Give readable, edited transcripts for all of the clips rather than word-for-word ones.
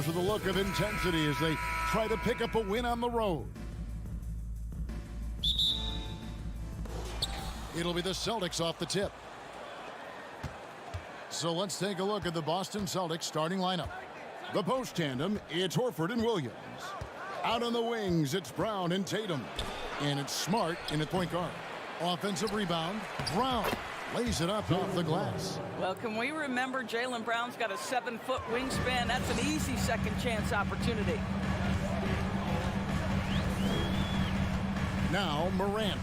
with a look of intensity as they try to pick up a win on the road. It'll be the Celtics off the tip. So let's take a look at the Boston Celtics starting lineup. The post tandem, it's Horford and Williams. Out on the wings, it's Brown and Tatum. And it's Smart in at point guard. Offensive rebound, Brown lays it up off the glass. Well, can we remember Jaylen Brown's got a 7-foot wingspan? That's an easy second chance opportunity. Now Morant.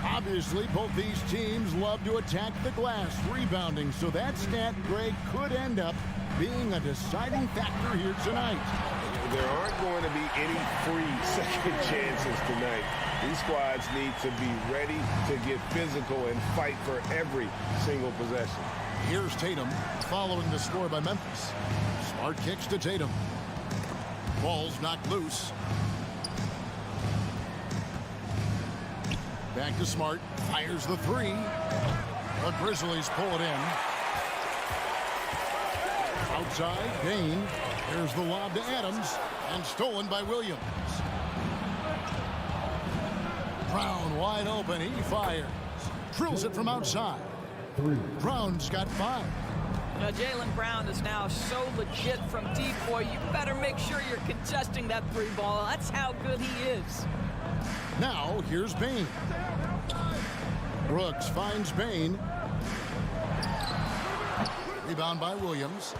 Obviously, both these teams love to attack the glass, rebounding, so that stat, Greg, could end up being a deciding factor here tonight. There aren't going to be any free second chances tonight. These squads need to be ready to get physical and fight for every single possession. Here's Tatum following the score by Memphis. Smart kicks to Tatum. Ball's knocked loose. Back to Smart. Fires the three. The Grizzlies pull it in. Outside, Bain. There's the lob to Adams. And stolen by Williams. Brown wide open. He fires. Drills it from outside. Brown's got 5. Now, Jaylen Brown is now so legit from deep, boy. You better make sure you're contesting that 3 ball. That's how good he is. Now, here's Bain. Brooks finds Bain. Rebound by Williams.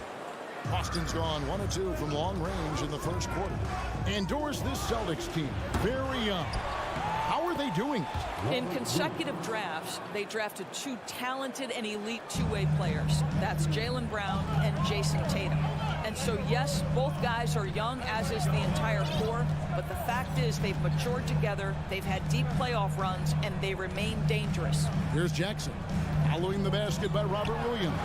Boston's gone 1 of 2 from long range in the first quarter. Endorse this Celtics team. Very young. How are they doing it? In consecutive drafts, they drafted 2 talented and elite two-way players. That's Jaylen Brown and Jason Tatum. And so, yes, both guys are young, as is the entire core. But the fact is they've matured together, they've had deep playoff runs, and they remain dangerous. Here's Jackson. Following the basket by Robert Williams.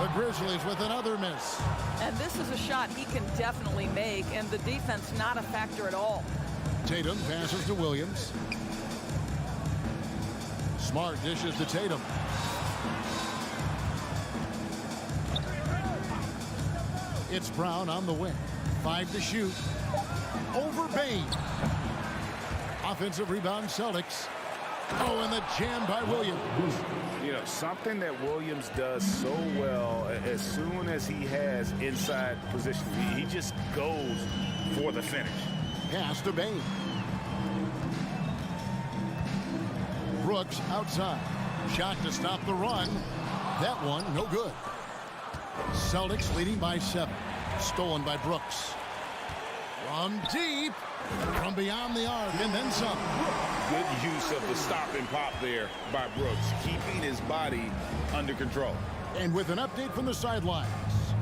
The Grizzlies with another miss. And this is a shot he can definitely make, and the defense not a factor at all. Tatum passes to Williams. Smart dishes to Tatum. It's Brown on the wing. 5 to shoot. Over Bain. Offensive rebound, Celtics. Oh, and the jam by Williams. You know, something that Williams does so well, as soon as he has inside position, he just goes for the finish. Pass to Bain. Brooks outside. Shot to stop the run. That one, no good. Celtics leading by 7. Stolen by Brooks. From deep. From beyond the arc, and then some. Good use of the stop and pop there by Brooks, keeping his body under control. And with an update from the sidelines,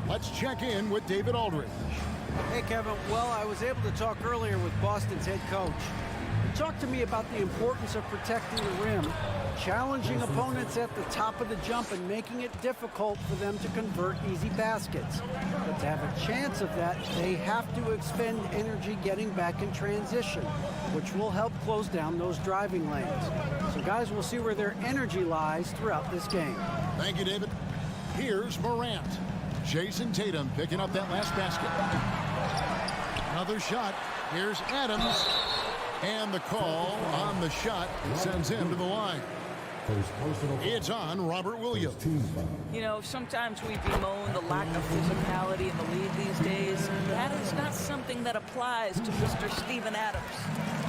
let's check in with David Aldridge. Hey, Kevin. Well, I was able to talk earlier with Boston's head coach. He talked to me about the importance of protecting the rim, challenging opponents at the top of the jump, and making it difficult for them to convert easy baskets. But to have a chance of that, they have to expend energy getting back in transition, which will help close down those driving lanes. So, guys, we'll see where their energy lies throughout this game. Thank you, David. Here's Morant. Jason Tatum picking up that last basket. Another shot. Here's Adams. And the call on the shot sends him to the line. It's on Robert Williams. You know, sometimes we bemoan the lack of physicality in the league these days. That is not something that applies to Mr. Steven Adams.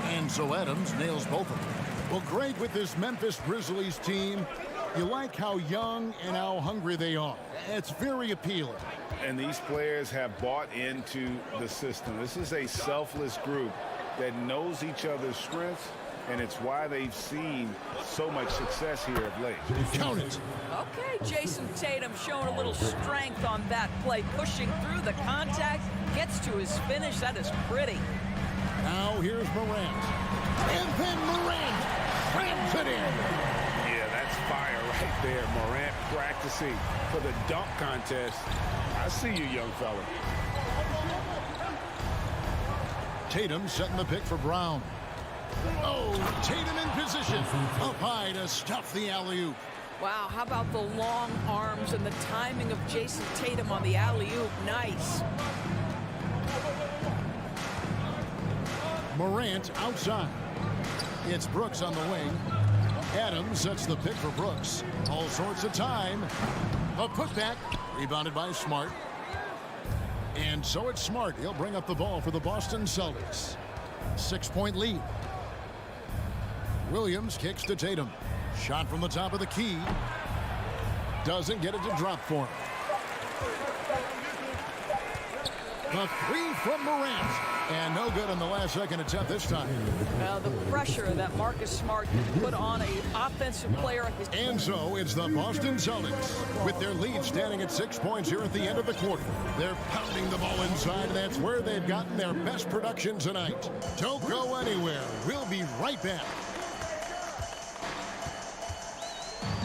And so Adams nails both of them. Well, Greg, with this Memphis Grizzlies team, you like how young and how hungry they are. It's very appealing. And these players have bought into the system. This is a selfless group that knows each other's strengths, and it's why they've seen so much success here of late. Count it. Okay, Jason Tatum showing a little strength on that play, pushing through the contact, gets to his finish. That is pretty. Now here's Morant. And then Morant slams it in. Yeah, that's fire right there. Morant practicing for the dunk contest. I see you, young fella. Tatum setting the pick for Brown. Oh, Tatum in position. Up high to stuff the alley-oop. Wow, how about the long arms and the timing of Jason Tatum on the alley-oop? Nice. Morant outside. It's Brooks on the wing. Adams sets the pick for Brooks. All sorts of time. A putback. Rebounded by Smart. And so it's Smart. He'll bring up the ball for the Boston Celtics. 6-point lead. Williams kicks to Tatum. Shot from the top of the key. Doesn't get it to drop for him. The three from Morant. And no good on the last second attempt this time. Now the pressure that Marcus Smart can put on an offensive player. And so it's the Boston Celtics with their lead standing at 6 points here at the end of the quarter. They're pounding the ball inside, and that's where they've gotten their best production tonight. Don't go anywhere. We'll be right back.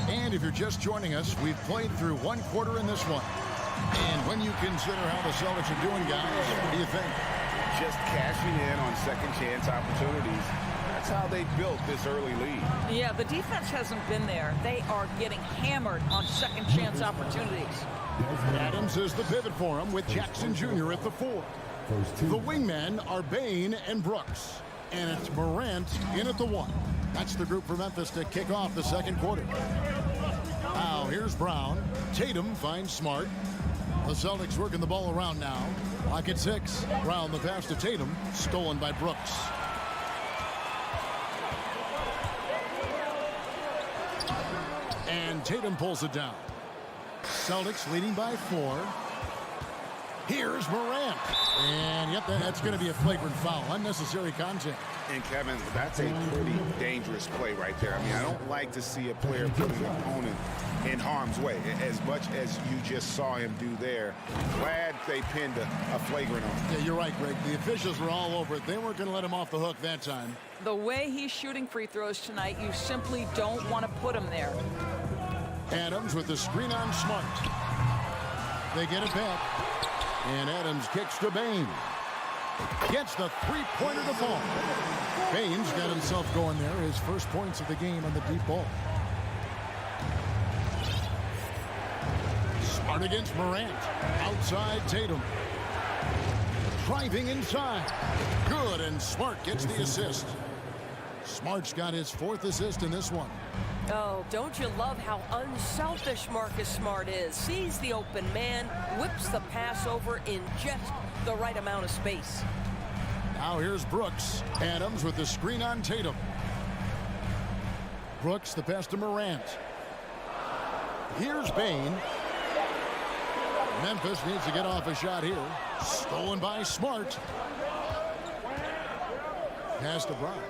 And if you're just joining us, we've played through one quarter in this one. And when you consider how the Celtics are doing, guys, what do you think? Just cashing in on second chance opportunities. That's how they built this early lead. Yeah, the defense hasn't been there. They are getting hammered on second chance opportunities. Adams is the pivot for him with Jackson Jr. at the 4. The wingmen are Bain and Brooks. And it's Morant in at the 1. That's the group for Memphis to kick off the second quarter. Now here's Brown. Tatum finds Smart. The Celtics working the ball around now. Lock at 6. Brown the pass to Tatum. Stolen by Brooks. And Tatum pulls it down. Celtics leading by 4. Here's Morant. And yep, that's going to be a flagrant foul. Unnecessary contact. And Kevin, that's a pretty dangerous play right there. I mean, I don't like to see a player put an opponent in harm's way as much as you just saw him do there. Glad they pinned a flagrant on him. Yeah, you're right, Greg. The officials were all over it. They weren't going to let him off the hook that time. The way he's shooting free throws tonight, you simply don't want to put him there. Adams with the screen on Smart. They get it back. And Adams kicks to Bain. Gets the three-pointer to fall. Bain's got himself going there. His first points of the game on the deep ball. Smart against Morant. Outside Tatum. Driving inside. Good, and Smart gets the assist. Smart's got his 4th assist in this one. Oh, don't you love how unselfish Marcus Smart is? Sees the open man, whips the pass over in just the right amount of space. Now here's Brooks. Adams with the screen on Tatum. Brooks the pass to Morant. Here's Bain. Memphis needs to get off a shot here. Stolen by Smart. Pass to Brown.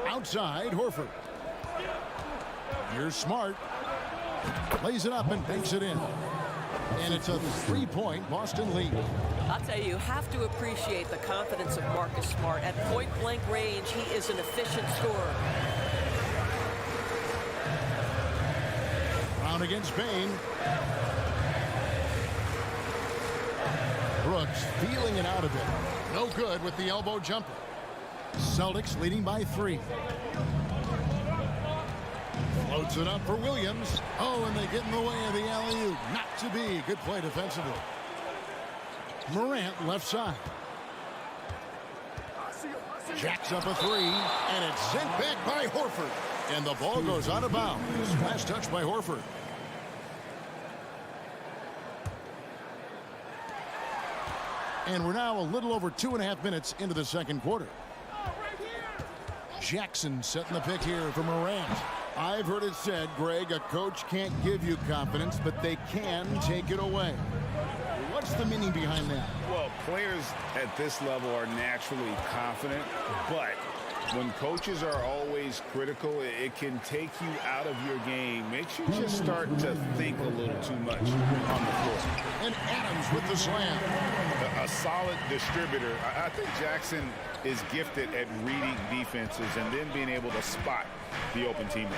Outside, Horford. Here's Smart. Lays it up and banks it in. And it's a 3-point Boston lead. I'll tell you have to appreciate the confidence of Marcus Smart. At point-blank range, he is an efficient scorer. Brown against Bain. Brooks feeling it out a bit. No good with the elbow jumper. Celtics leading by 3. Floats it up for Williams. Oh, and they get in the way of the alley-oop. Not to be. Good play defensively. Morant left side. Jacks up a 3, and it's sent back by Horford. And the ball goes out of bounds. Last touch by Horford. And we're now a little over 2.5 minutes into the second quarter. Jackson setting the pick here for Morant. I've heard it said, Greg, a coach can't give you confidence, but they can take it away. What's the meaning behind that? Well, players at this level are naturally confident, but when coaches are always critical, it can take you out of your game. Makes you just start to think a little too much on the floor. And Adams with the slam. A solid distributor. I think Jackson is gifted at reading defenses and then being able to spot the open teammate.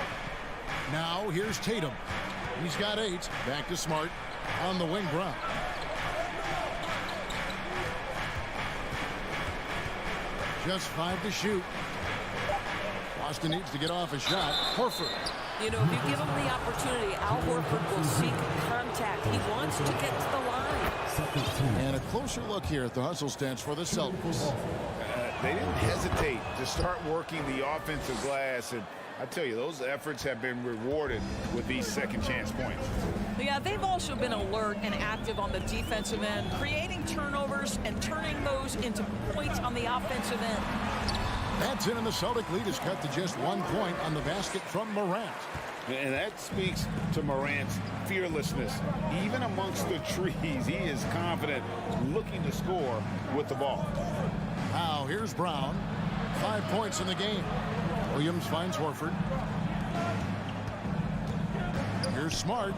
Now here's Tatum. He's got 8. Back to Smart. On the wing, Brown. Just 5 to shoot. Boston needs to get off a shot. Horford. You know, if you give him the opportunity, Al Horford will seek contact. He wants to get to the line. And a closer look here at the hustle stance for the Celtics. They didn't hesitate to start working the offensive glass, and I tell you, those efforts have been rewarded with these second chance points. Yeah, they've also been alert and active on the defensive end, creating turnovers and turning those into points on the offensive end. That's in, and the Celtic lead is cut to just 1 point on the basket from Morant. And that speaks to Morant's fearlessness. Even amongst the trees, he is confident, looking to score with the ball. Now, here's Brown. 5 points in the game. Williams finds Horford. Here's Smart.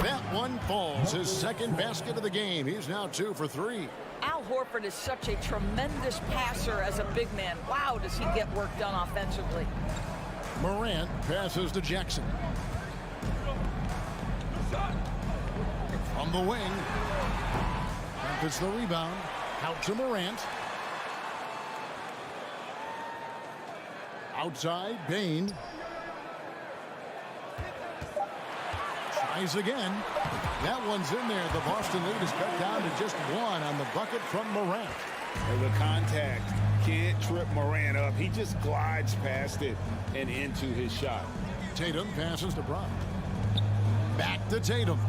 That one falls. His second basket of the game. He's now 2 for 3. Al Horford is such a tremendous passer as a big man. Wow, does he get work done offensively. Morant passes to Jackson. From the wing. Memphis the rebound. Out to Morant. Outside, Bain. Tries again. That one's in there. The Boston lead is cut down to just 1 on the bucket from Morant. And the contact can't trip Morant up. He just glides past it and into his shot. Tatum passes to Brown. Back to Tatum.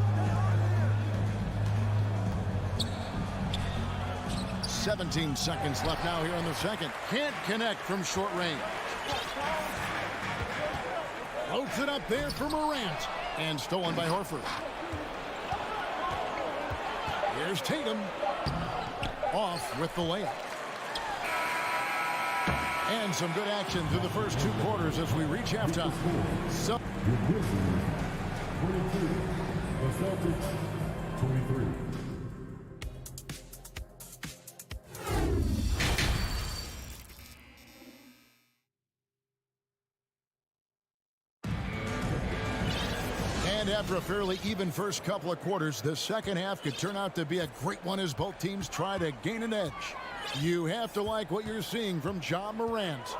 17 seconds left now here in the second. Can't connect from short range. Floats it up there for Morant. And stolen by Horford. Here's Tatum. Off with the layup. And some good action through the first 2 quarters as we reach halftime. So The Grizzlies 22, the Celtics 23. And after a fairly even first couple of quarters, the second half could turn out to be a great one as both teams try to gain an edge. You have to like what you're seeing from Ja Morant.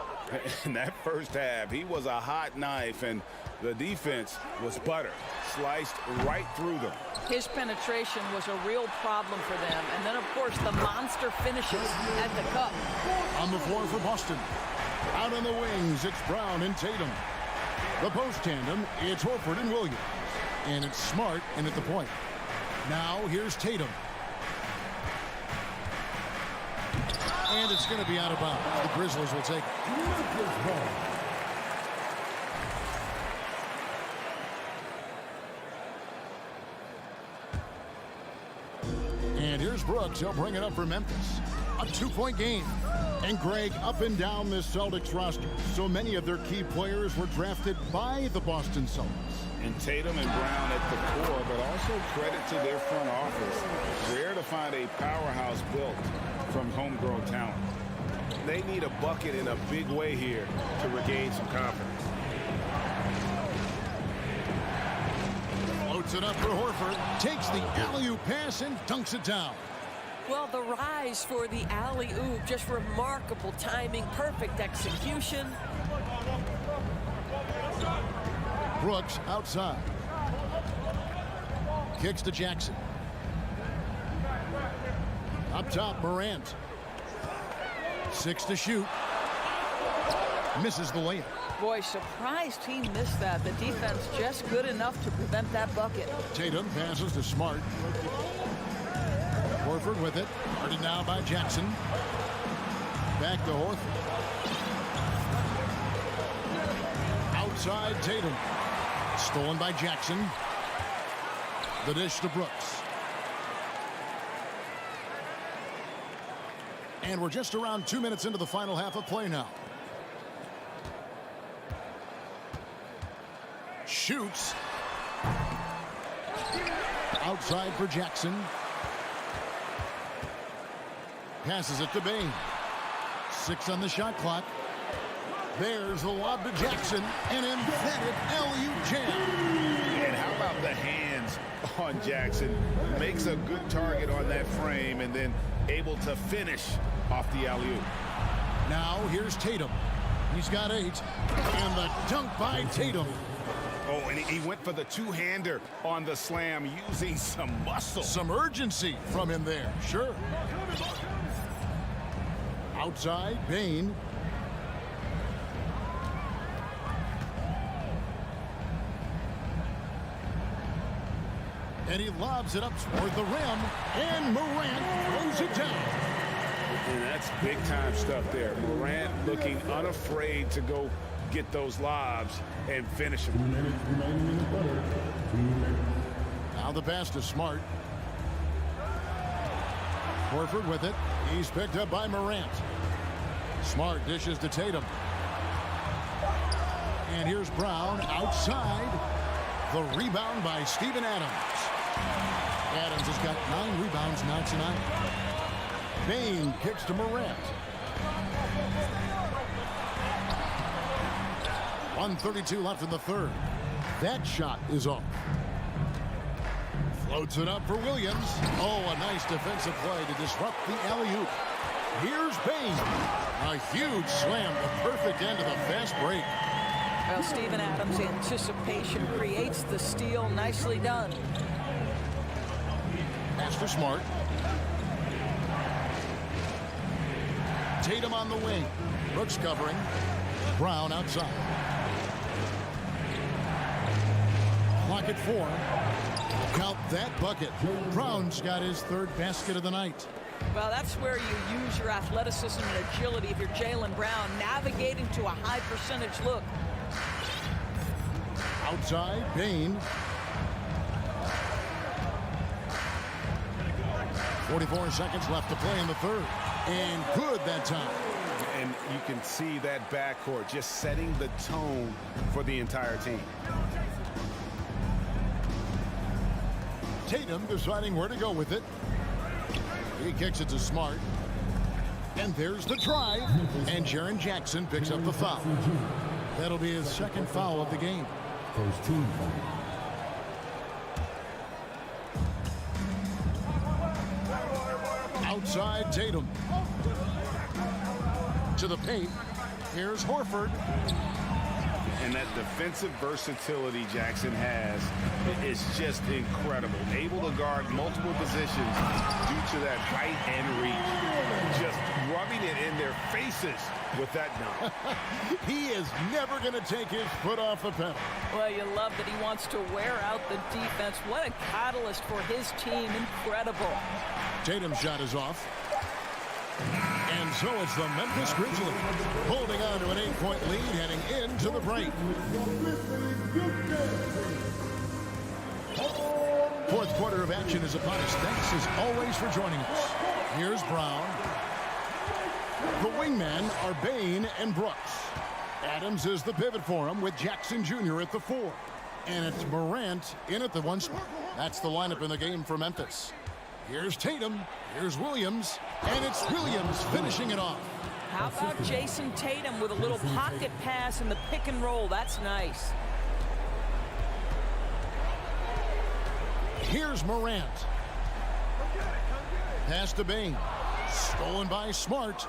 In that first half, he was a hot knife, and the defense was butter. Sliced right through them. His penetration was a real problem for them. And then, of course, the monster finishes at the cup. On the floor for Boston. Out on the wings, it's Brown and Tatum. The post tandem, it's Horford and Williams. And it's Smart in at the point. Now here's Tatum. And it's going to be out of bounds. The Grizzlies will take it. And here's Brooks. He'll bring it up for Memphis. A 2-point game. And Greg, up and down this Celtics roster, so many of their key players were drafted by the Boston Celtics. And Tatum and Brown at the core, but also credit to their front office. Rare to find a powerhouse built from homegrown talent. They need a bucket in a big way here to regain some confidence. Floats it up for Horford. Takes the alley-oop pass and dunks it down. Well, the rise for the alley-oop, just remarkable timing, perfect execution. Brooks outside. Kicks to Jackson. Up top, Morant. 6 to shoot. Misses the layup. Boy, surprised he missed that. The defense just good enough to prevent that bucket. Tatum passes to Smart. Horford with it. Guarded now by Jackson. Back to Horford. Outside Tatum. Stolen by Jackson. The dish to Brooks. And we're just around 2 minutes into the final half of play now. Shoots. Outside for Jackson. Passes it to Bain. 6 on the shot clock. There's the lob to Jackson. An emphatic alley-oop jam. And how about the hands on Jackson? Makes a good target on that frame and then able to finish off the alley-oop. Now here's Tatum. He's got 8. And the dunk by Tatum. Oh, and he went for the two-hander on the slam, using some muscle. Some urgency from him there, sure. Outside, Bain. And he lobs it up toward the rim. And Morant throws it down. And that's big-time stuff there. Morant looking unafraid to go get those lobs and finish them. 2 minutes remaining in the quarter. 2 minutes. Now the pass to Smart. Horford with it. He's picked up by Morant. Smart dishes to Tatum. And here's Brown outside. The rebound by Steven Adams. Adams has got 9 rebounds now tonight. Bain kicks to Morant. 1:32 left in the third. That shot is off. Floats it up for Williams. Oh, a nice defensive play to disrupt the alley-oop. Here's Bain. A huge slam, the perfect end of the fast break. Well, Steven Adams' anticipation creates the steal. Nicely done. Pass for Smart. Tatum on the wing. Brooks covering. Brown outside. Clock at 4. Count that bucket. Brown's got his 3rd basket of the night. Well, that's where you use your athleticism and agility if you're Jaylen Brown, navigating to a high percentage look. Outside, Bain. 44 seconds left to play in the third. And good that time. And you can see that backcourt just setting the tone for the entire team. Tatum deciding where to go with it. He kicks it to Smart. And there's the drive. And Jaren Jackson picks up the foul. That'll be his 2nd foul of the game. First team foul. Outside Tatum. To the paint. Here's Horford. And that defensive versatility Jackson has is just incredible. Able to guard multiple positions due to that height and reach. Just rubbing it in their faces with that dunk. He is never going to take his foot off the pedal. Well, you love that he wants to wear out the defense. What a catalyst for his team. Incredible. Tatum's shot is off. And so it's the Memphis Grizzlies holding on to an 8-point lead heading into the break. 4th quarter of action is upon us. Thanks as always for joining us. Here's Brown. The wingmen are Bain and Brooks. Adams is the pivot for him with Jackson Jr. at the 4. And it's Morant in at the 1 spot. That's the lineup in the game for Memphis. Here's Tatum. Here's Williams. And it's Williams finishing it off. How about Jason Tatum with a little pocket pass in the pick and roll? That's nice. Here's Morant. Pass to Bain. Stolen by Smart.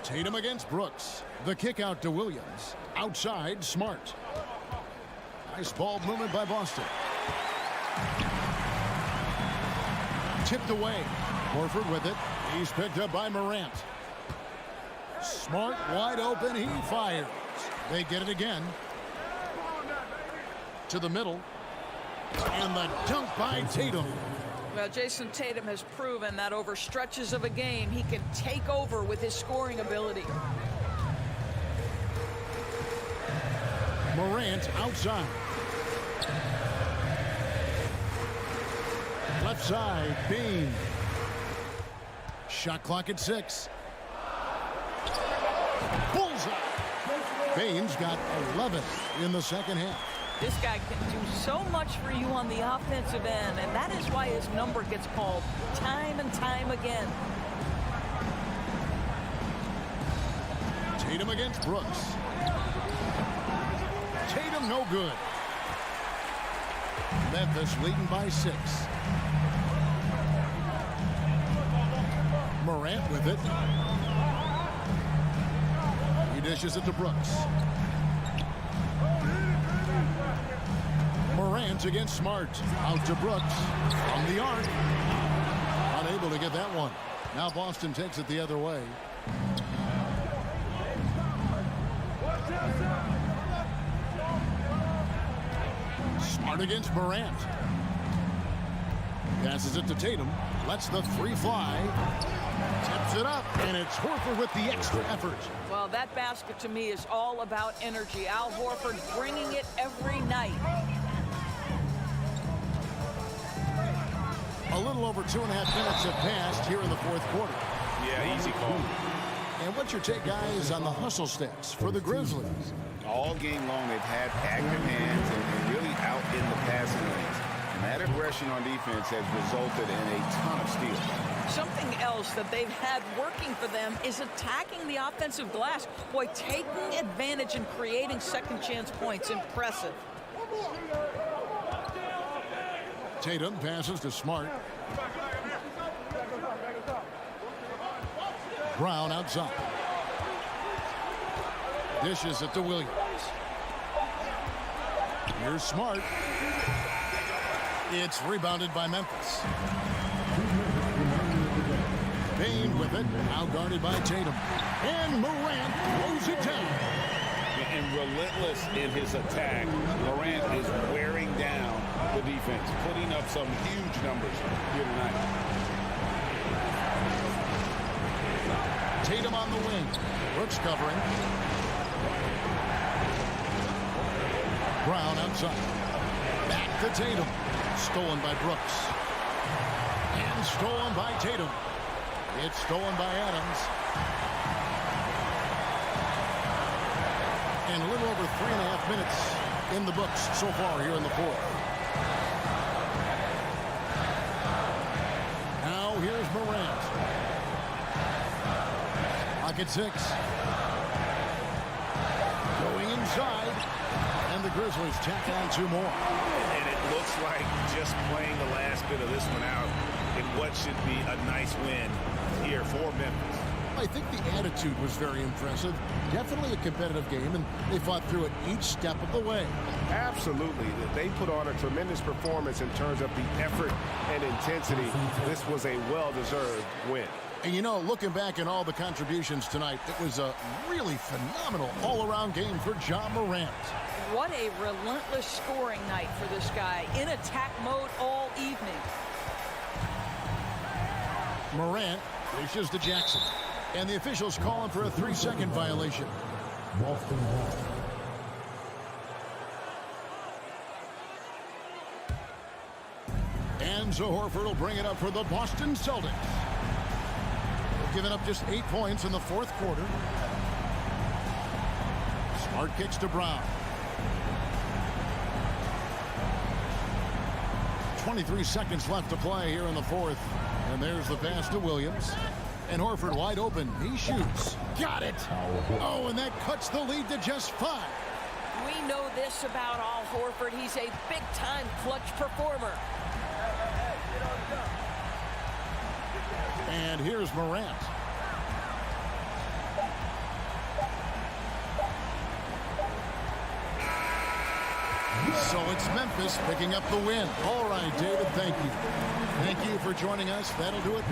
Tatum against Brooks. The kick out to Williams. Outside, Smart. Nice ball movement by Boston. Tipped away. Horford with it. He's picked up by Morant. Smart wide open. He fires. They get it again. To the middle. And the dunk by Tatum. Well, Jason Tatum has proven that over stretches of a game, he can take over with his scoring ability. Morant outside. Left side, Bain. Shot clock at 6. Bullseye. Bain's got 11 in the second half. This guy can do so much for you on the offensive end, and that is why his number gets called time and time again. Tatum against Brooks. Tatum no good. Memphis leading by 6. Morant with it. He dishes it to Brooks. Morant against Smart. Out to Brooks. From the arc. Unable to get that one. Now Boston takes it the other way. Smart against Morant. Passes it to Tatum. Lets the three fly. Tips it up. And it's Horford with the extra effort. Well, that basket to me is all about energy. Al Horford bringing it every night. A little over 2.5 minutes have passed here in the fourth quarter. Yeah, easy call. And what's your take, guys, on the hustle sticks for the Grizzlies? All game long, they've had active hands and really out in the passing lanes. And that aggression on defense has resulted in a ton of steals. Something else that they've had working for them is attacking the offensive glass. Boy, taking advantage and creating second chance points. Impressive. Tatum passes to Smart. Brown outside. Dishes it to Williams. Here's Smart. It's rebounded by Memphis. Payne with it. Now guarded by Tatum. And Morant throws it down. And relentless in his attack, Morant is wearing down the defense, putting up some huge numbers here tonight. Tatum on the wing. Brooks covering. Brown outside. Back to Tatum. Stolen by Brooks. And stolen by Tatum. It's stolen by Adams. And a little over 3.5 minutes in the books so far here in the fourth. Now here's Morant. Pocket 6. Going inside. And the Grizzlies tack on 2 more. And it looks like just playing the last bit of this one out in what should be a nice win here for Memphis. I think the attitude was very impressive. Definitely a competitive game, and they fought through it each step of the way. Absolutely. They put on a tremendous performance in terms of the effort and intensity. This was a well-deserved win. And you know, looking back at all the contributions tonight, it was a really phenomenal all-around game for Ja Morant. What a relentless scoring night for this guy. In attack mode all evening. Morant dishes to Jackson. And the officials calling for a 3-second violation. Boston ball. And so Horford will bring it up for the Boston Celtics. They've given up just 8 points in the fourth quarter. Smart kicks to Brown. 23 seconds left to play here in the fourth. And there's the pass to Williams. And Horford wide open. He shoots. Got it. Oh, and that cuts the lead to just 5. We know this about Al Horford. He's a big-time clutch performer. And here's Morant. So it's Memphis picking up the win. All right, David, thank you. Thank you for joining us. That'll do it.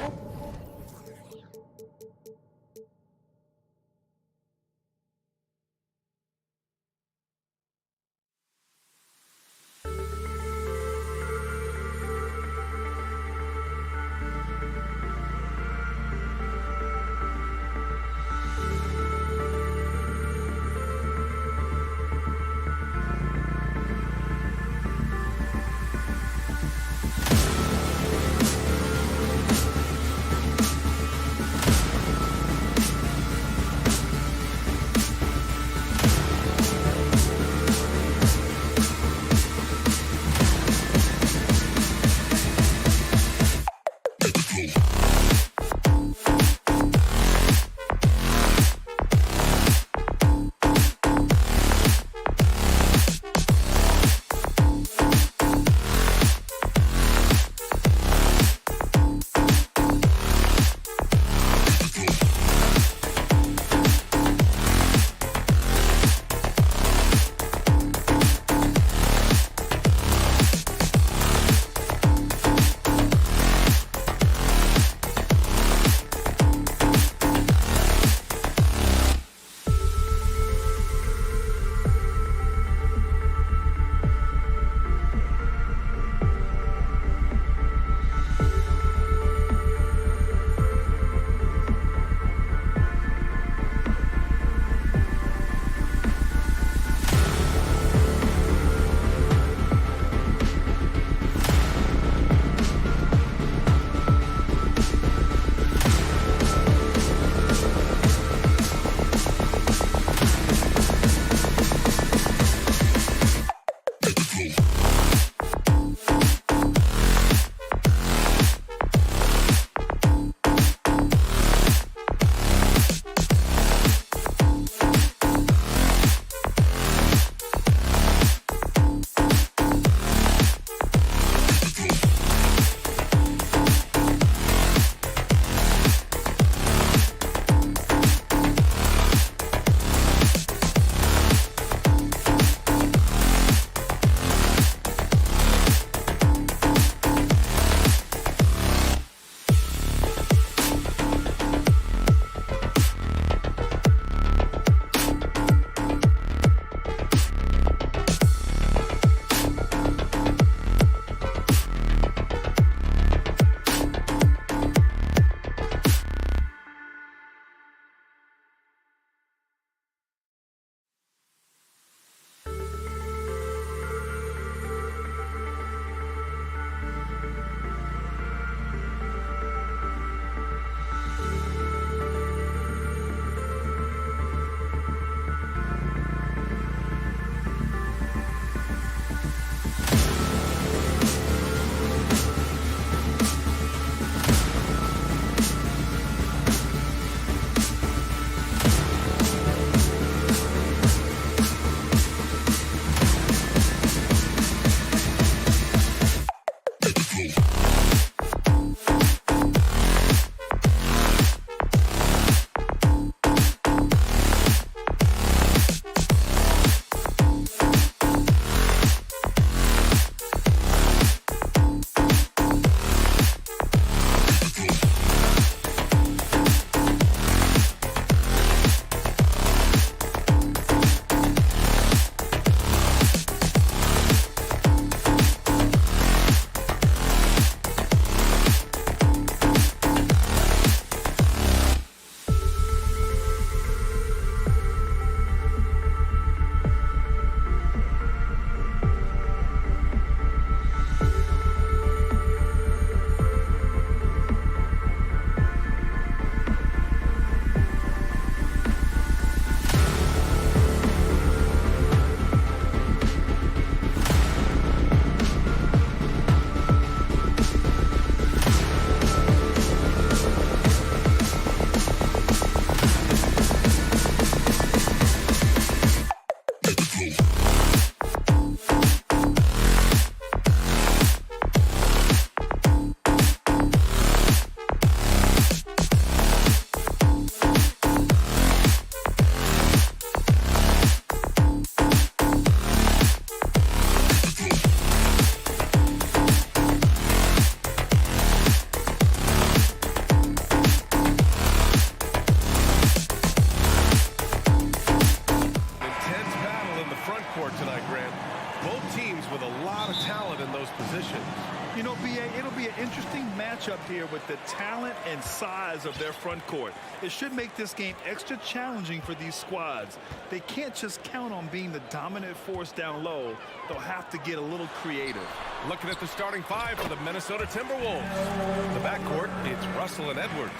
Grant. Both teams with a lot of talent in those positions. You know, B.A., it'll be an interesting matchup here with the talent and size of their front court. It should make this game extra challenging for these squads. They can't just count on being the dominant force down low. They'll have to get a little creative. Looking at the starting five for the Minnesota Timberwolves. The backcourt, it's Russell and Edwards.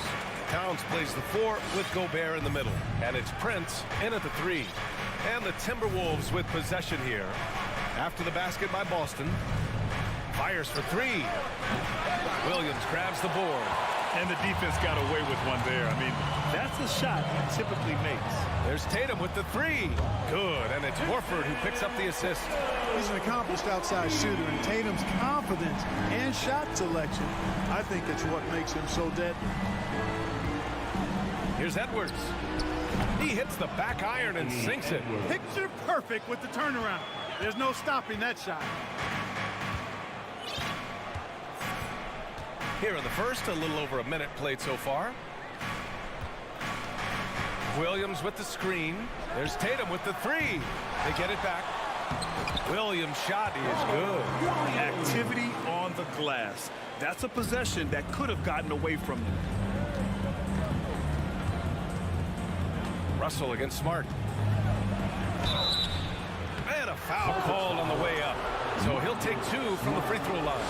Towns plays the 4 with Gobert in the middle. And it's Prince in at the 3. And the Timberwolves with possession here. After the basket by Boston. Fires for 3. Williams grabs the board. And the defense got away with one there. I mean, that's a shot he typically makes. There's Tatum with the 3. Good, and it's Horford who picks up the assist. He's an accomplished outside shooter, and Tatum's confidence and shot selection, I think it's what makes him so deadly. Here's Edwards. He hits the back iron and sinks it. Picture perfect with the turnaround. There's no stopping that shot. Here in the first, a little over a minute played so far. Williams with the screen. There's Tatum with the 3. They get it back. Williams' shot is good. Activity on the glass. That's a possession that could have gotten away from them. Russell against Smart. And a foul called on the way up. So he'll take 2 from the free throw line.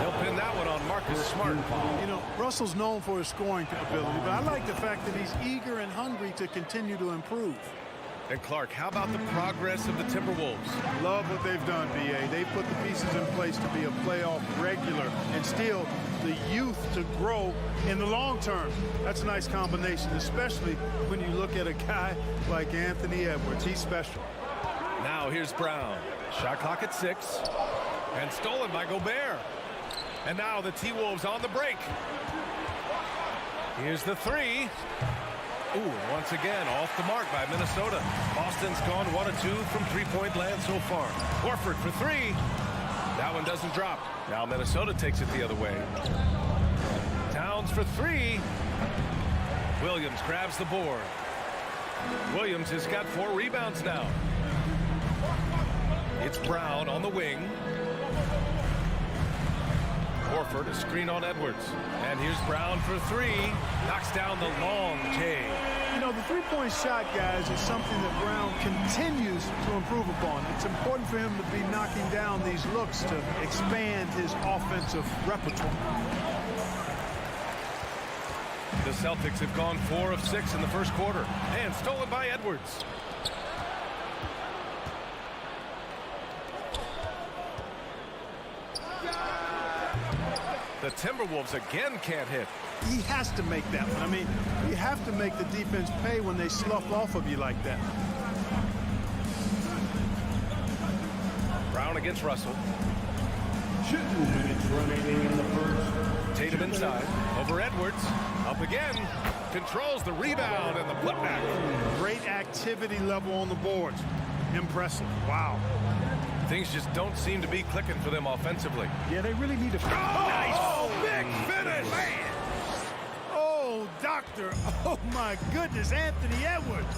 He'll pin that one on Marcus Smart. You know, Russell's known for his scoring ability, but I like the fact that he's eager and hungry to continue to improve. And Clark, how about the progress of the Timberwolves? Love what they've done, B.A. They've put the pieces in place to be a playoff regular and still the youth to grow in the long term. That's a nice combination, especially when you look at a guy like Anthony Edwards. He's special. Now here's Brown. Shot clock at 6. And stolen by Gobert. And now the T-Wolves on the break. Here's the 3. Ooh, once again, off the mark by Minnesota. Boston's gone 1 of 2 from three-point land so far. Horford for 3. That one doesn't drop. Now Minnesota takes it the other way. Towns for 3. Williams grabs the board. Williams has got 4 rebounds now. It's Brown on the wing. Horford, a screen on Edwards. And here's Brown for 3. Knocks down the long K. You know, the three-point shot, guys, is something that Brown continues to improve upon. It's important for him to be knocking down these looks to expand his offensive repertoire. The Celtics have gone 4 of 6 in the first quarter. And stolen by Edwards. The Timberwolves again can't hit. He has to make that one. I mean, you have to make the defense pay when they slough off of you like that. Brown against Russell. 2 minutes remaining in the first. Tatum inside. Over Edwards. Up again. Controls the rebound and the putback. Great activity level on the boards. Impressive. Wow. Things just don't seem to be clicking for them offensively. Yeah, they really need to... Nice! Big finish! Man. Oh, doctor. Oh, my goodness. Anthony Edwards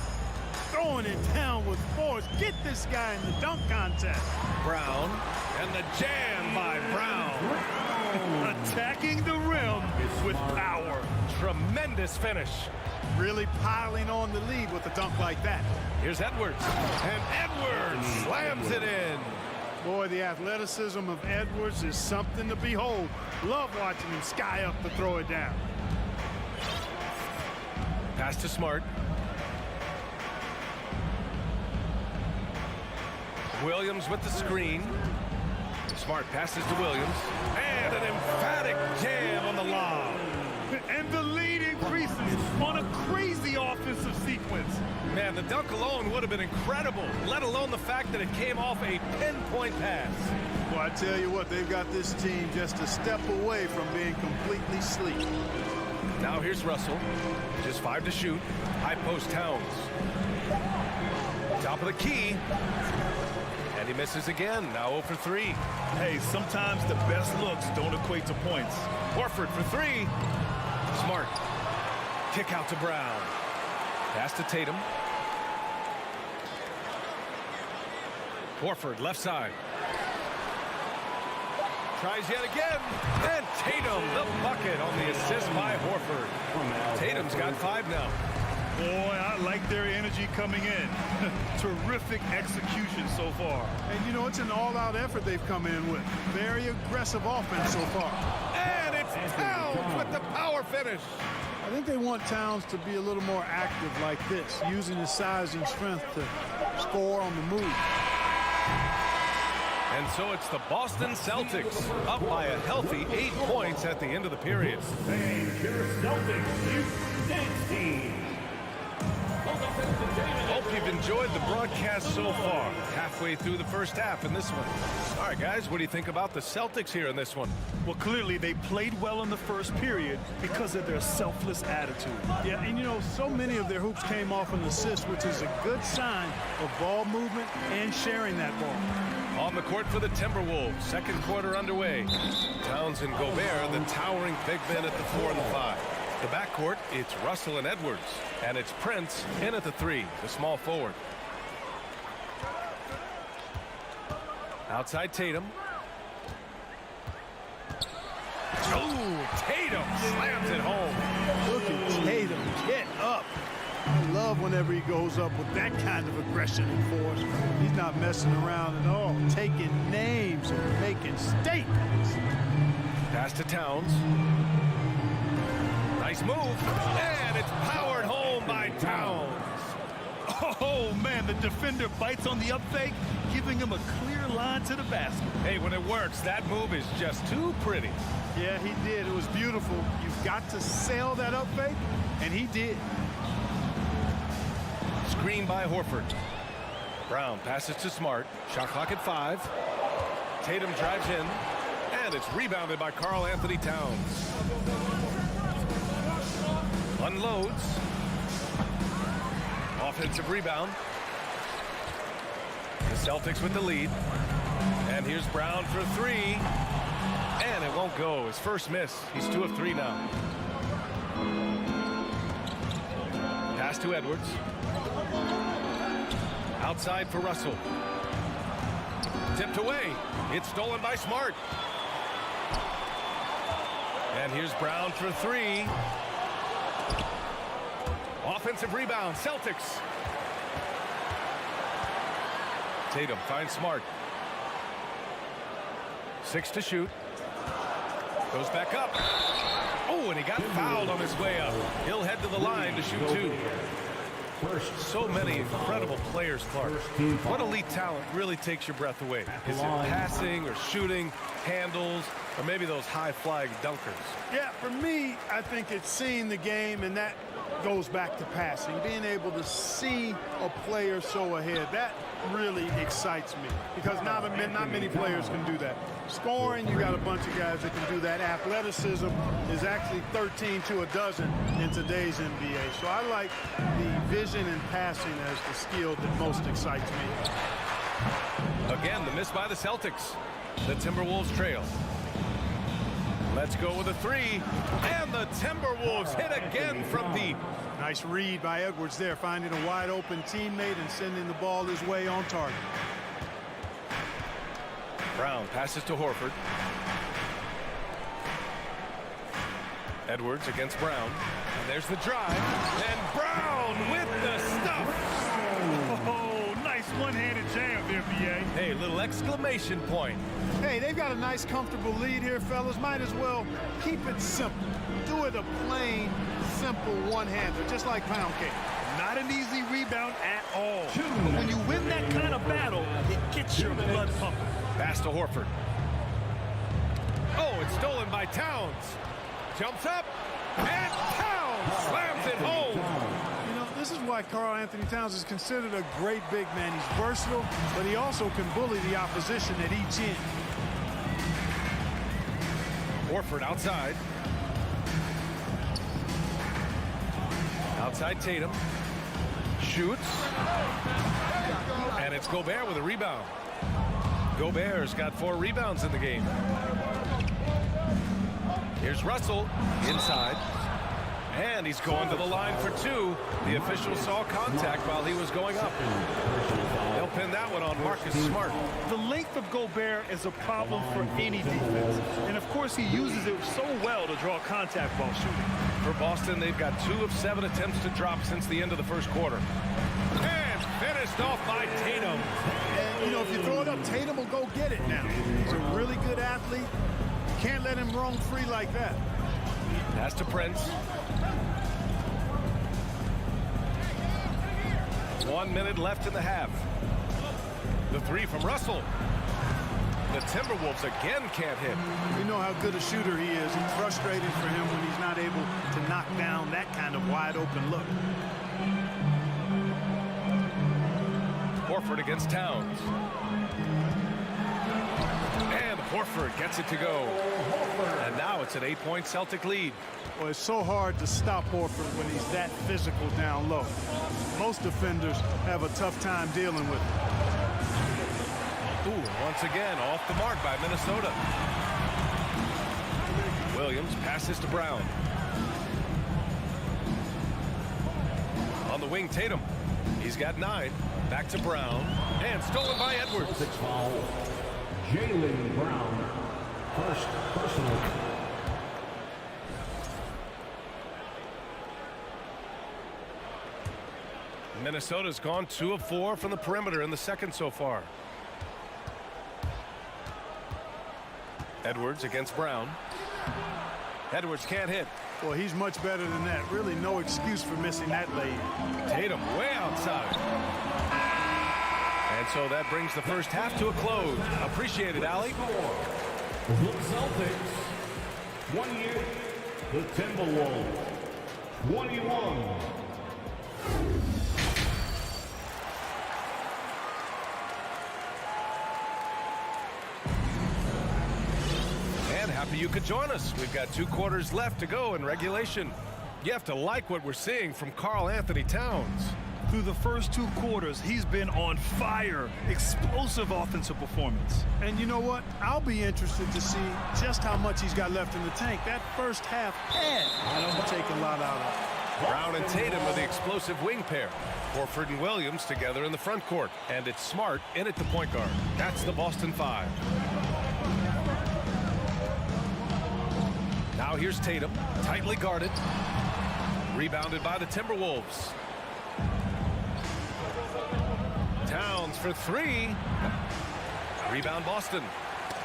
throwing it down with force. Get this guy in the dunk contest. Brown. And the jam by Brown. Attacking the rim with power. Tremendous finish. Really piling on the lead with a dunk like that. Here's Edwards. And Edwards slams it in. Boy, the athleticism of Edwards is something to behold. Love watching him sky up to throw it down. Pass to Smart. Williams with the screen. Smart passes to Williams. And an emphatic jam on the lob. And the lead increases on a crazy offensive sequence. Man, the dunk alone would have been incredible, let alone the fact that it came off a pinpoint pass. Well, I tell you what, they've got this team just a step away from being completely sleep. Now here's Russell. Just 5 to shoot. High post Towns. Top of the key. And he misses again. Now 0 for 3. Hey, sometimes the best looks don't equate to points. Horford for 3. Smart. Kick out to Brown. Pass to Tatum. Horford, left side. Tries yet again. And Tatum, the bucket on the assist by Horford. Tatum's got 5 now. Boy, I like their energy coming in. Terrific execution so far. And, you know, it's an all-out effort they've come in with. Very aggressive offense so far. And it's Towns with the power finish. I think they want Towns to be a little more active like this, using his size and strength to score on the move. And so it's the Boston Celtics up by a healthy 8 points at the end of the period. Your Celtics, you dance team. Hope you've enjoyed the broadcast so far. Halfway through the first half in this one. All right, guys, what do you think about the Celtics here in this one? Well, clearly they played well in the first period because of their selfless attitude. Yeah, and you know, so many of their hoops came off an assist, which is a good sign of ball movement and sharing that ball. On the court for the Timberwolves, second quarter underway. Towns and Gobert, the towering big men at the 4 and the 5. The backcourt, it's Russell and Edwards. And it's Prince in at the 3, the small forward. Outside Tatum. Oh, Tatum slams it home. Look at Tatum get up. I love whenever he goes up with that kind of aggression and force. He's not messing around at all, taking names and making statements. Pass to Towns. Nice move, and it's powered home by Towns. Oh, man, the defender bites on the up fake, giving him a clear line to the basket. Hey, when it works, that move is just too pretty. Yeah, he did. It was beautiful. You've got to sell that up fake, and he did. Screen by Horford. Brown passes to Smart. Shot clock at 5. Tatum drives in, and it's rebounded by Karl Anthony Towns. Unloads. Offensive rebound. The Celtics with the lead. And here's Brown for 3. And it won't go. His first miss. He's 2 of 3 now. Pass to Edwards. Outside for Russell. Tipped away. It's stolen by Smart. And here's Brown for 3. Offensive rebound, Celtics. Tatum finds Smart. 6 to shoot. Goes back up. Oh, and he got fouled on his way up. He'll head to the line to shoot 2. So many incredible players, Clark. What elite talent really takes your breath away? Is it passing or shooting, handles, or maybe those high-flying dunkers? Yeah, for me, I think it's seeing the game, and that goes back to passing. Being able to see a player so ahead, that really excites me because not many players can do that. Scoring, you got a bunch of guys that can do that. Athleticism is actually 13 to a dozen in today's NBA. So I like the vision and passing as the skill that most excites me. Again, the miss by the Celtics. The Timberwolves trail. Let's go with a 3. And the Timberwolves hit again from deep. Nice read by Edwards there, finding a wide open teammate and sending the ball his way on target. Brown passes to Horford. Edwards against Brown. And there's the drive. And Brown with the stuff. Oh, nice one-handed jam there, B.A. Hey, little exclamation point. Hey, they've got a nice, comfortable lead here, fellas. Might as well keep it simple. Do it a plain, simple one-hander, just like pound cake. Not an easy rebound at all. But when you win that kind of battle, it gets your blood pumping. Pass to Horford. Oh, it's stolen by Towns. Jumps up, and Towns slams it home. You know, this is why Karl Anthony Towns is considered a great big man. He's versatile, but he also can bully the opposition at each end. Horford outside. Outside Tatum. Shoots. And it's Gobert with a rebound. Gobert's got 4 rebounds in the game. Here's Russell inside. And he's going to the line for 2. The official saw contact while he was going up. They'll pin that one on Marcus Smart. The length of Gobert is a problem for any defense. And, of course, he uses it so well to draw contact while shooting. For Boston, they've got 2 of 7 attempts to drop since the end of the first quarter. And finished off by Tatum. And, you know, if you throw it up, Tatum will go get it now. He's a really good athlete. You can't let him roam free like that. Pass to Prince. 1 minute left in the half. The 3 from Russell. The Timberwolves again can't hit. You know how good a shooter he is. It's frustrating for him when he's not able to knock down that kind of wide open look. Horford against Towns. And Horford gets it to go. And now it's an 8-point Celtic lead. Well, it's so hard to stop Horford when he's that physical down low. Most defenders have a tough time dealing with it. Ooh, once again, off the mark by Minnesota. Williams passes to Brown. On the wing, Tatum. He's got 9. Back to Brown. And stolen by Edwards. Foul. Jaylen Brown. First personal. Minnesota's gone 2 of 4 from the perimeter in the second so far. Edwards against Brown. Edwards can't hit. Well, he's much better than that. Really no excuse for missing that lead. Tatum way outside. And so that brings the first half to a close. Appreciate it, Allie. The Celtics, 28. The Timberwolves, 21. And happy you could join us. We've got 2 quarters left to go in regulation. You have to like what we're seeing from Karl Anthony Towns. Through the first 2 quarters, he's been on fire. Explosive offensive performance. And you know what? I'll be interested to see just how much he's got left in the tank. That first half had to take a lot out of it. Brown and Tatum are the explosive wing pair. Horford and Williams together in the front court. And it's Smart in at the point guard. That's the Boston 5. Now here's Tatum, tightly guarded. Rebounded by the Timberwolves. Towns for 3. Rebound Boston.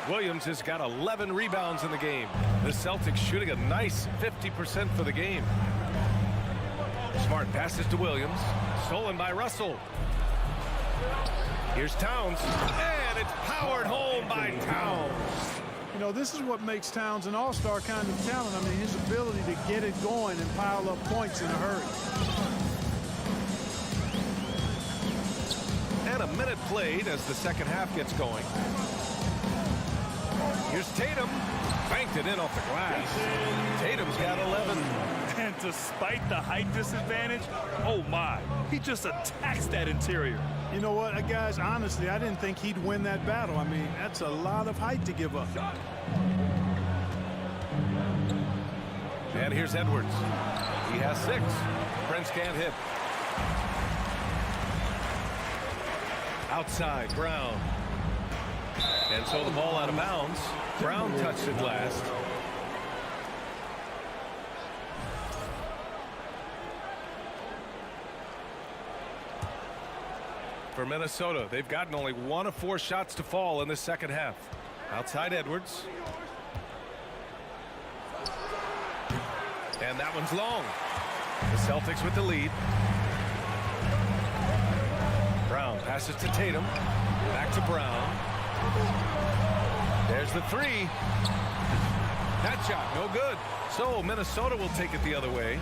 Williams has got 11 rebounds in the game. The Celtics shooting a nice 50% for the game. Smart passes to Williams. Stolen by Russell. Here's Towns. And it's powered home by Towns. You know, this is what makes Towns an all-star kind of talent. I mean, his ability to get it going and pile up points in a hurry. And a minute played as the second half gets going. Here's Tatum. Banked it in off the glass. Tatum's got 11. And despite the height disadvantage, oh my, he just attacks that interior. You know what, guys, honestly, I didn't think he'd win that battle. I mean, that's a lot of height to give up. And here's Edwards. He has 6. Prince can't hit. Outside, Brown. And so the ball out of bounds. Brown touched it last. For Minnesota, they've gotten only 1 of 4 shots to fall in the second half. Outside Edwards. And that one's long. The Celtics with the lead. Brown passes to Tatum. Back to Brown. There's the 3. That shot, no good. So Minnesota will take it the other way.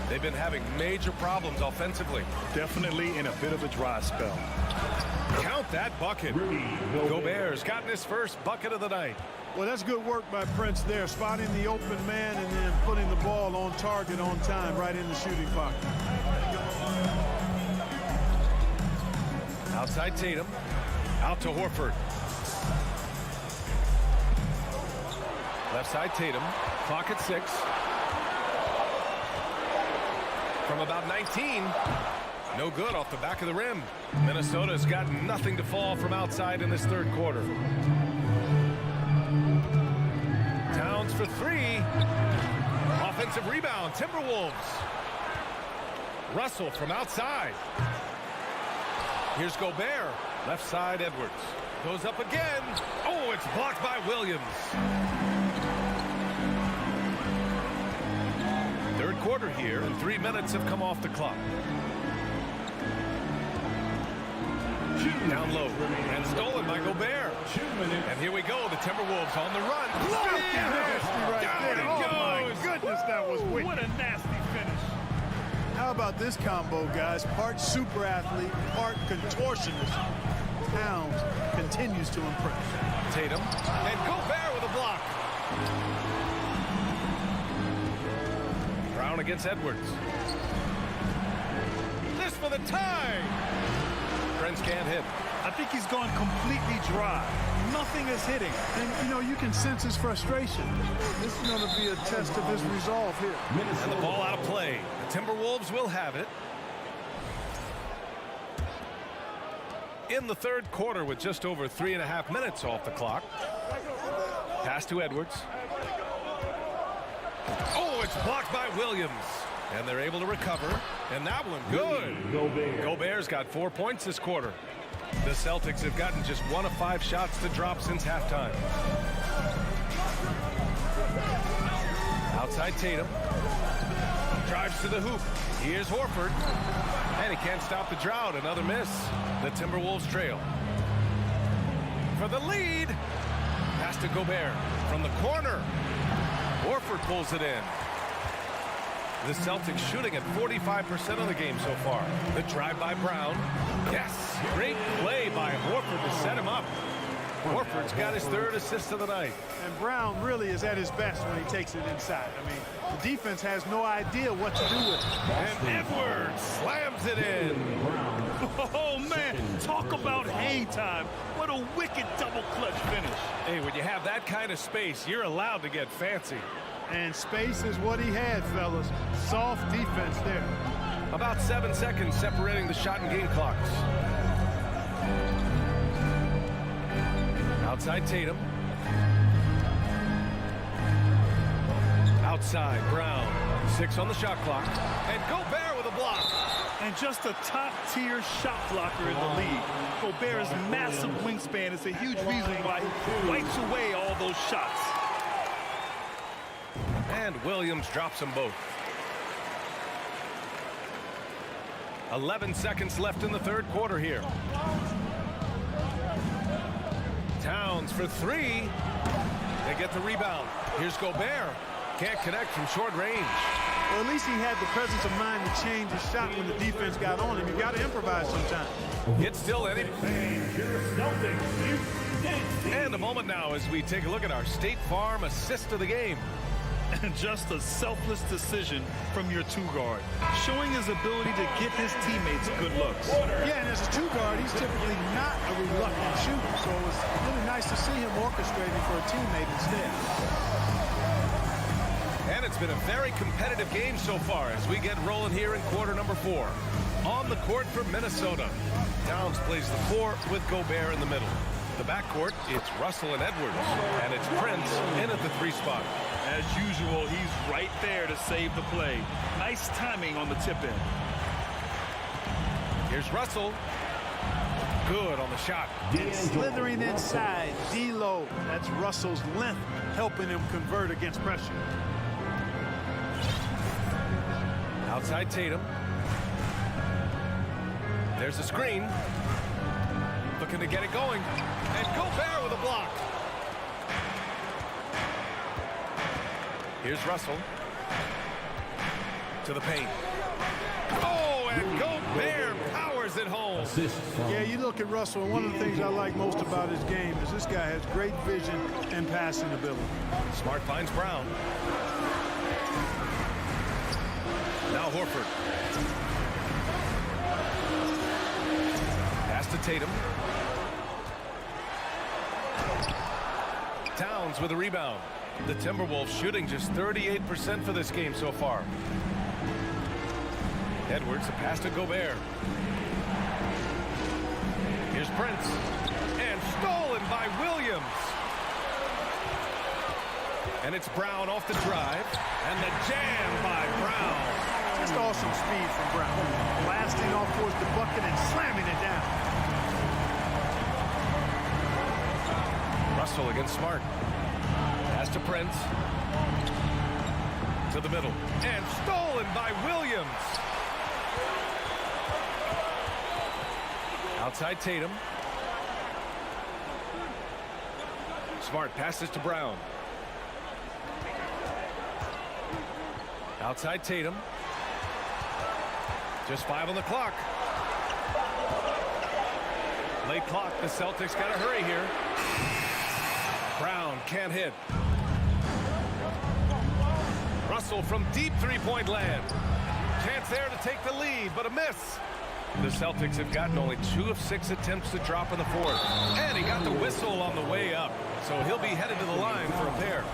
They've been having major problems offensively. Definitely in a bit of a dry spell. Count that bucket. Gobert's gotten his first bucket of the night. Well, that's good work by Prince there, spotting the open man and then putting the ball on target on time right in the shooting pocket. Outside Tatum. Out to Horford. Left side Tatum. Clock at 6. From about 19. No good off the back of the rim. Minnesota's got nothing to fall from outside in this third quarter. Towns for three. Offensive rebound, Timberwolves. Russell from outside. Here's Gobert. Left side, Edwards. Goes up again. Oh, it's blocked by Williams. Third quarter here, and 3 minutes have come off the clock. Down low, and stolen by Gobert. And here we go, the Timberwolves on the run. Oh, my goodness, that was wicked. What a nasty finish. How about this combo, guys? Part super athlete, part contortionist. Towns continues to impress. Tatum, and Gobert with a block. Brown against Edwards. This for the tie. Friends can't hit. I think he's gone completely dry. Nothing is hitting. And, you know, you can sense his frustration. This is going to be a test of his resolve here. And the ball out of play. The Timberwolves will have it. In the third quarter with just over 3.5 minutes off the clock. Pass to Edwards. Oh, it's blocked by Williams. And they're able to recover. And that one good. Gobert's got 4 points this quarter. The Celtics have gotten just 1 of 5 shots to drop since halftime. Outside Tatum. Drives to the hoop. Here's Horford. And he can't stop the drought. Another miss. The Timberwolves trail. For the lead. Pass to Gobert. From the corner. Horford pulls it in. The Celtics shooting at 45% of the game so far. The drive by Brown. Yes, great play by Horford to set him up. Horford's got his 3rd assist of the night. And Brown really is at his best when he takes it inside. I mean, the defense has no idea what to do with it. And Edwards slams it in. Oh, man, talk about hang time. What a wicked double clutch finish. Hey, when you have that kind of space, you're allowed to get fancy. And space is what he had, fellas. Soft defense there. About 7 seconds separating the shot and game clocks. Outside Tatum. Outside Brown. 6 on the shot clock. And Gobert with a block. And just a top-tier shot blocker in the league. Gobert's massive wingspan is a huge reason why he wipes away all those shots. And Williams drops them both. 11 seconds left in the third quarter here. Towns for 3. They get the rebound. Here's Gobert. Can't connect from short range. Well, at least he had the presence of mind to change his shot when the defense got on him. You got to improvise sometimes. It's still any. And a moment now as we take a look at our State Farm assist of the game. And just a selfless decision from your 2-guard, showing his ability to get his teammates good looks. Yeah, and as a 2-guard, he's typically not a reluctant shooter, so it was really nice to see him orchestrating for a teammate instead. And it's been a very competitive game so far as we get rolling here in quarter number 4. On the court for Minnesota. Towns plays the 4 with Gobert in the middle. The backcourt, it's Russell and Edwards, and it's Prince in at the 3 spot. As usual, he's right there to save the play. Nice timing on the tip-in. Here's Russell. Good on the shot. Slithering inside, D-low. That's Russell's length helping him convert against pressure. Outside Tatum. There's a screen. Looking to get it going. And Gobert with a block. Here's Russell. To the paint. Oh, and Gobert powers it home. Yeah, you look at Russell, and one of the things I like most about his game is this guy has great vision and passing ability. Smart finds Brown. Now Horford. Pass to Tatum. Towns with a rebound. The Timberwolves shooting just 38% for this game so far. Edwards, a pass to Gobert. Here's Prince. And stolen by Williams. And it's Brown off the drive. And the jam by Brown. Just awesome speed from Brown. Blasting off towards the bucket and slamming it down. Russell against Smart. Pass to Prince. To the middle. And stolen by Williams. Outside Tatum. Smart passes to Brown. Outside Tatum. Just 5 on the clock. Late clock. The Celtics got to hurry here. Brown can't hit. Russell from deep three-point land. Chance there to take the lead, but a miss. The Celtics have gotten only 2 of 6 attempts to drop in the fourth. And he got the whistle on the way up. So he'll be headed to the line for a pair.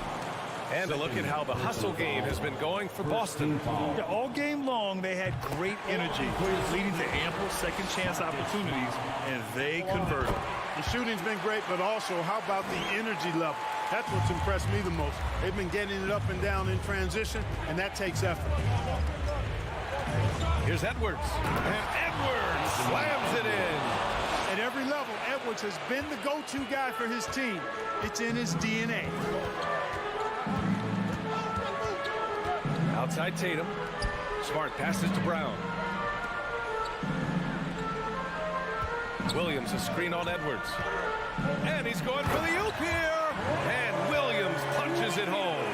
And a look at how the hustle game has been going for Boston. Yeah, all game long, they had great energy, leading to ample second chance opportunities, and they converted. The shooting's been great, but also how about the energy level? That's what's impressed me the most. They've been getting it up and down in transition, and that takes effort. Here's Edwards. And Edwards slams it in. At every level, Edwards has been the go-to guy for his team. It's in his DNA. Outside Tatum. Smart passes to Brown. Williams a screen on Edwards. And he's going for the oop here. And Williams punches it home.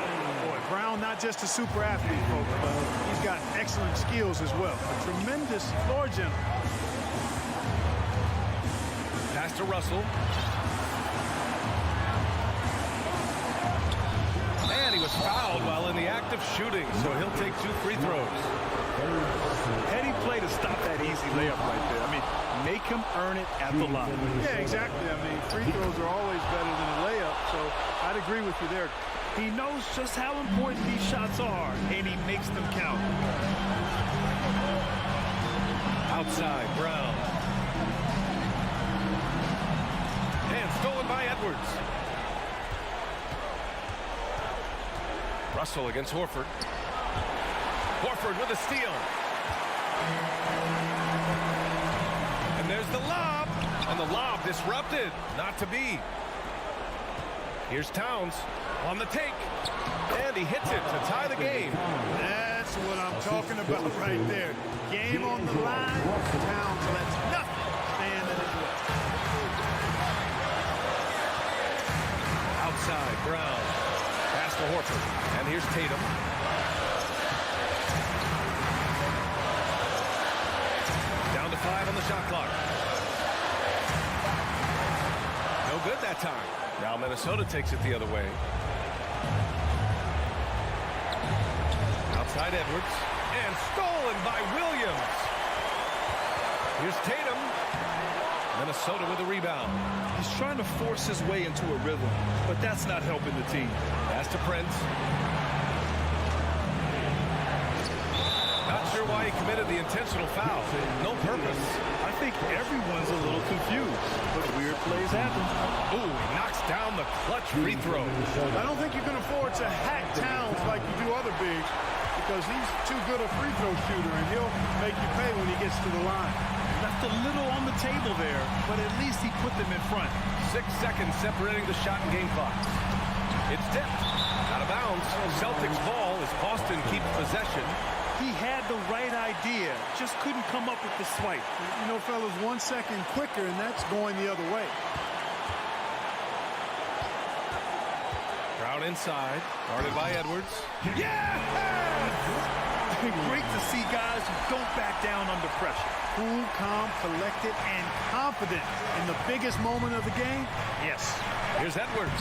Boy, Brown not just a super athlete, folks, but he's got excellent skills as well. A tremendous floor general. Pass to Russell. And he was fouled while in the act of shooting, so he'll take 2 free throws. Heady play to stop that easy layup right there. I mean, make him earn it at the line. Yeah, exactly. I mean, free throws are always better than a layup, so I'd agree with you there. He knows just how important these shots are, and he makes them count. Outside, Brown. And stolen by Edwards. Russell against Horford. Horford with a steal. And there's the lob. And the lob disrupted. Not to be. Here's Towns on the take. And he hits it to tie the game. That's what I'm talking about right there. Game on the line. Towns lets nothing stand in his way. Outside, Brown. Pass to Horford. And here's Tatum. Down to 5 on the shot clock. No good that time. Now Minnesota takes it the other way. Outside Edwards. And stolen by Williams. Here's Tatum. Minnesota with a rebound. He's trying to force his way into a rhythm, but that's not helping the team. Pass to Prince. Not sure why he committed the intentional foul. No purpose. I think everyone's a little confused, but weird plays happen. Ooh, he knocks down the clutch free throw. I don't think you can afford to hack Towns like you do other bigs because he's too good a free throw shooter, and he'll make you pay when he gets to the line. Left a little on the table there, but at least he put them in front. 6 seconds separating the shot and game clock. It's tipped. Out of bounds. Celtics ball as Boston keeps possession. He had the right idea, just couldn't come up with the swipe. You know, fellas, 1 second quicker, and that's going the other way. Brown inside, guarded by Edwards. Yes! Great to see guys who don't back down under pressure. Cool, calm, collected, and confident in the biggest moment of the game. Yes. Here's Edwards.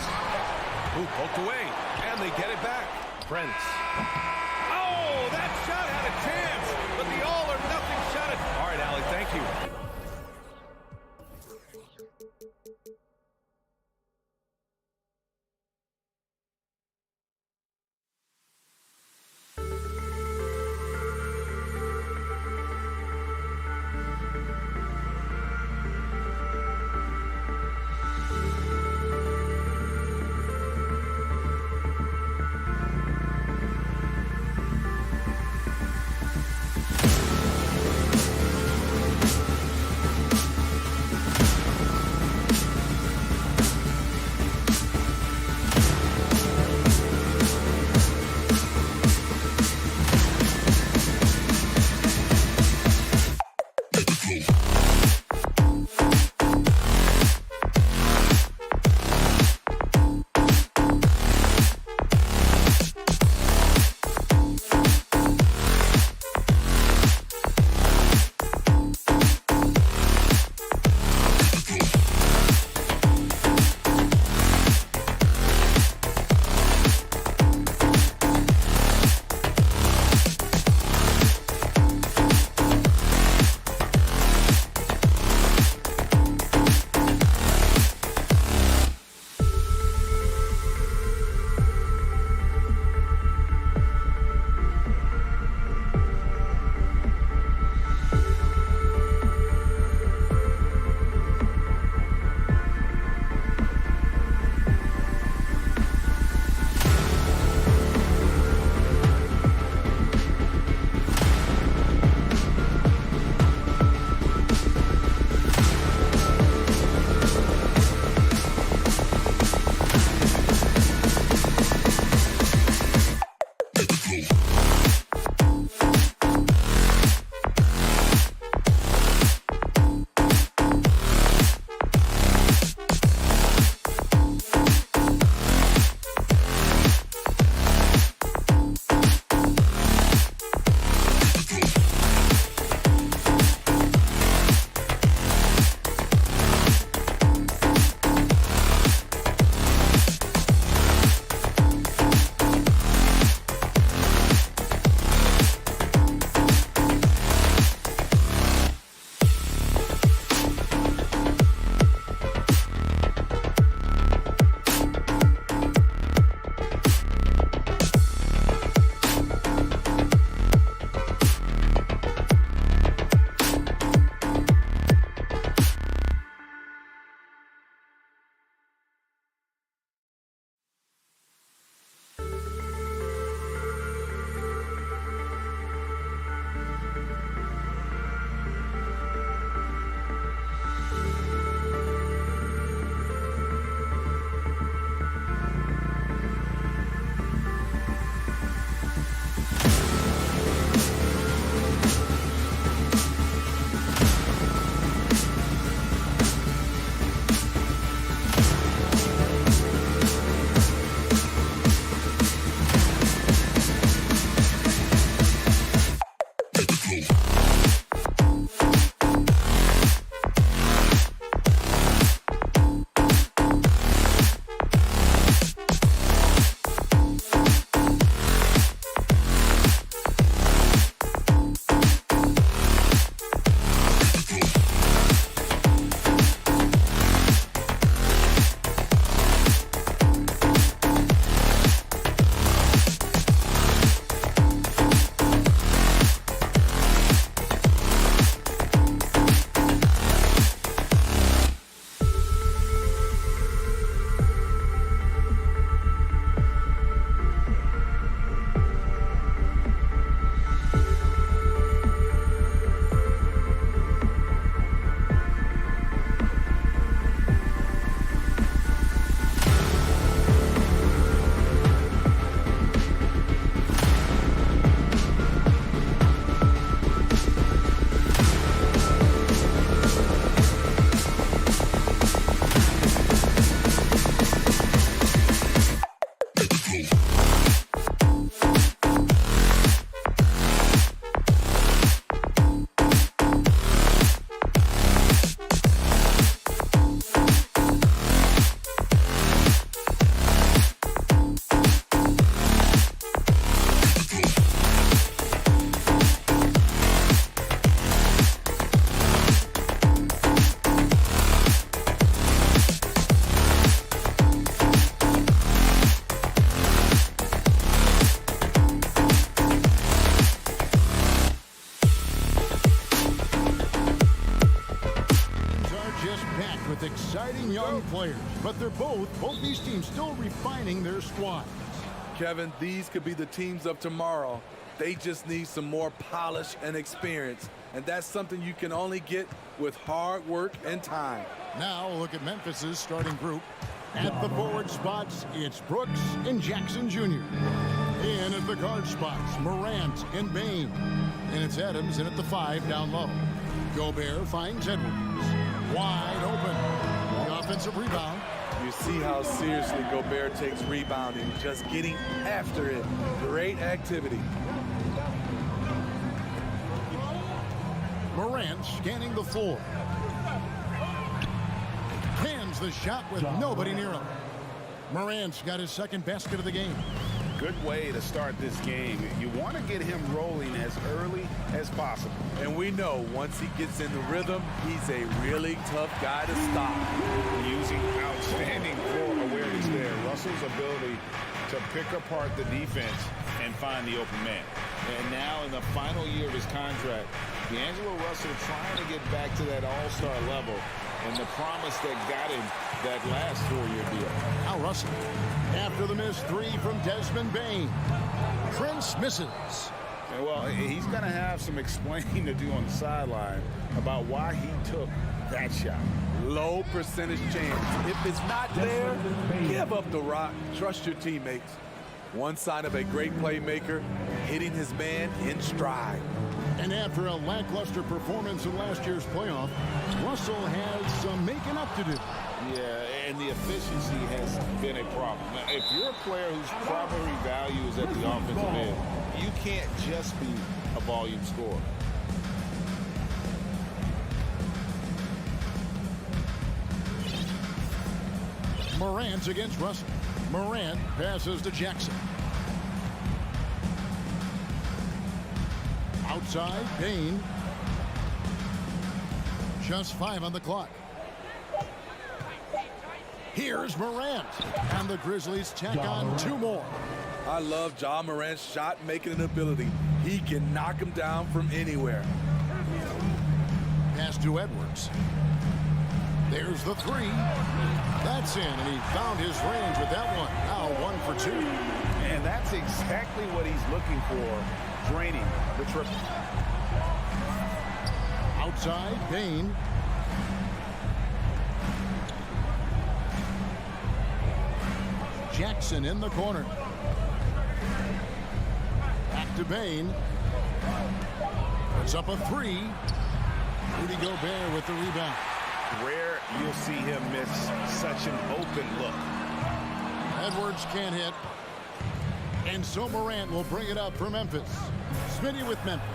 Who poked away, and they get it back. Prince. Oh, that shot had a chance, but the all-or-nothing shot. All right, Allie, thank you. but both these teams still refining their squad. Kevin, these could be the teams of tomorrow. They just need some more polish and experience, and that's something you can only get with hard work and time. Now look at Memphis's starting group. At the forward spots, it's Brooks and Jackson Jr. In at the guard spots, Morant and Bain. And it's Adams in at the 5 down low. Gobert finds Edwards. Wide open. The offensive rebound. You see how seriously Gobert takes rebounding, just getting after it. Great activity. Morant scanning the floor. Cans the shot with nobody near him. Morant's got his second basket of the game. Good way to start this game. You want to get him rolling as early as possible. And we know once he gets in the rhythm, he's a really tough guy to stop. Using outstanding floor awareness there. Russell's ability to pick apart the defense and find the open man. And now in the final year of his contract, D'Angelo Russell trying to get back to that all-star level and the promise that got him that last 4-year deal. Now Russell, after the missed 3 from Desmond Bain. Prince misses. And well, he's going to have some explaining to do on the sideline about why he took that shot. Low percentage chance. If it's not there, give up the rock. Trust your teammates. One sign of a great playmaker, hitting his man in stride. And after a lackluster performance in last year's playoff, Russell has some making up to do. Yeah, and the efficiency has been a problem. Now, if you're a player whose primary value is at the offensive end, you can't just be a volume scorer. Morant's against Russell. Morant passes to Jackson. Outside, Bain. Just 5 on the clock. Here's Morant. And the Grizzlies tack on 2 more. I love Ja Morant's shot-making ability. He can knock him down from anywhere. Pass to Edwards. There's the 3. That's in, and he found his range with that one. Now 1 for 2. And that's exactly what he's looking for, draining the triple. Outside, Bain. Jackson in the corner. Back to Bain. Puts up a 3. Rudy Gobert with the rebound. Rare you'll see him miss such an open look. Edwards can't hit. And so Morant will bring it up for Memphis. Smitty with Memphis.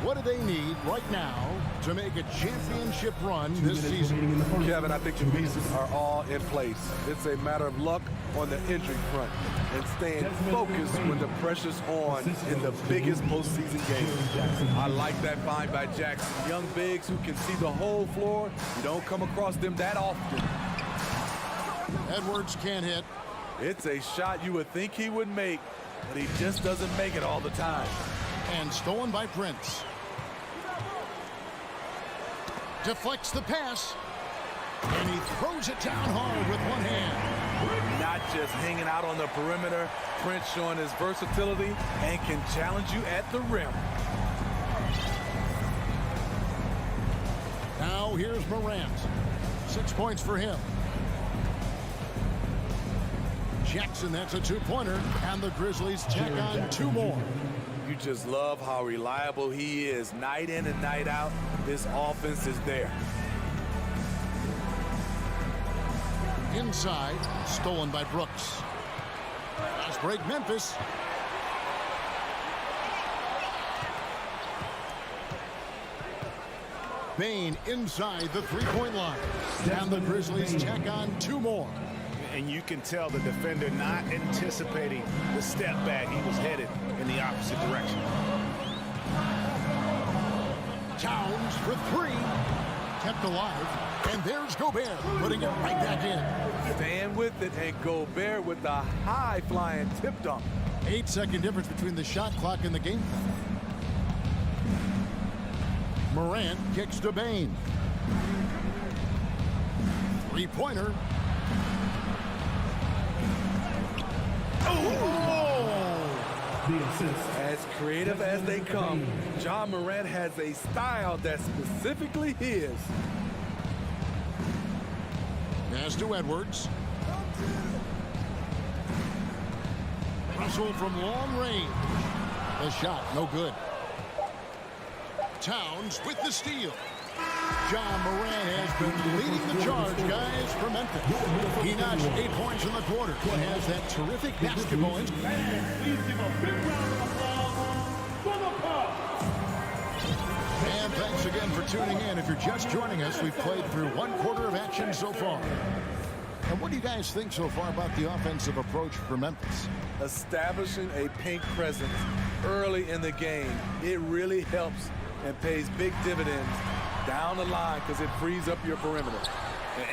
What do they need right now to make a championship run this season? Kevin, I think the pieces are all in place. It's a matter of luck on the injury front and staying focused when the pressure's on in the biggest postseason game. I like that find by Jackson. Young bigs who can see the whole floor. You don't come across them that often. Edwards can't hit. It's a shot you would think he would make, but he just doesn't make it all the time. And stolen by Prince. Deflects the pass. And he throws it down hard with one hand. Not just hanging out on the perimeter, Prince showing his versatility and can challenge you at the rim. Now here's Morant. 6 points for him. Jackson, that's a 2-pointer. And the Grizzlies tack on 2 more. You just love how reliable he is. Night in and night out, this offense is there. Inside, stolen by Brooks. Fast break, Memphis. Bain inside the 3-point line. And the Grizzlies tack on 2 more. And you can tell the defender not anticipating the step back. He was headed in the opposite direction. Towns for 3. Kept alive. And there's Gobert putting it right back in. Stand with it, and Gobert with the high-flying tip dunk. 8-second difference between the shot clock and the game clock. Morant kicks to Bain. 3-pointer. As creative as they come, Ja Morant has a style that's specifically his. Pass to Edwards. Russell from long range. The shot, no good. Towns with the steal. Ja Morant has been leading the charge, guys, for Memphis. He notched 8 points in the quarter and has that terrific basketball instinct. Please give a big round of applause for the Cubs. And thanks again for tuning in. If you're just joining us, we've played through 1 quarter of action so far. And what do you guys think so far about the offensive approach for Memphis? Establishing a paint presence early in the game, it really helps and pays big dividends down the line because it frees up your perimeter.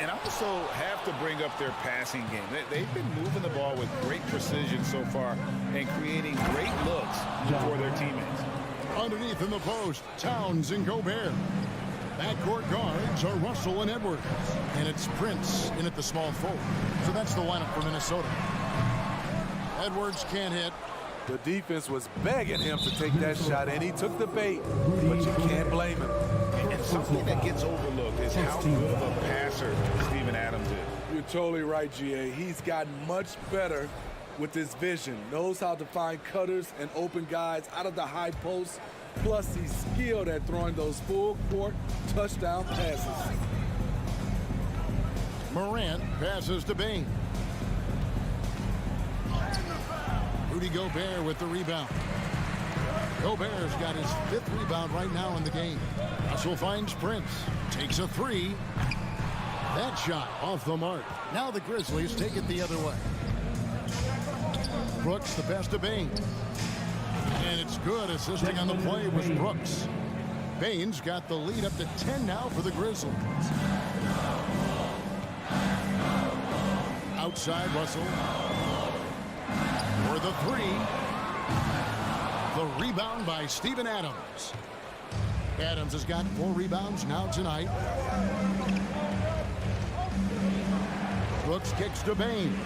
And also have to bring up their passing game. They've been moving the ball with great precision so far and creating great looks for their teammates. Underneath in the post, Towns and Gobert. Backcourt guards are Russell and Edwards. And it's Prince in at the small forward. So that's the lineup for Minnesota. Edwards can't hit. The defense was begging him to take that shot, and he took the bait, but you can't blame him. And something that gets overlooked is how good of a passer Steven Adams is. You're totally right, GA. He's gotten much better with his vision. Knows how to find cutters and open guys out of the high post. Plus, he's skilled at throwing those full-court touchdown passes. Morant passes to Bing. Rudy Gobert with the rebound. Gobert's got his 5th rebound right now in the game. Russell finds Prince. Takes a 3. That shot off the mark. Now the Grizzlies take it the other way. Brooks the pass to Bing. And it's good. Assisting on the play was Brooks. Baines got the lead up to 10 now for the Grizzlies. Outside Russell. For the 3. The rebound by Steven Adams. Adams has got 4 rebounds now tonight. Brooks kicks to Bane.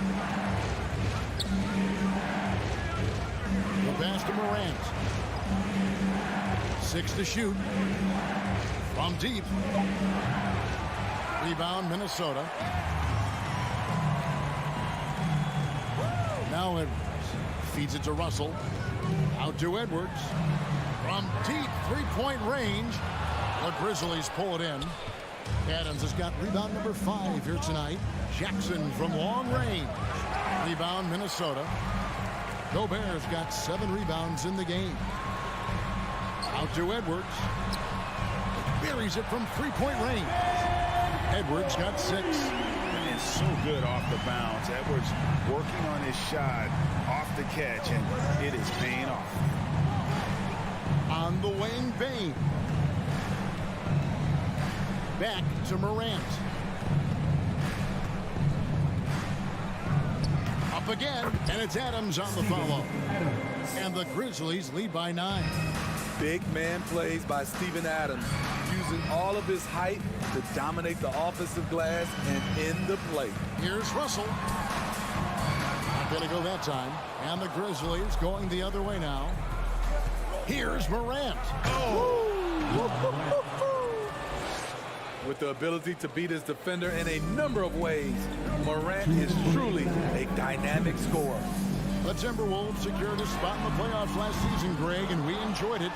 The pass to Morant. 6 to shoot. From deep. Rebound Minnesota. Now Edwards feeds it to Russell. Out to Edwards. From deep 3-point range. The Grizzlies pull it in. Adams has got rebound number 5 here tonight. Jackson from long range. Rebound Minnesota. Gobert's got 7 rebounds in the game. Out to Edwards. Buries it from 3-point range. Edwards got 6. And so good off the bounce. Edwards working on his shot off the catch, and it is paying off. On the wing, Bane. Back to Morant. Up again, and it's Adams on the follow. And the Grizzlies lead by 9. Big man plays by Steven Adams, using all of his height to dominate the offensive glass and end the play. Here's Russell. Not going to go that time. And the Grizzlies going the other way now. Here's Morant. Oh! With the ability to beat his defender in a number of ways, Morant is truly a dynamic scorer. The Timberwolves secured a spot in the playoffs last season, Greg, and we enjoyed it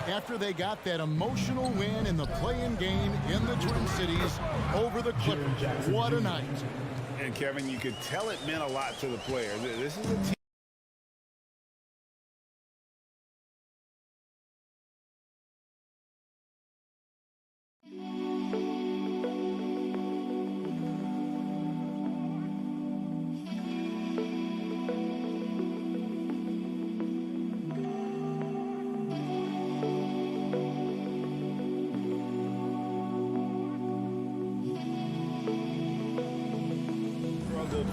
after they got that emotional win in the play-in game in the Twin Cities over the Clippers. What a night. And Kevin, you could tell it meant a lot to the players. This is a team.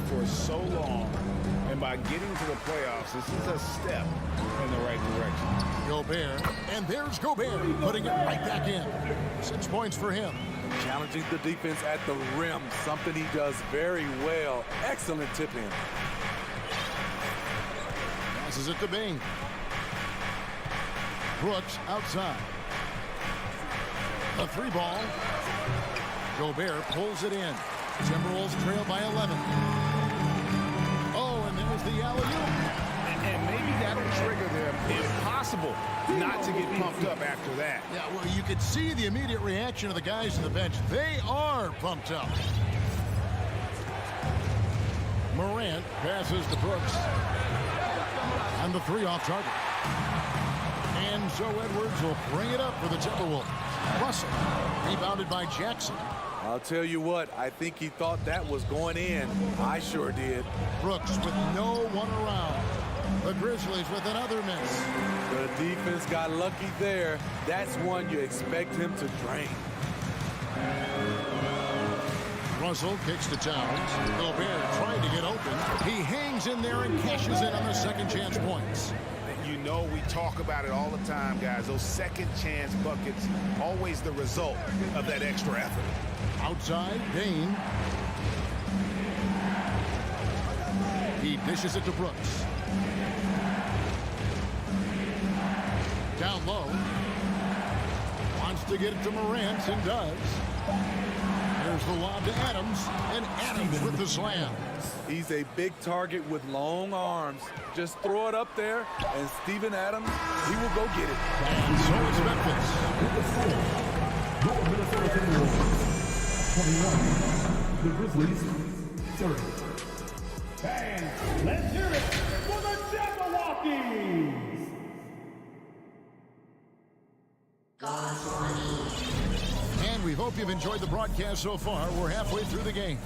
For so long, and by getting to the playoffs, this is a step in the right direction. Gobert, and there's Gobert putting it right back in. 6 points for him. Challenging the defense at the rim, something he does very well. Excellent tip in. Passes it to Bing. Brooks outside. The 3-ball. Gobert pulls it in. Timberwolves trail by 11. Oh, and there's the alley-oop. And maybe that'll trigger them. Impossible not to get pumped up after that. Yeah, well, you could see the immediate reaction of the guys on the bench. They are pumped up. Morant passes to Brooks. And the 3 off target. And so Edwards will bring it up for the Timberwolves. Russell, rebounded by Jackson. I'll tell you what, I think he thought that was going in. I sure did. Brooks with no one around. The Grizzlies with another miss. The defense got lucky there. That's one you expect him to drain. Russell kicks to Towns. Gobert trying to get open. He hangs in there and cashes in on the second chance points. You know we talk about it all the time, guys. Those second chance buckets, always the result of that extra effort. Outside, Dane. He dishes it to Brooks. Down low. Wants to get it to Morant and does. There's the lob to Adams, and Adams with the slam. He's a big target with long arms. Just throw it up there, and Steven Adams, he will go get it. And so is Memphis. 21, the Grizzlies, 30. And let's hear it for the Jabberwockies! And we hope you've enjoyed the broadcast so far. We're halfway through the game.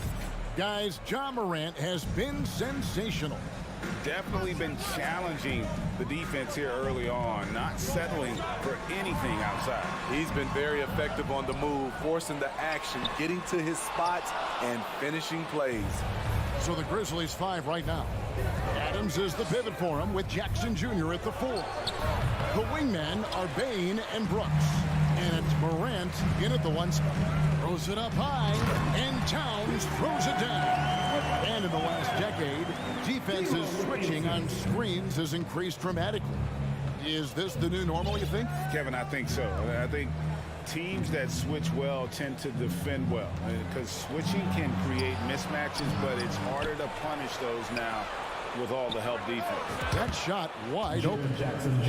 Guys, Ja Morant has been sensational. Definitely been challenging the defense here early on, not settling for anything outside. He's been very effective on the move, forcing the action, getting to his spots, and finishing plays. So the Grizzlies 5 right now. Adams is the pivot for him with Jackson Jr. at the 4. The wingmen are Bane and Brooks. And it's Morant in at the 1 spot. Throws it up high, and Towns throws it down. And in the last decade, defenses switching on screens has increased dramatically. Is this the new normal, you think? Kevin, I think so. I think teams that switch well tend to defend well, because switching can create mismatches, but it's harder to punish those now with all the help defense. That shot wide open.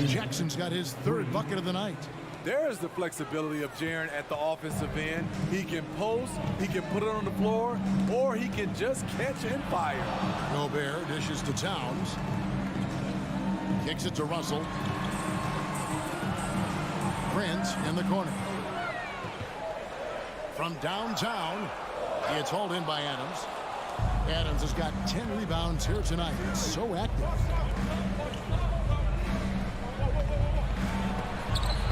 Jackson's got his 3rd bucket of the night. There is the flexibility of Jaren at the offensive end. He can post, he can put it on the floor, or he can just catch and fire. Gobert dishes to Towns. Kicks it to Russell. Prince in the corner. From downtown, it's hauled in by Adams. Adams has got 10 rebounds here tonight. It's so active.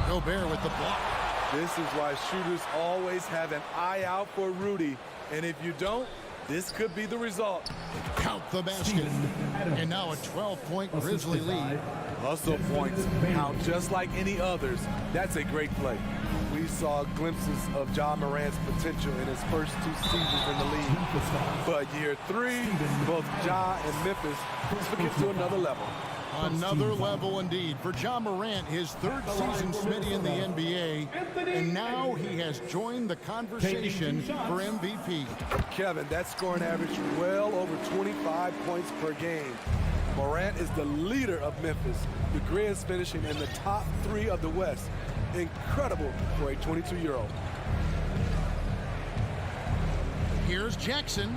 Gobert with the block. This is why shooters always have an eye out for Rudy. And if you don't, this could be the result. Count the basket. And now a 12-point Grizzly lead. Hustle points count just like any others. That's a great play. We saw glimpses of Ja Morant's potential in his first 2 seasons in the league. But year 3, both Ja and Memphis took it to another level. Another level indeed. For Ja Morant, his 3rd season Smitty in the NBA, and now he has joined the conversation for MVP. Kevin, that scoring average well over 25 points per game. Morant is the leader of Memphis. The Grizz finishing in the top 3 of the West. Incredible for a 22-year-old. Here's Jackson,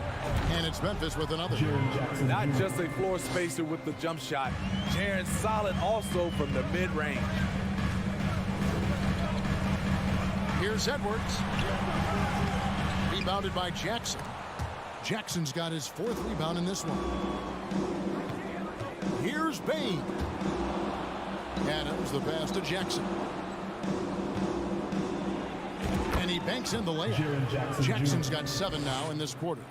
and it's Memphis with another. Not just a floor spacer with the jump shot. Jaren's solid also from the mid-range. Here's Edwards. Rebounded by Jackson. Jackson's got his 4th rebound in this one. Here's Bane. Adams, the pass to Jackson. And he banks in the layup. Jackson's got 7 now in this quarter.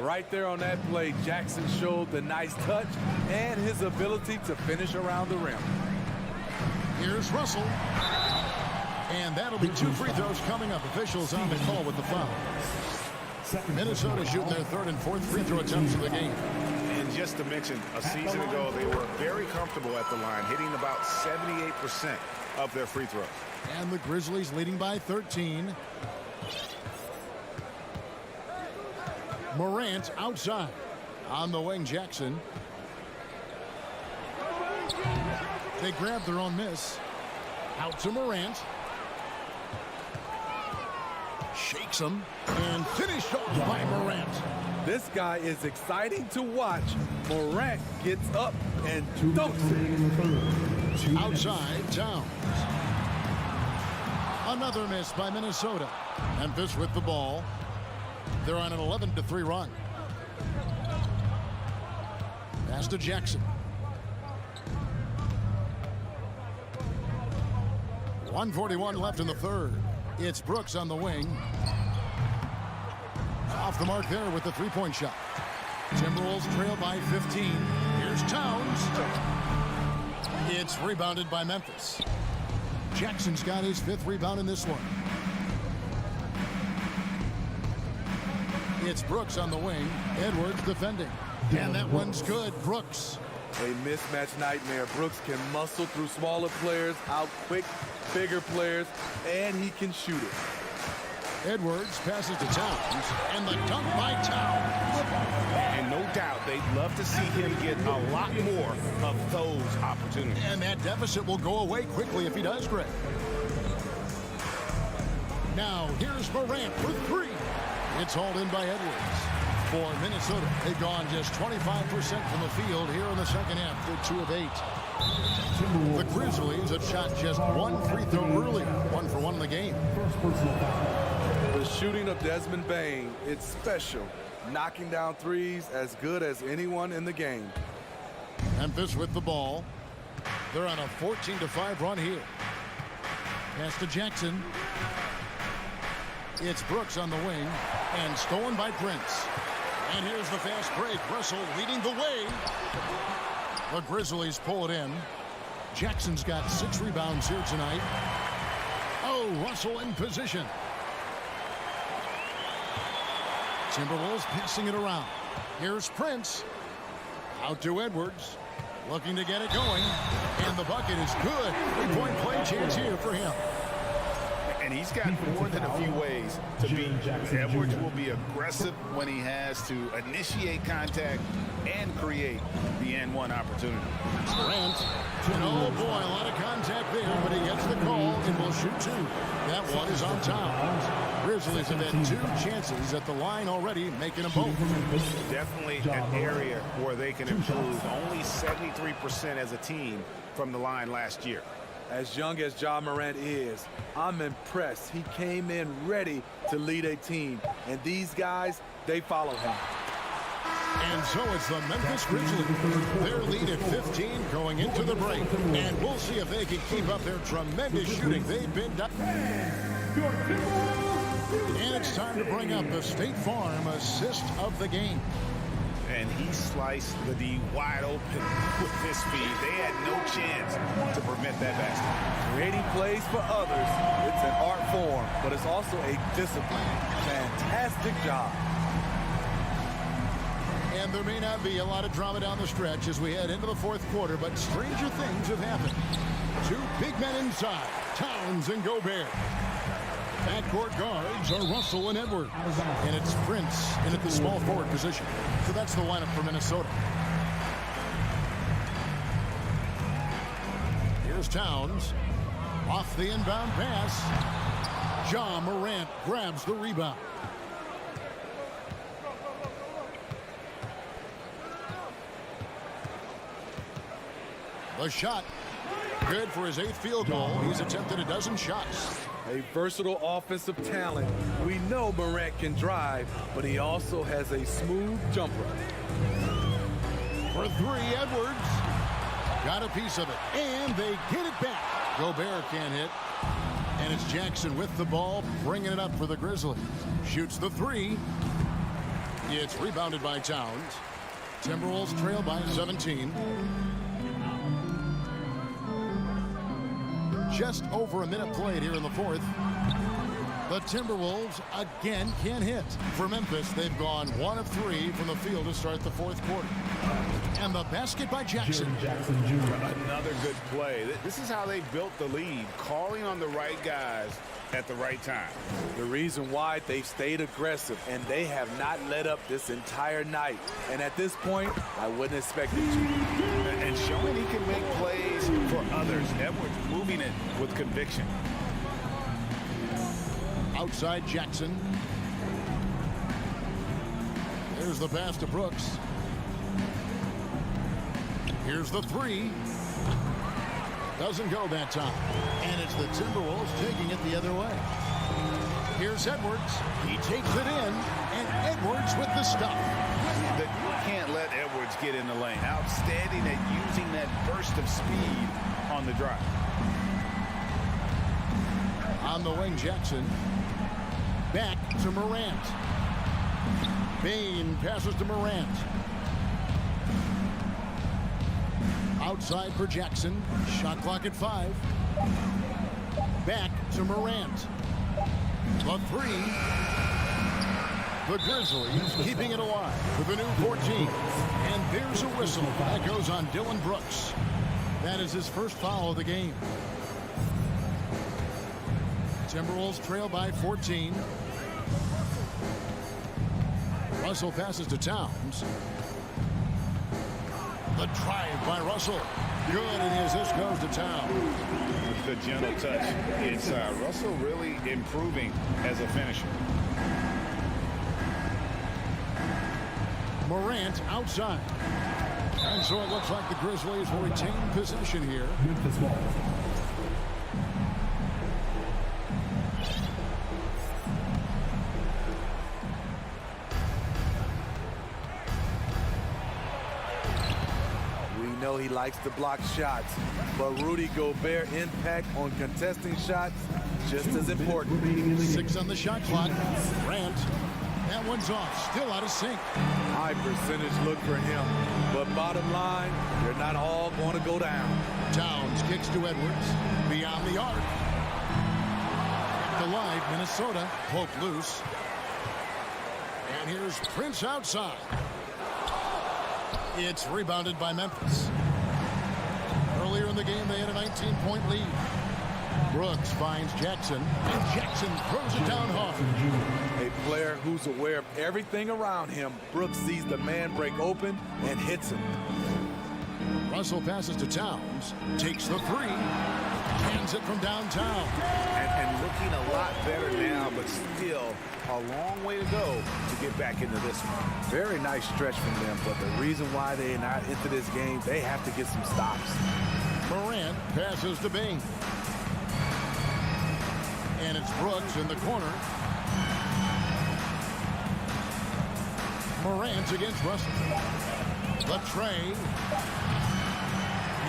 Right there on that play, Jackson showed the nice touch and his ability to finish around the rim. Here's Russell. And that'll be 2 free throws coming up. Officials on the call with the foul. Minnesota shooting their 3rd and 4th free throw attempts of the game. And And just to mention, a season ago, they were very comfortable at the line, hitting about 78% of their free throws. And the Grizzlies leading by 13. Morant outside. On the wing, Jackson. They grab their own miss. Out to Morant. Shakes him and finished off by Morant. This guy is exciting to watch. Morant gets up and dunks it. Outside, Towns. Another miss by Minnesota. Memphis with the ball. They're on an 11-3 run. Pass to Jackson. 1:41 left in the third. It's Brooks on the wing. Off the mark there with the three-point shot. Timberwolves trail by 15. Here's Towns. It's rebounded by Memphis. Jackson's got his 5th rebound in this one. It's Brooks on the wing. Edwards defending. And that one's good. Brooks. A mismatch nightmare. Brooks can muscle through smaller players, out quick bigger players, and he can shoot it. Edwards passes to Towns, and the dunk by Towns. And no doubt they'd love to see him get a lot more of those opportunities. And that deficit will go away quickly if he does, Greg. Now here's Morant for 3. It's hauled in by Edwards. For Minnesota, they've gone just 25% from the field here in the second half. They're 2 of 8. The Grizzlies have shot just 1 free throw earlier. 1 for 1 in the game. The shooting of Desmond Bane, it's special. Knocking down threes as good as anyone in the game. Memphis with the ball. They're on a 14-5 run here. Pass to Jackson. It's Brooks on the wing and stolen by Prince. And here's the fast break. Russell leading the way. The Grizzlies pull it in. Jackson's got 6 rebounds here tonight. Oh, Russell in position. Timberwolves passing it around. Here's Prince. Out to Edwards. Looking to get it going. And the bucket is good. 3-point play chance here for him. And he's got more than a few ways to beat. Edwards will be aggressive when he has to initiate contact and create the N1 opportunity. Morant. And oh boy, a lot of contact there, but he gets the call and will shoot 2. That one is on Towns. Grizzlies have had 2 chances at the line already, making them both. Definitely an area where they can improve. Only 73% as a team from the line last year. As young as Ja Morant is, I'm impressed. He came in ready to lead a team. And these guys, they follow him. And so it's the Memphis Grizzlies. Their lead at 15 going into the break. And we'll see if they can keep up their tremendous shooting. They've been done. And it's time to bring up the State Farm assist of the game. And he sliced the D wide open with his speed. They had no chance to prevent that basket. Creating plays for others, it's an art form, but it's also a discipline. Fantastic job. And there may not be a lot of drama down the stretch as we head into the 4th quarter, but stranger things have happened. 2 big men inside, Towns and Gobert. Backcourt guards are Russell and Edwards. And it's Prince in at the small forward position. So that's the lineup for Minnesota. Here's Towns. Off the inbound pass. Ja Morant grabs the rebound. The shot. Good for his 8th field goal. He's attempted a dozen shots. A versatile offensive talent. We know Morant can drive, but he also has a smooth jumper. For 3, Edwards. Got a piece of it, and they get it back. Gobert can't hit. And it's Jackson with the ball, bringing it up for the Grizzlies. Shoots the 3. It's rebounded by Towns. Timberwolves trail by 17. Just over a minute played here in the 4th. The Timberwolves again can't hit. For Memphis, they've gone 1 of 3 from the field to start the fourth quarter. And the basket by Jackson. Another good play. This is how they built the lead, calling on the right guys at the right time. The reason why they've stayed aggressive, and they have not let up this entire night. And at this point, I wouldn't expect it to. And showing he can make plays for others. Edwards moving it with conviction. Outside Jackson. There's the pass to Brooks. Here's the three. Doesn't go that time. And it's the Timberwolves taking it the other way. Here's Edwards. He takes it in. And Edwards with the stop. You can't let Edwards get in the lane. Outstanding at using that burst of speed on the drive. On the wing, Jackson. Back to Morant. Bain passes to Morant. Outside for Jackson. Shot clock at 5. Back to Morant. The three. The Grizzlies keeping it alive with a new 14. And there's a whistle. That goes on Dylan Brooks. That is his first foul of the game. Timberwolves trail by 14. Russell passes to Towns. The drive by Russell. Good, and his assist goes to Towns. The gentle touch. It's Russell really improving as a finisher. Morant outside. And so it looks like the Grizzlies will retain possession here. Memphis ball. Know he likes to block shots, but Rudy Gobert impact on contesting shots just as important. 6 on the shot clock. Grant. That one's off. Still out of sync. High percentage look for him, but bottom line, they're not all going to go down. Towns kicks to Edwards. Beyond the arc. Kept alive, Minnesota. Poke loose. And here's Prince outside. It's rebounded by Memphis. Earlier in the game, they had a 19-point lead. Brooks finds Jackson, and Jackson throws it down hard. A player who's aware of everything around him. Brooks sees the man break open and hits him. Russell passes to Towns, takes the three, hands it from downtown. And looking a lot better now, but still a long way to go to get back into this one. Very nice stretch from them, but the reason why they're not into this game, they have to get some stops. Morant passes to Bain. And it's Brooks in the corner. Morant against Russell. The tray.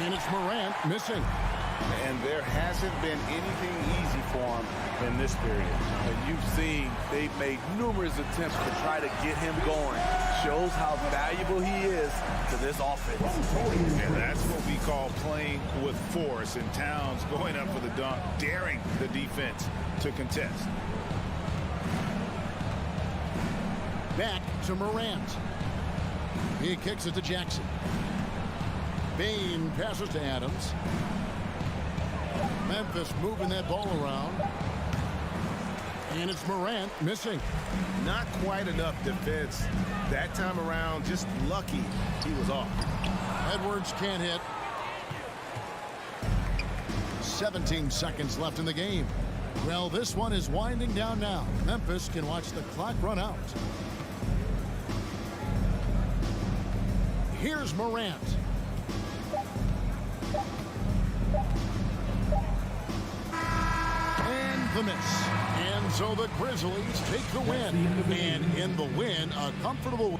And it's Morant missing. And there hasn't been anything easy for him in this period. And you've seen they've made numerous attempts to try to get him going. Shows how valuable he is to this offense. And that's what we call playing with force. And Towns going up for the dunk, daring the defense to contest. Back to Morant. He kicks it to Jackson. Bain passes to Adams. Memphis moving that ball around. And it's Morant missing. Not quite enough defense that time around. Just lucky he was off. Edwards can't hit. 17 seconds left in the game. Well, this one is winding down now. Memphis can watch the clock run out. Here's Morant. And the miss. And so the Grizzlies take the win. And in the win, a comfortable win.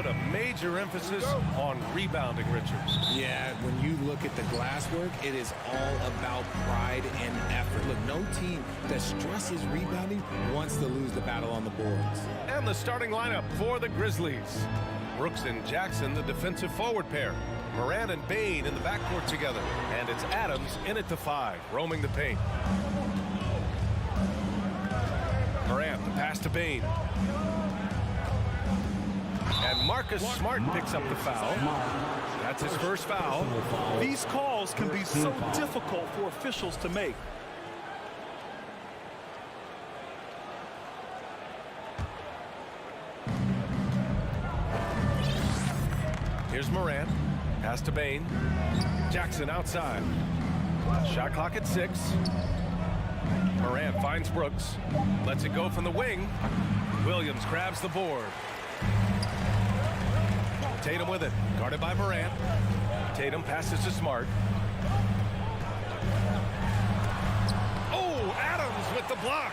put a major emphasis on rebounding, Richards. Yeah, when you look at the glass work, it is all about pride and effort. Look, no team that stresses rebounding wants to lose the battle on the boards. And the starting lineup for the Grizzlies. Brooks and Jackson, the defensive forward pair. Morant and Bane in the backcourt together. And it's Adams in at the 5, roaming the paint. Morant, the pass to Bane. And Marcus Smart picks up the foul. That's his first foul. These calls can be so difficult for officials to make. Here's Morant. Pass to Bane. Jackson outside. Shot clock at 6. Morant finds Brooks. Lets it go from the wing. Williams grabs the board. Tatum with it. Guarded by Morant. Tatum passes to Smart. Oh, Adams with the block.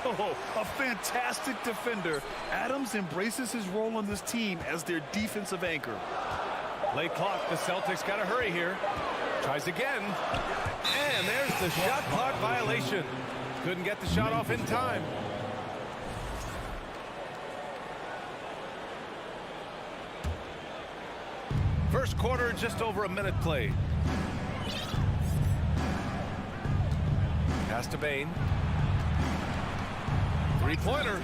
Oh, a fantastic defender. Adams embraces his role on this team as their defensive anchor. Late clock. The Celtics got to hurry here. Tries again. And there's the shot clock violation. Couldn't get the shot off in time. First quarter, just over a minute played. Pass to Bane. Three-pointer.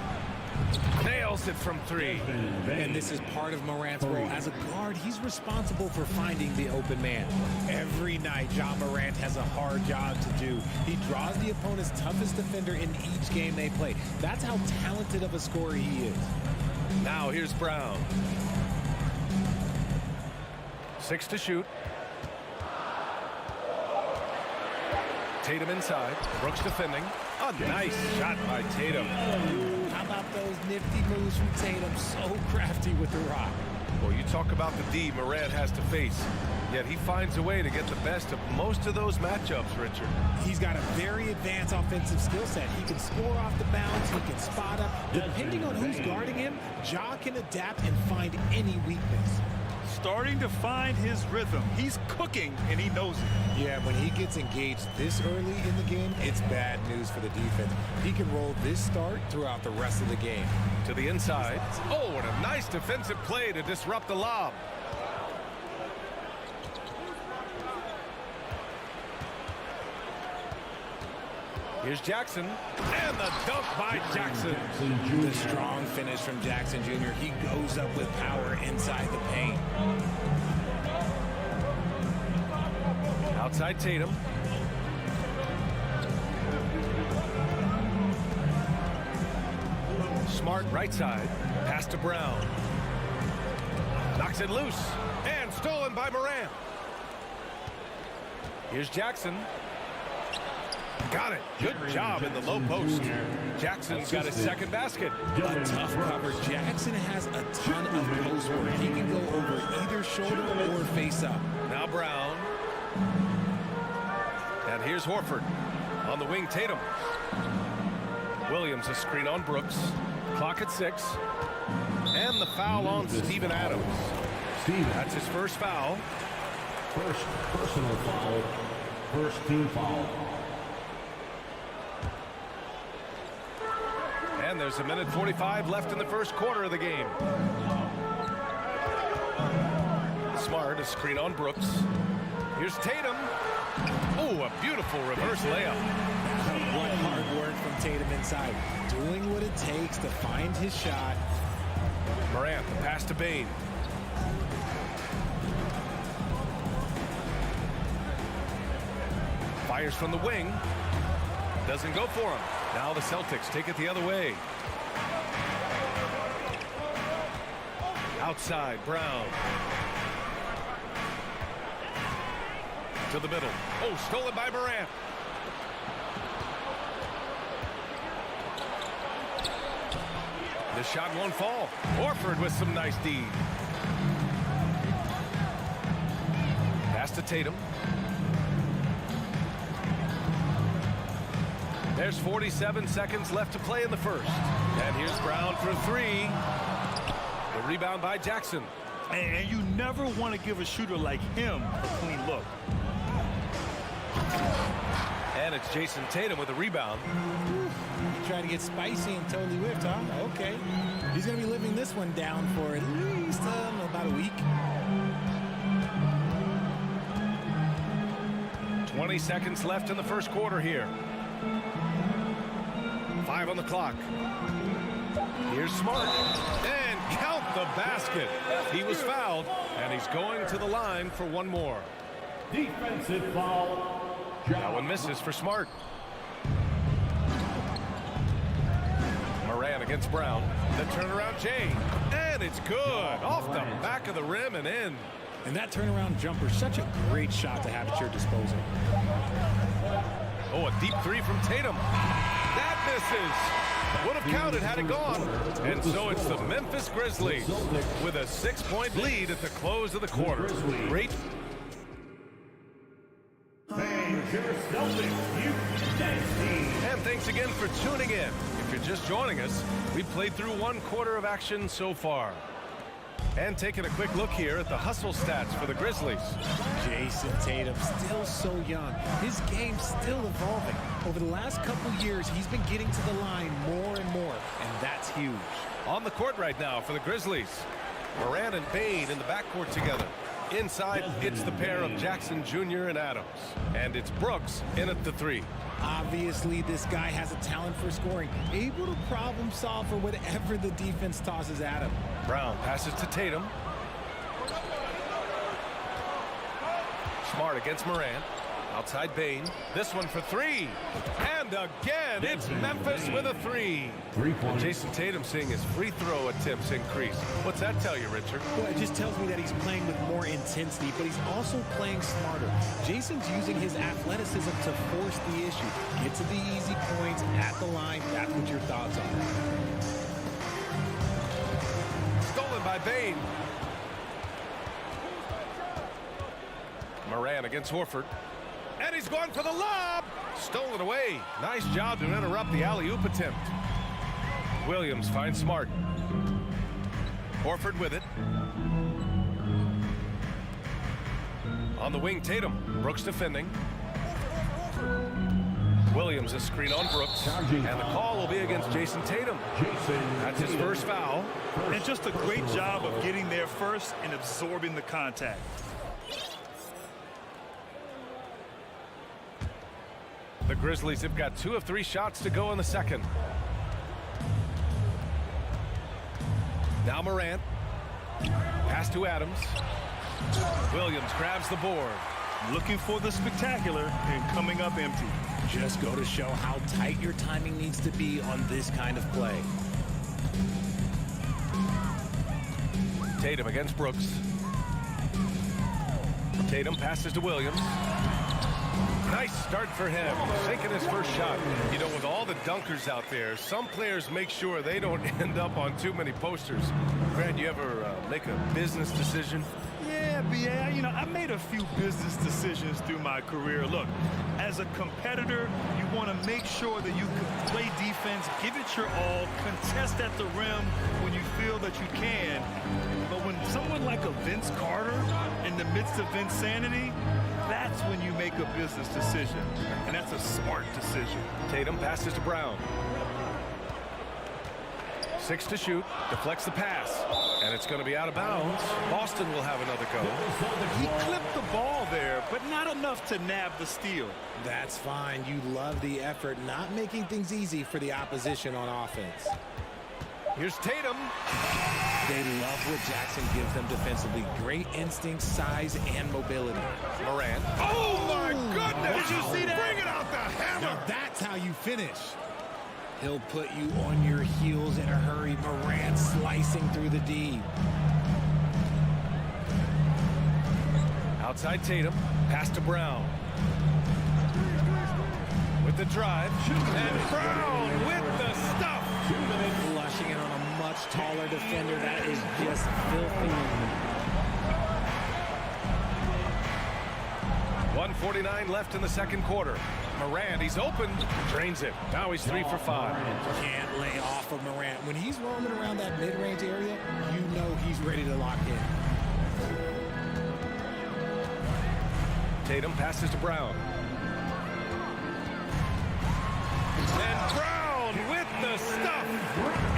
Nails it from 3. And this is part of Morant's role. As a guard, he's responsible for finding the open man. Every night, Ja Morant has a hard job to do. He draws the opponent's toughest defender in each game they play. That's how talented of a scorer he is. Now here's Brown. 6 to shoot. Tatum inside. Brooks defending. A nice shot by Tatum. How about those nifty moves from Tatum? So crafty with the rock. Well, you talk about the D Morant has to face. Yet he finds a way to get the best of most of those matchups, Richard. He's got a very advanced offensive skill set. He can score off the bounce. He can spot up. Depending on who's guarding him, Ja can adapt and find any weakness. Starting to find his rhythm. He's cooking, and he knows it. Yeah, when he gets engaged this early in the game, it's bad news for the defense. He can roll this start throughout the rest of the game. To the inside. Oh, and a nice defensive play to disrupt the lob. Here's Jackson, and the dunk by Jackson. The strong finish from Jackson Jr. He goes up with power inside the paint. Outside Tatum. Smart right side. Pass to Brown. Knocks it loose, and stolen by Morant. Here's Jackson. Got it. Good job in the low post. Jackson's got his second basket. A tough cover. Jackson has a ton of post work. He can go over either shoulder or face up. Now Brown. And here's Horford. On the wing, Tatum. Williams a screen on Brooks. Clock at 6. And the foul on Steven Adams. That's his first foul. First personal foul. First team foul. And there's a minute 45 left in the first quarter of the game. Smart, a screen on Brooks. Here's Tatum. Oh, a beautiful reverse layup. What hard work from Tatum inside. Doing what it takes to find his shot. Morant, the pass to Bane. Fires from the wing. Doesn't go for him. Now the Celtics take it the other way. Outside, Brown. To the middle. Oh, stolen by Morant. The shot won't fall. Horford with some nice D. Pass to Tatum. There's 47 seconds left to play in the first. And here's Brown for 3. The rebound by Jackson. And you never want to give a shooter like him a clean look. And it's Jason Tatum with a rebound. He tried to get spicy and totally whiffed, huh? Okay. He's going to be living this one down for at least about a week. 20 seconds left in the first quarter here. 5 on the clock. Here's Smart. And count the basket. He was fouled, and he's going to the line for one more. Defensive foul. That one misses for Smart. Moran against Brown. The turnaround Jay. And it's good. Off the back of the rim and in. And that turnaround jumper, such a great shot to have at your disposal. Oh, a deep three from Tatum. That misses. Would have counted had it gone. And so it's the Memphis Grizzlies with a 6-point lead at the close of the quarter. Great. And thanks again for tuning in. If you're just joining us, we played through one quarter of action so far. And taking a quick look here at the hustle stats for the Grizzlies. Jason Tatum, still so young. His game's still evolving. Over the last couple years, he's been getting to the line more and more, and that's huge. On the court right now for the Grizzlies. Moran and Payne in the backcourt together. Inside, it's the pair of Jackson Jr. and Adams. And it's Brooks in at the 3. Obviously, this guy has a talent for scoring, able to problem solve for whatever the defense tosses at him. Brown passes to Tatum. Smart against Moran. Outside Bain. This one for 3. And again, it's Memphis with a 3. Jason Tatum seeing his free throw attempts increase. What's that tell you, Richard? Well, it just tells me that he's playing with more intensity, but he's also playing smarter. Jason's using his athleticism to force the issue. Get to the easy points at the line. That's what your thoughts are. Stolen by Bain. Moran against Horford. And he's going for the lob. Stolen away. Nice job to interrupt the alley-oop attempt. Williams finds Smart. Horford with it. On the wing, Tatum. Brooks defending. Williams a screen on Brooks. And the call will be against Jason Tatum. That's his first foul. And just a great job of getting there first and absorbing the contact. The Grizzlies have got 2 of 3 shots to go in the second. Now Morant. Pass to Adams. Williams grabs the board. Looking for the spectacular and coming up empty. Just go to show how tight your timing needs to be on this kind of play. Tatum against Brooks. Tatum passes to Williams. Nice start for him, sinking his first shot. You know, with all the dunkers out there, some players make sure they don't end up on too many posters. Grant, you ever make a business decision? Yeah, B.A., you know, I made a few business decisions through my career. Look, as a competitor, you want to make sure that you can play defense, give it your all, contest at the rim when you feel that you can. But when someone like a Vince Carter in the midst of insanity, that's when you make a business decision. And that's a smart decision. Tatum passes to Brown. 6 to shoot, deflects the pass, and it's going to be out of bounds. Boston will have another go. He clipped the ball there, but not enough to nab the steal. That's fine. You love the effort, not making things easy for the opposition on offense. Here's Tatum. They love what Jackson gives them defensively. Great instincts, size, and mobility. Morant. Oh, my goodness! Did you see that? Bring it out the hammer! Now that's how you finish. He'll put you on your heels in a hurry. Morant slicing through the D. Outside Tatum. Pass to Brown. With the drive. And Brown with the stuff. Flushing it on a much taller defender. That is just filthy. 1:49 left in the second quarter. Morant, he's open. Drains it. Now he's 3 for 5. Can't lay off of Morant. When he's roaming around that mid-range area, you know he's ready to lock in. Tatum passes to Brown. And Brown with the stuff.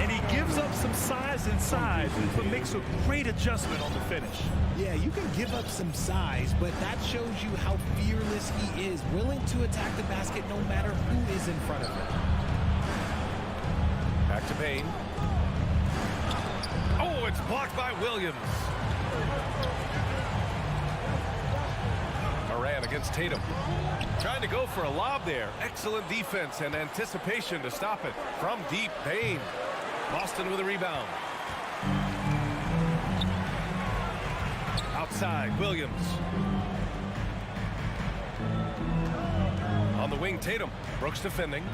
And he gives up some size inside, but makes a great adjustment on the finish. Yeah, you can give up some size, but that shows you how fearless he is, willing to attack the basket no matter who is in front of him. Back to Payne. Oh, it's blocked by Williams. Morant against Tatum. Trying to go for a lob there. Excellent defense and anticipation to stop it. From deep, Payne. Boston with a rebound. Outside, Williams. On the wing, Tatum. Brooks defending.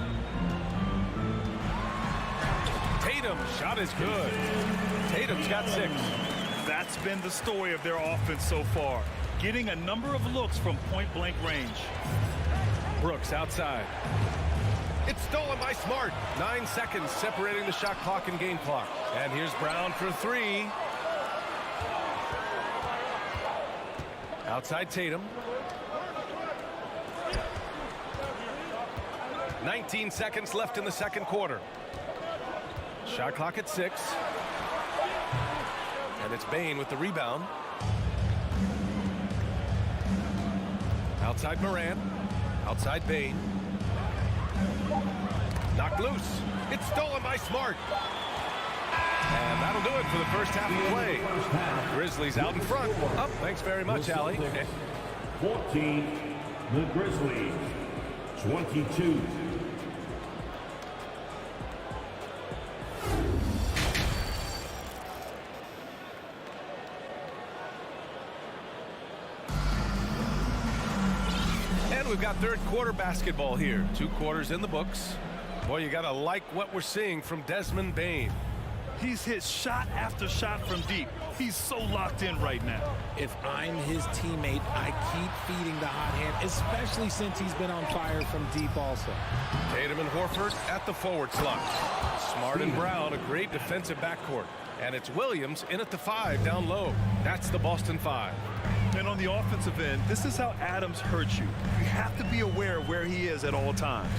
Tatum, shot is good. Tatum's got 6. That's been the story of their offense so far. Getting a number of looks from point-blank range. Brooks outside. It's stolen by Smart. 9 seconds separating the shot clock and game clock. And here's Brown for 3. Outside Tatum. 19 seconds left in the second quarter. Shot clock at 6. And it's Bane with the rebound. Outside Morant. Outside Bane. Knocked loose. It's stolen by Smart. And that'll do it for the first half of play. Grizzlies out in front. Up. Thanks very much, Allie. 14, the Grizzlies. 22. And we've got third quarter basketball here. 2 quarters in the books. Boy, you got to like what we're seeing from Desmond Bane. He's hit shot after shot from deep. He's so locked in right now. If I'm his teammate, I keep feeding the hot hand, especially since he's been on fire from deep also. Tatum and Horford at the forward slot. Smart and Brown, a great defensive backcourt. And it's Williams in at the 5 down low. That's the Boston 5. And on the offensive end, this is how Adams hurts you. You have to be aware of where he is at all times.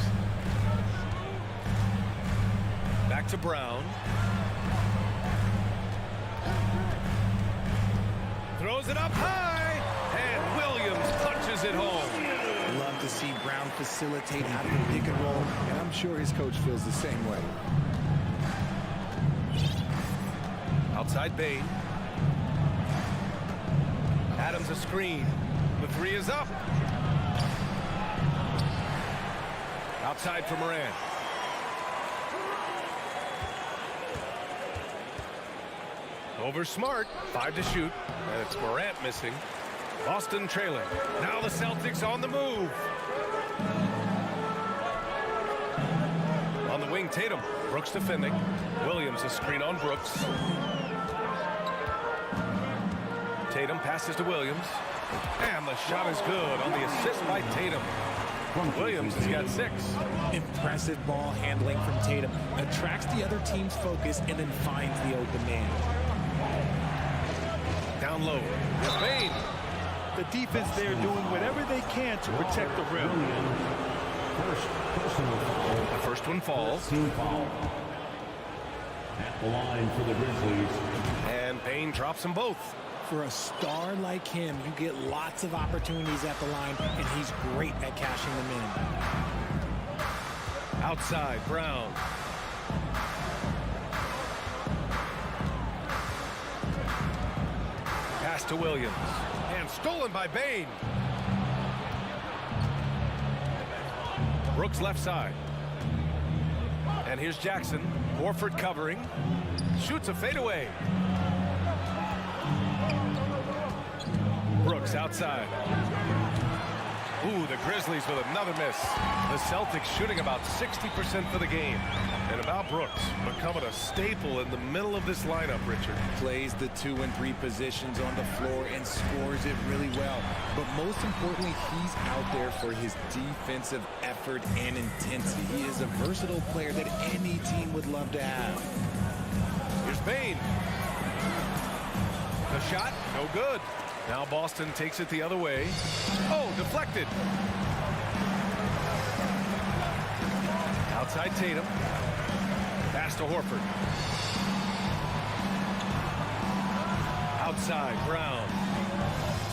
Back to Brown. Throws it up high, and Williams punches it home. Love to see Brown facilitate out of the pick and roll, and I'm sure his coach feels the same way. Outside Bane. Adams a screen. The 3 is up. Outside for Morant. Over Smart. 5 to shoot. And it's Morant missing. Boston trailing. Now the Celtics on the move. On the wing, Tatum. Brooks defending. Williams a screen on Brooks. Tatum passes to Williams. And the shot is good on the assist by Tatum. Williams has got 6. Impressive ball handling from Tatum. Attracts the other team's focus and then finds the open man. Down low. Bane. The defense there doing whatever they can to protect the rim. The first one falls. Team foul. At the line for the Grizzlies. And Bane drops them both. For a star like him, you get lots of opportunities at the line, and he's great at cashing them in. Outside, Brown. Pass to Williams. And stolen by Bane. Brooks left side. And here's Jackson. Horford covering. Shoots a fadeaway. Brooks outside. Ooh, the Grizzlies with another miss. The Celtics shooting about 60% for the game. And about Brooks becoming a staple in the middle of this lineup, Richard. Plays the 2 and 3 positions on the floor and scores it really well. But most importantly, he's out there for his defensive effort and intensity. He is a versatile player that any team would love to have. Here's Bane. The shot, no good. Now Boston takes it the other way. Oh, deflected. Outside Tatum. Pass to Horford. Outside Brown.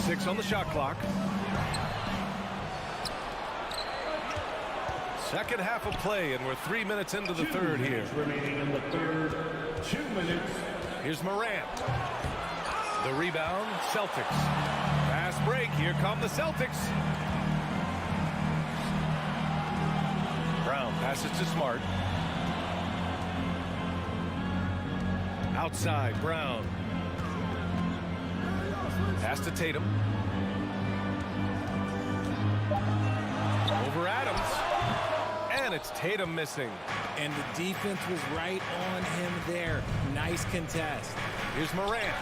6 on the shot clock. Second half of play, and we're 3 minutes into the third here. Remaining in the third. 2 minutes. Here's Morant. The rebound, Celtics. Fast break. Here come the Celtics. Brown passes to Smart. Outside, Brown. Pass to Tatum. Over Adams. And it's Tatum missing. And the defense was right on him there. Nice contest. Here's Morant.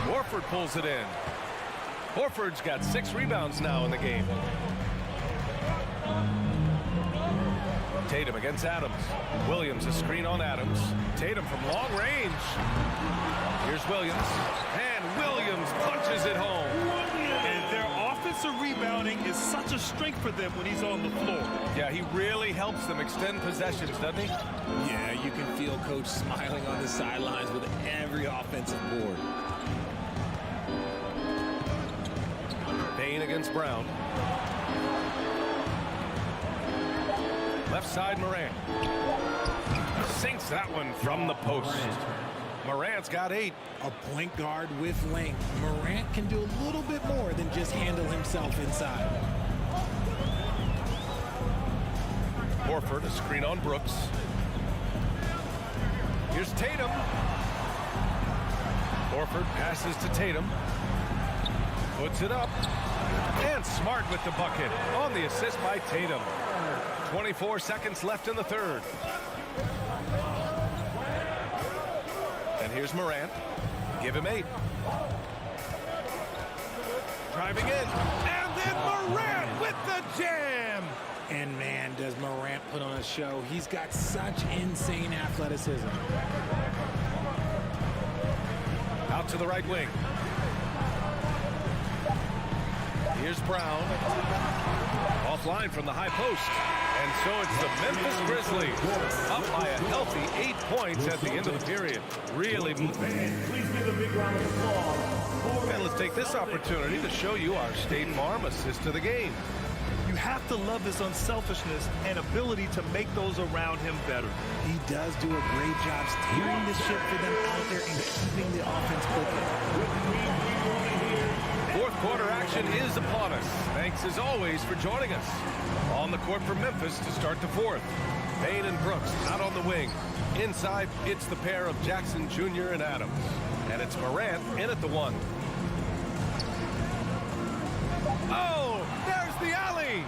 Horford pulls it in. Horford's got 6 rebounds now in the game. Tatum against Adams. Williams a screen on Adams. Tatum from long range. Here's Williams. And Williams punches it home. And their offensive rebounding is such a strength for them when he's on the floor. Yeah, he really helps them extend possessions, doesn't he? Yeah, you can feel Coach smiling on the sidelines with every offensive board. Bane against Brown. Left side, Morant. Sinks that one from the post. Morant's got 8. A point guard with length. Morant can do a little bit more than just handle himself inside. Horford, a screen on Brooks. Here's Tatum. Horford passes to Tatum. Puts it up. And Smart with the bucket on the assist by Tatum. 24 seconds left in the third. And here's Morant. Give him 8. Driving in. And then Morant with the jam. And man, does Morant put on a show. He's got such insane athleticism. Out to the right wing. Here's Brown. Offline from the high post. And so it's the Memphis Grizzlies up by a healthy 8 points at the end of the period. Really moving. Please give a big round of applause. And let's take this opportunity to show you our State Farm assist of the game. You have to love his unselfishness and ability to make those around him better. He does do a great job steering the ship for them out there and keeping the offense clicking. Fourth quarter action is upon us. Thanks as always for joining us. On the court for Memphis to start the fourth. Bane and Brooks out on the wing. Inside, it's the pair of Jackson Jr. and Adams. And it's Morant in at the 1. Oh, there's the alley.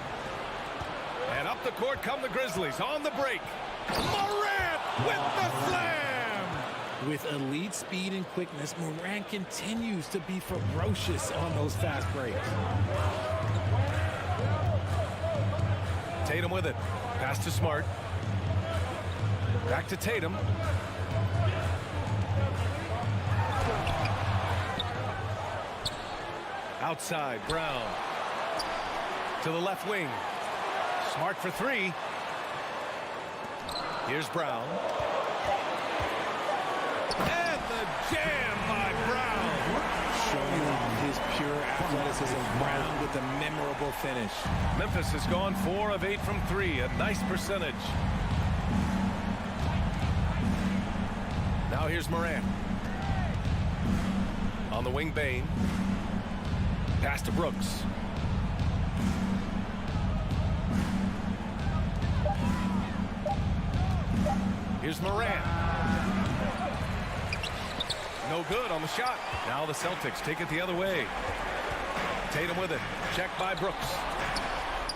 And up the court come the Grizzlies on the break. Morant with the slam. With elite speed and quickness, Morant continues to be ferocious on those fast breaks. Tatum with it. Pass to Smart. Back to Tatum. Outside, Brown. To the left wing. Smart for 3. Here's Brown. And the jam by Brown. Showing his pure athleticism. Brown with a memorable finish. Memphis has gone 4 of 8 from 3. A nice percentage. Now here's Morant. On the wing, Bane. Pass to Brooks. Here's Morant. No good on the shot. Now the Celtics take it the other way. Tatum with it. Check by Brooks.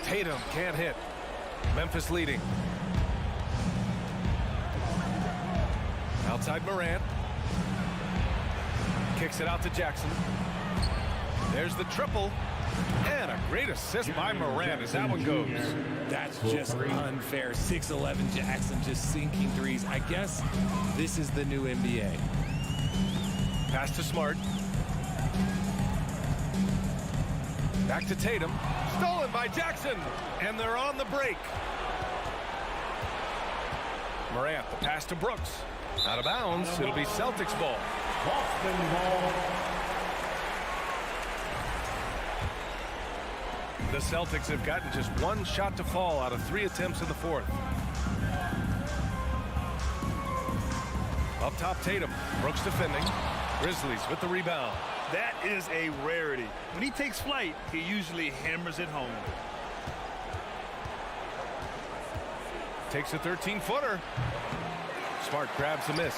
Tatum can't hit. Memphis leading. Outside Morant. Kicks it out to Jackson. There's the triple. And a great assist by Morant as that one goes. That's just unfair. 6'11" Jackson just sinking threes. I guess this is the new NBA. Pass to Smart. Back to Tatum. Stolen by Jackson. And they're on the break. Morant, the pass to Brooks. Out of bounds. It'll be Celtics ball. Boston ball. The Celtics have gotten just one shot to fall out of 3 attempts in the fourth. Up top, Tatum. Brooks defending. Grizzlies with the rebound. That is a rarity. When he takes flight, he usually hammers it home. Takes a 13-footer. Smart grabs a miss.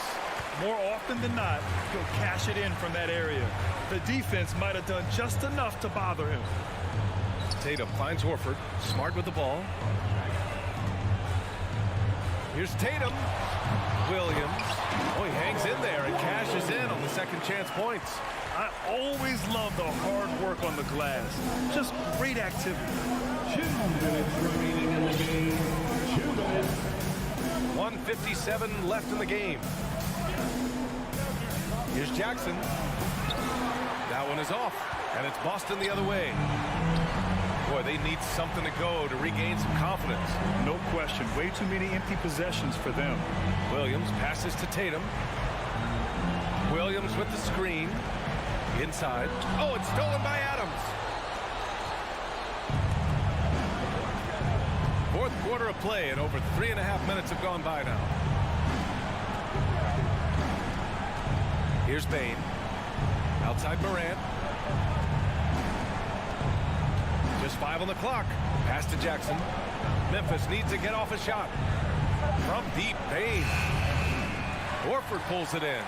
More often than not, he'll cash it in from that area. The defense might have done just enough to bother him. Tatum finds Horford. Smart with the ball. Here's Tatum. Williams. Oh, he hangs in there and cashes in on the second chance points. I always love the hard work on the glass. Just great activity. 2 minutes remaining in the game. 2 minutes. 1:57 left in the game. Here's Jackson. That one is off, and it's Boston the other way. Boy, they need something to go to regain some confidence. No question. Way too many empty possessions for them. Williams passes to Tatum. Williams with the screen. Inside. Oh, it's stolen by Adams. Fourth quarter of play, and over 3.5 minutes have gone by now. Here's Bane. Outside Morant. Just 5 on the clock. Pass to Jackson. Memphis needs to get off a shot. From deep, Bane. Horford pulls it in.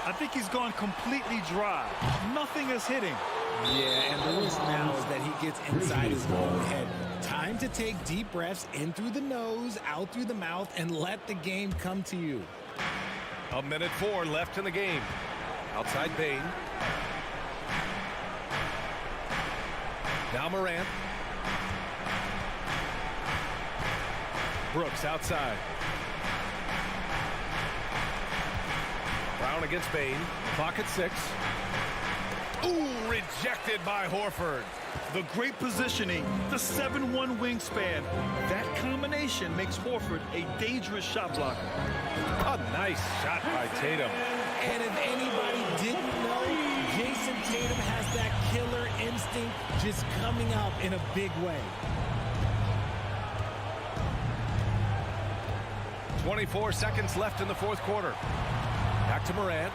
I think he's gone completely dry. Nothing is hitting. Yeah, and the risk now is that he gets inside his own head. Time to take deep breaths in through the nose, out through the mouth, and let the game come to you. 1:04 left in the game. Outside Bane. Now Morant. Brooks outside. Brown against Bane. Clock at 6. Ooh, rejected by Horford. The great positioning, the 7'1" wingspan. That combination makes Horford a dangerous shot blocker. A nice shot by Tatum. And if anybody didn't know, Jason Tatum has that killer instinct just coming out in a big way. 24 seconds left in the fourth quarter. Back to Morant.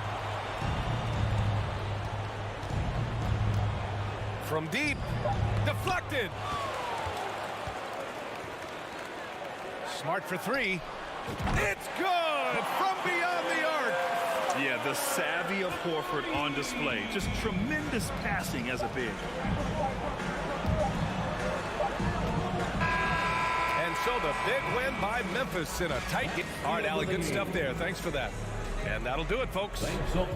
From deep. Deflected. Smart for 3. It's good from beyond the arc. Yeah, the savvy of Horford on display. Just tremendous passing as a big. And so the big win by Memphis in a tight game. All right, Allie, good stuff there. Thanks for that. And that'll do it, folks. Thanks.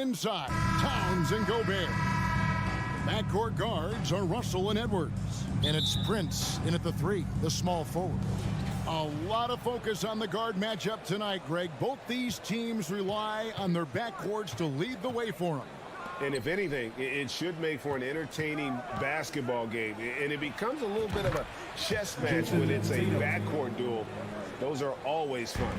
inside. Towns and Gobert. Backcourt guards are Russell and Edwards. And it's Prince in at the 3, the small forward. A lot of focus on the guard matchup tonight, Greg. Both these teams rely on their backcourts to lead the way for them. And if anything, it should make for an entertaining basketball game. And it becomes a little bit of a chess match when it's a backcourt duel. Those are always fun.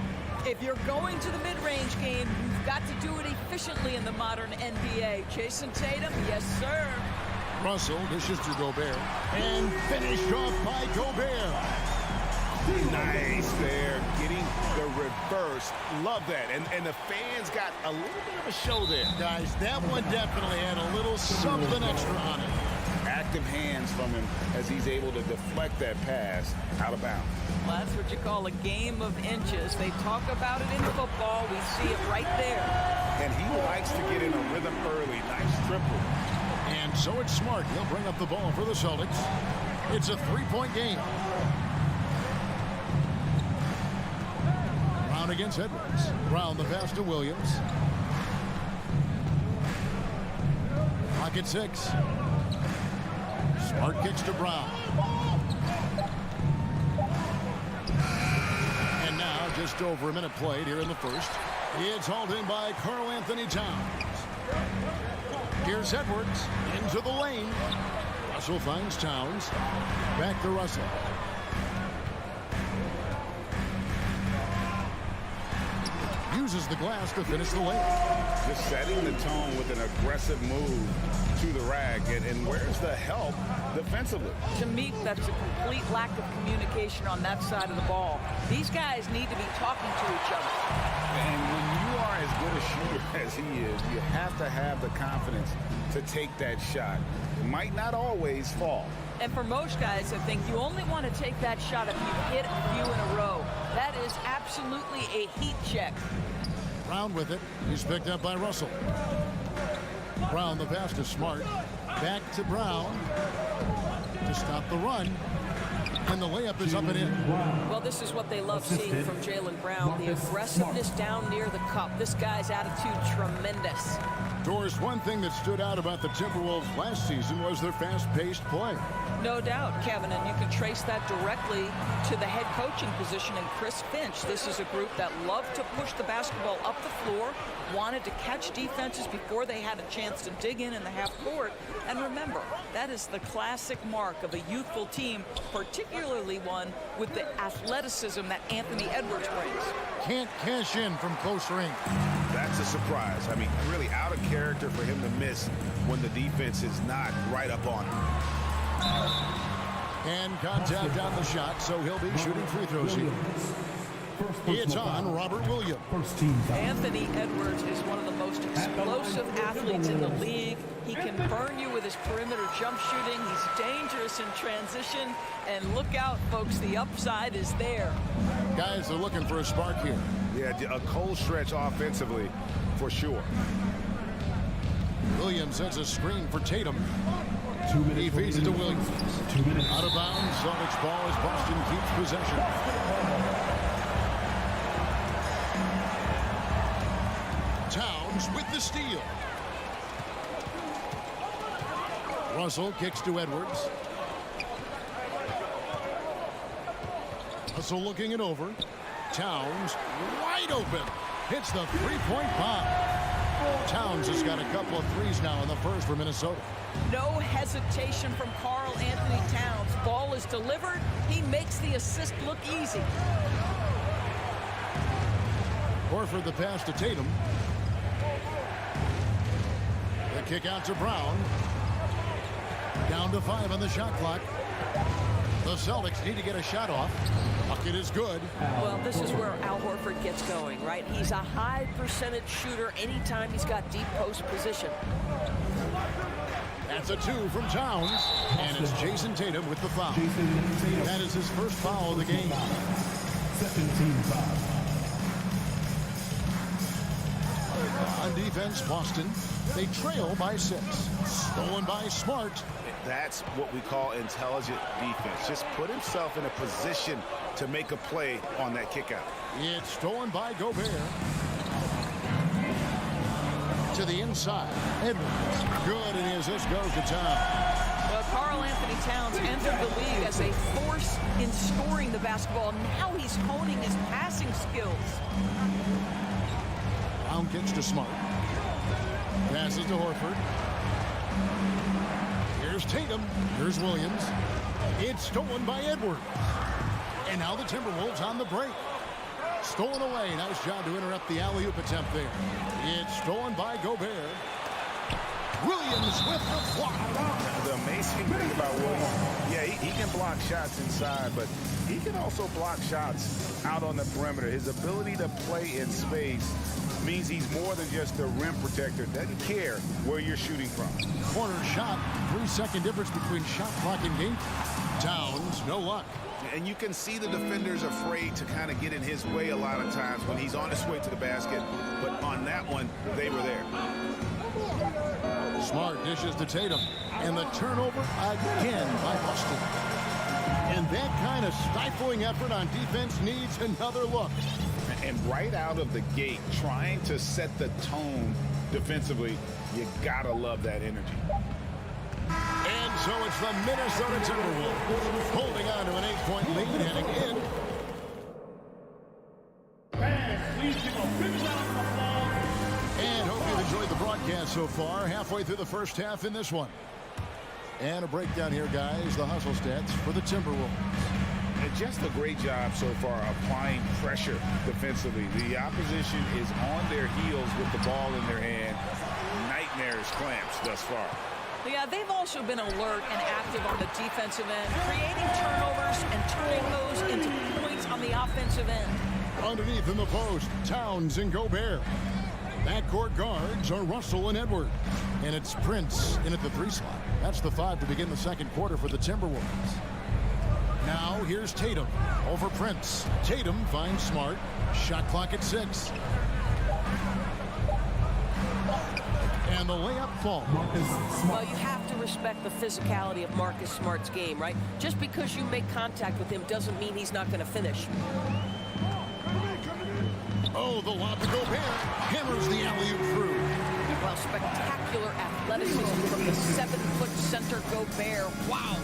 If you're going to the mid-range game, you've got to do it efficiently in the modern NBA. Jason Tatum, yes, sir. Russell dishes to Gobert. And finished off by Gobert. Nice there, getting the reverse. Love that. And the fans got a little bit of a show there. Guys, that one definitely had a little something extra on it. Active hands from him as he's able to deflect that pass out of bounds. Well, that's what you call a game of inches. They talk about it in football. We see it right there. And he likes to get in a rhythm early. Nice triple. And so it's Smart. He'll bring up the ball for the Celtics. It's a 3-point game. Brown against Edwards. Brown the pass to Williams. Clock at 6. Smart kicks to Brown. And now just over a minute played here in the first. It's hauled in by Karl Anthony Towns. Here's Edwards into the lane. Russell finds Towns. Back to Russell. Uses the glass to finish the lane. Just setting the tone with an aggressive move to the rack. And where's the help defensively? To me, that's a complete lack of communication on that side of the ball. These guys need to be talking to each other. And when you are as good a shooter as he is, you have to have the confidence to take that shot. It might not always fall. And for most guys, I think you only want to take that shot if you hit a few in a row. That is absolutely a heat check. Brown with it. He's picked up by Russell. Brown the pass to Smart. Back to Brown to stop the run. And the layup is up and in. Well, this is what they love seeing from Jaylen Brown, the aggressiveness down near the cup. This guy's attitude, tremendous. Doris, one thing that stood out about the Timberwolves last season was their fast-paced play. No doubt, Kevin, and you can trace that directly to the head coaching position in Chris Finch. This is a group that loved to push the basketball up the floor, wanted to catch defenses before they had a chance to dig in the half court. And remember, that is the classic mark of a youthful team, particularly one with the athleticism that Anthony Edwards brings. Can't cash in from close range. That's a surprise. I mean, really out of character for him to miss when the defense is not right up on him. And contact on the shot, so he'll be shooting free throws here. It's on Robert Williams. Anthony Edwards is one of the most explosive athletes in the league. He can burn you with his perimeter jump shooting. He's dangerous in transition. And look out, folks, the upside is there. Guys are looking for a spark here. Yeah, a cold stretch offensively for sure. Williams sends a screen for Tatum. He feeds it to Williams. Out of bounds, Celtics ball as Boston keeps possession. Towns with the steal. Russell kicks to Edwards. Russell looking it over. Towns wide open. Hits the three-point bomb. Towns has got a couple of threes now in the first for Minnesota. No hesitation from Karl Anthony Towns. Ball is delivered. He makes the assist look easy. Horford the pass to Tatum. The kick out to Brown. Down to 5 on the shot clock. The Celtics need to get a shot off. Bucket is good. Well, this is where Al Horford gets going, right? He's a high percentage shooter anytime he's got deep post position. That's a 2 from Towns. And it's Jason Tatum with the foul. That is his first foul of the game. 17 foul. On defense, Boston. They trail by 6. Stolen by Smart. That's what we call intelligent defense. Just put himself in a position to make a play on that kick out. It's stolen by Gobert. To the inside. Edwards. Good, and his assist goes to Towns. Well, Karl Anthony Towns entered the league as a force in scoring the basketball. Now he's honing his passing skills. Brown kicks to Smart. Passes to Horford. Here's Tatum. Here's Williams. It's stolen by Edwards. And now the Timberwolves on the break. Stolen away. Nice job to interrupt the alley-oop attempt there. It's stolen by Gobert. Williams with the block. The amazing thing about Williams, yeah, he can block shots inside, but he can also block shots out on the perimeter. His ability to play in space means he's more than just a rim protector. Doesn't care where you're shooting from. Corner shot. 3-second difference between shot clock and game. Towns, no luck. And you can see the defenders afraid to kind of get in his way a lot of times when he's on his way to the basket. But on that one, they were there. Smart dishes to Tatum. And the turnover again by Boston. And that kind of stifling effort on defense needs another look. And right out of the gate, trying to set the tone defensively, you gotta love that energy. And so it's the Minnesota Timberwolves holding on to an 8-point lead heading in. And hope you've enjoyed the broadcast so far. Halfway through the first half in this one. And a breakdown here, guys. The hustle stats for the Timberwolves. And just a great job so far applying pressure defensively. The opposition is on their heels with the ball in their hand. Nightmares clamps thus far. Yeah, they've also been alert and active on the defensive end, creating turnovers and turning those into points on the offensive end. Underneath in the post, Towns and Gobert. Backcourt guards are Russell and Edwards. And it's Prince in at the 3 slot. That's the 5 to begin the second quarter for the Timberwolves. Now here's Tatum over Prince. Tatum finds Smart. Shot clock at 6. And the layup falls. Well, you have to respect the physicality of Marcus Smart's game, right? Just because you make contact with him doesn't mean he's not going to finish. Oh, the lob to Gobert. Hammers the alley-oop through. Well, spectacular athleticism from the 7-foot center Gobert. Wow.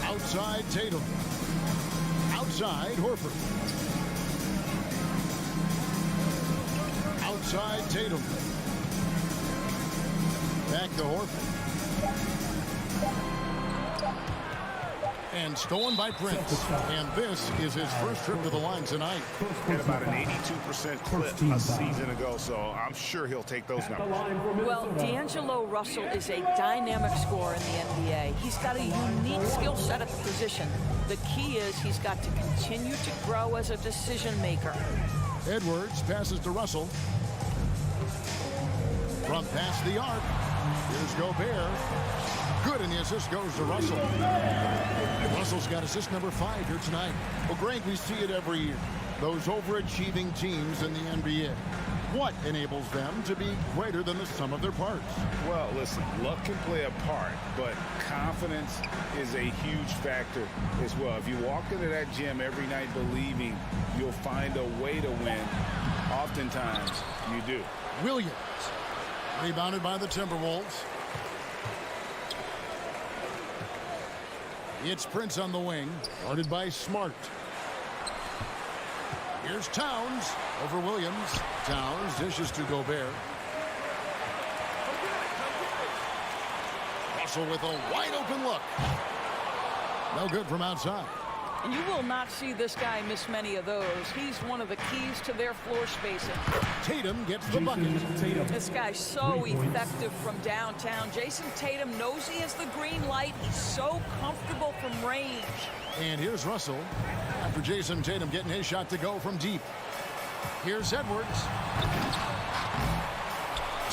Outside Tatum. Outside Horford. Outside Tatum. Back to Horford. And stolen by Prince. And this is his first trip to the line tonight. Had about an 82% clip a season ago, so I'm sure he'll take those numbers. Well, D'Angelo Russell is a dynamic scorer in the NBA. He's got a unique skill set at the position. The key is he's got to continue to grow as a decision maker. Edwards passes to Russell. Front pass the arc. Here's Gobert. Good, and the assist goes to Russell. Russell's got assist number 5 here tonight. Well, Greg, we see it every year. Those overachieving teams in the NBA. What enables them to be greater than the sum of their parts? Well, listen, luck can play a part, but confidence is a huge factor as well. If you walk into that gym every night believing you'll find a way to win, oftentimes you do. Williams, rebounded by the Timberwolves. It's Prince on the wing, guarded by Smart. Here's Towns over Williams. Towns dishes to Gobert. Russell with a wide open look. No good from outside. And you will not see this guy miss many of those. He's one of the keys to their floor spacing. Tatum gets the bucket. This guy's so effective from downtown. Jason Tatum knows he has the green light. He's so comfortable from range. And here's Russell after Jason Tatum getting his shot to go from deep. Here's Edwards.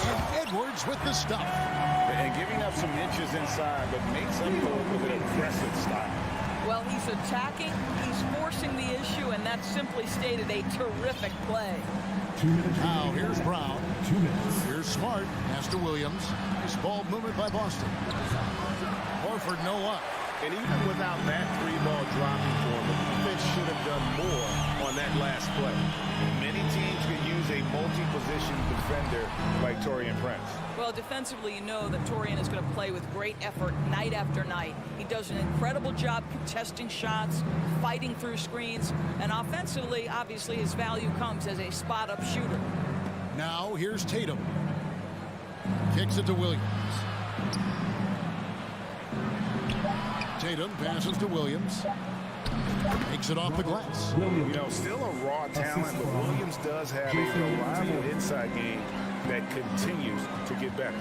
And Edwards with the stop. And giving up some inches inside, but makes up for it with an aggressive style. Well, he's attacking, he's forcing the issue, and that's simply stated a terrific play. 2 minutes. Now here's Brown. 2 minutes. Here's Smart. Pass to Williams. Nice ball movement by Boston. Horford, no luck. And even without that 3-ball dropping for him, the defense should have done more on that last play. Many teams could use a multi-position defender like Taurean Prince. Well, defensively, you know that Taurean is going to play with great effort night after night. He does an incredible job contesting shots, fighting through screens, and offensively, obviously, his value comes as a spot-up shooter. Now here's Tatum. Kicks it to Williams. Tatum passes to Williams. Takes it off the glass. You know, still a raw talent, but Williams does have a reliable inside game that continues to get better.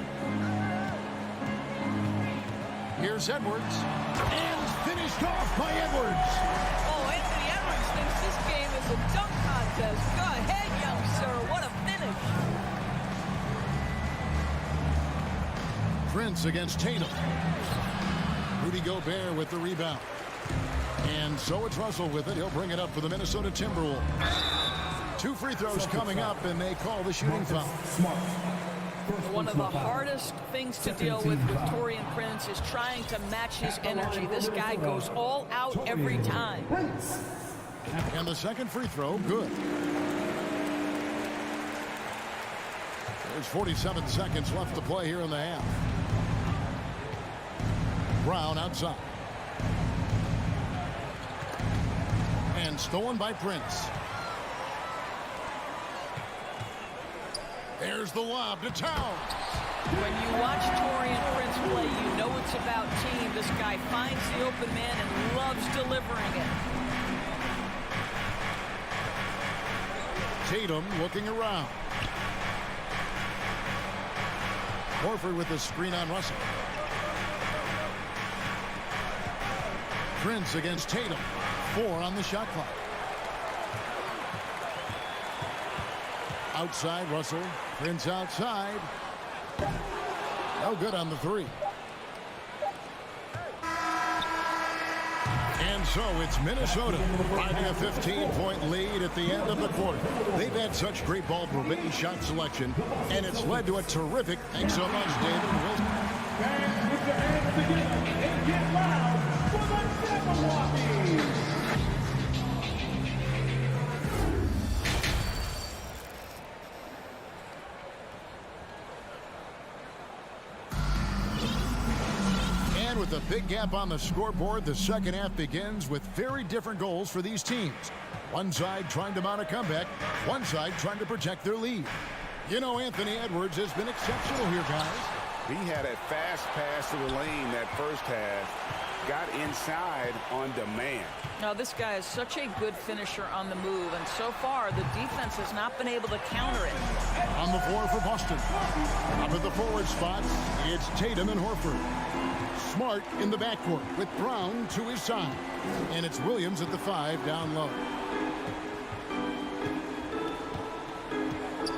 Here's Edwards. And finished off by Edwards. Oh, Anthony Edwards thinks this game is a dunk contest. Go ahead, young sir. What a finish. Prince against Tatum. Rudy Gobert with the rebound. And so it's Russell with it. He'll bring it up for the Minnesota Timberwolves. 2 free throws coming up, and they call the shooting foul. One of the hardest things to deal with Taurean Prince is trying to match his energy. This guy goes all out every time. And the second free throw, good. There's 47 seconds left to play here in the half. Brown outside. And stolen by Prince. There's the lob to Towns. When you watch Taurean Prince play, you know it's about team. This guy finds the open man and loves delivering it. Tatum looking around. Horford with the screen on Russell. Prince against Tatum. 4 on the shot clock. Outside Russell. Prince outside. No good on the 3. And so it's Minnesota finding a 15-point lead at the end of the quarter. They've had such great ball movement and shot selection, and it's led to a terrific. Thanks so much, David Wilson. And with your hands together and get loud for the Jabberwockies. With a big gap on the scoreboard, the second half begins with very different goals for these teams. One side trying to mount a comeback, one side trying to protect their lead. You know, Anthony Edwards has been exceptional here, guys. He had a fast pass to the lane that first half, got inside on demand. Now, this guy is such a good finisher on the move, and so far the defense has not been able to counter it. On the floor for Boston. Up at the forward spots, it's Tatum and Horford. Smart in the backcourt with Brown to his side. And it's Williams at the 5 down low.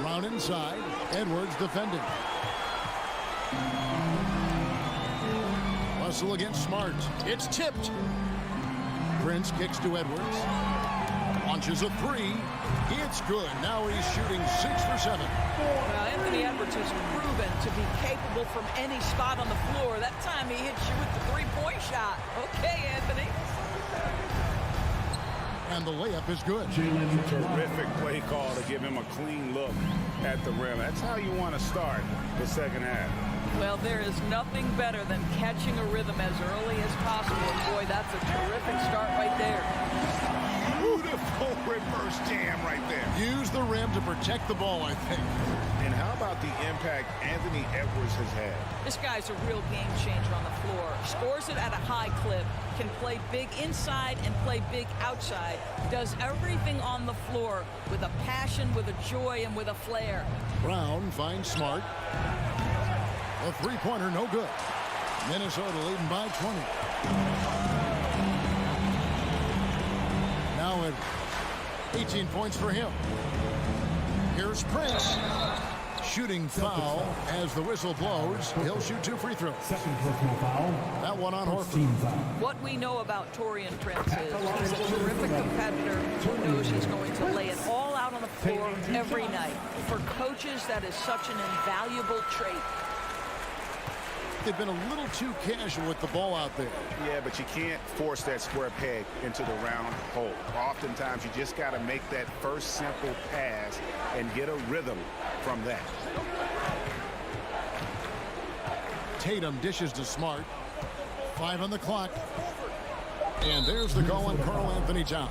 Brown inside. Edwards defending. Russell against Smart. It's tipped. Prince kicks to Edwards. Launches a 3. It's good. Now he's shooting 6 for 7. Well, Anthony Edwards has proven to be capable from any spot on the floor. That time he hits you with the 3-point shot. Okay, Anthony. And the layup is good. Terrific play call to give him a clean look at the rim. That's how you want to start the second half. Well, there is nothing better than catching a rhythm as early as possible. Boy, that's a terrific start right there. Beautiful reverse jam right there. Use the rim to protect the ball, I think. And how about the impact Anthony Edwards has had? This guy's a real game changer on the floor. Scores it at a high clip, can play big inside and play big outside. Does everything on the floor with a passion, with a joy, and with a flair. Brown finds Smart. A 3-pointer, no good. Minnesota leading by 20. Now at 18 points for him. Here's Prince. Shooting foul as the whistle blows. He'll shoot 2 free throws. Second personal foul. That one on Horford. What we know about Taurean Prince is he's a terrific competitor who knows he's going to lay it all out on the floor every night. For coaches, that is such an invaluable trait. they've been a little too casual with the ball out there. Yeah, but you can't force that square peg into the round hole. Oftentimes, you just got to make that first simple pass and get a rhythm from that. Tatum dishes to Smart. 5 on the clock. And there's the call on Karl Anthony Towns.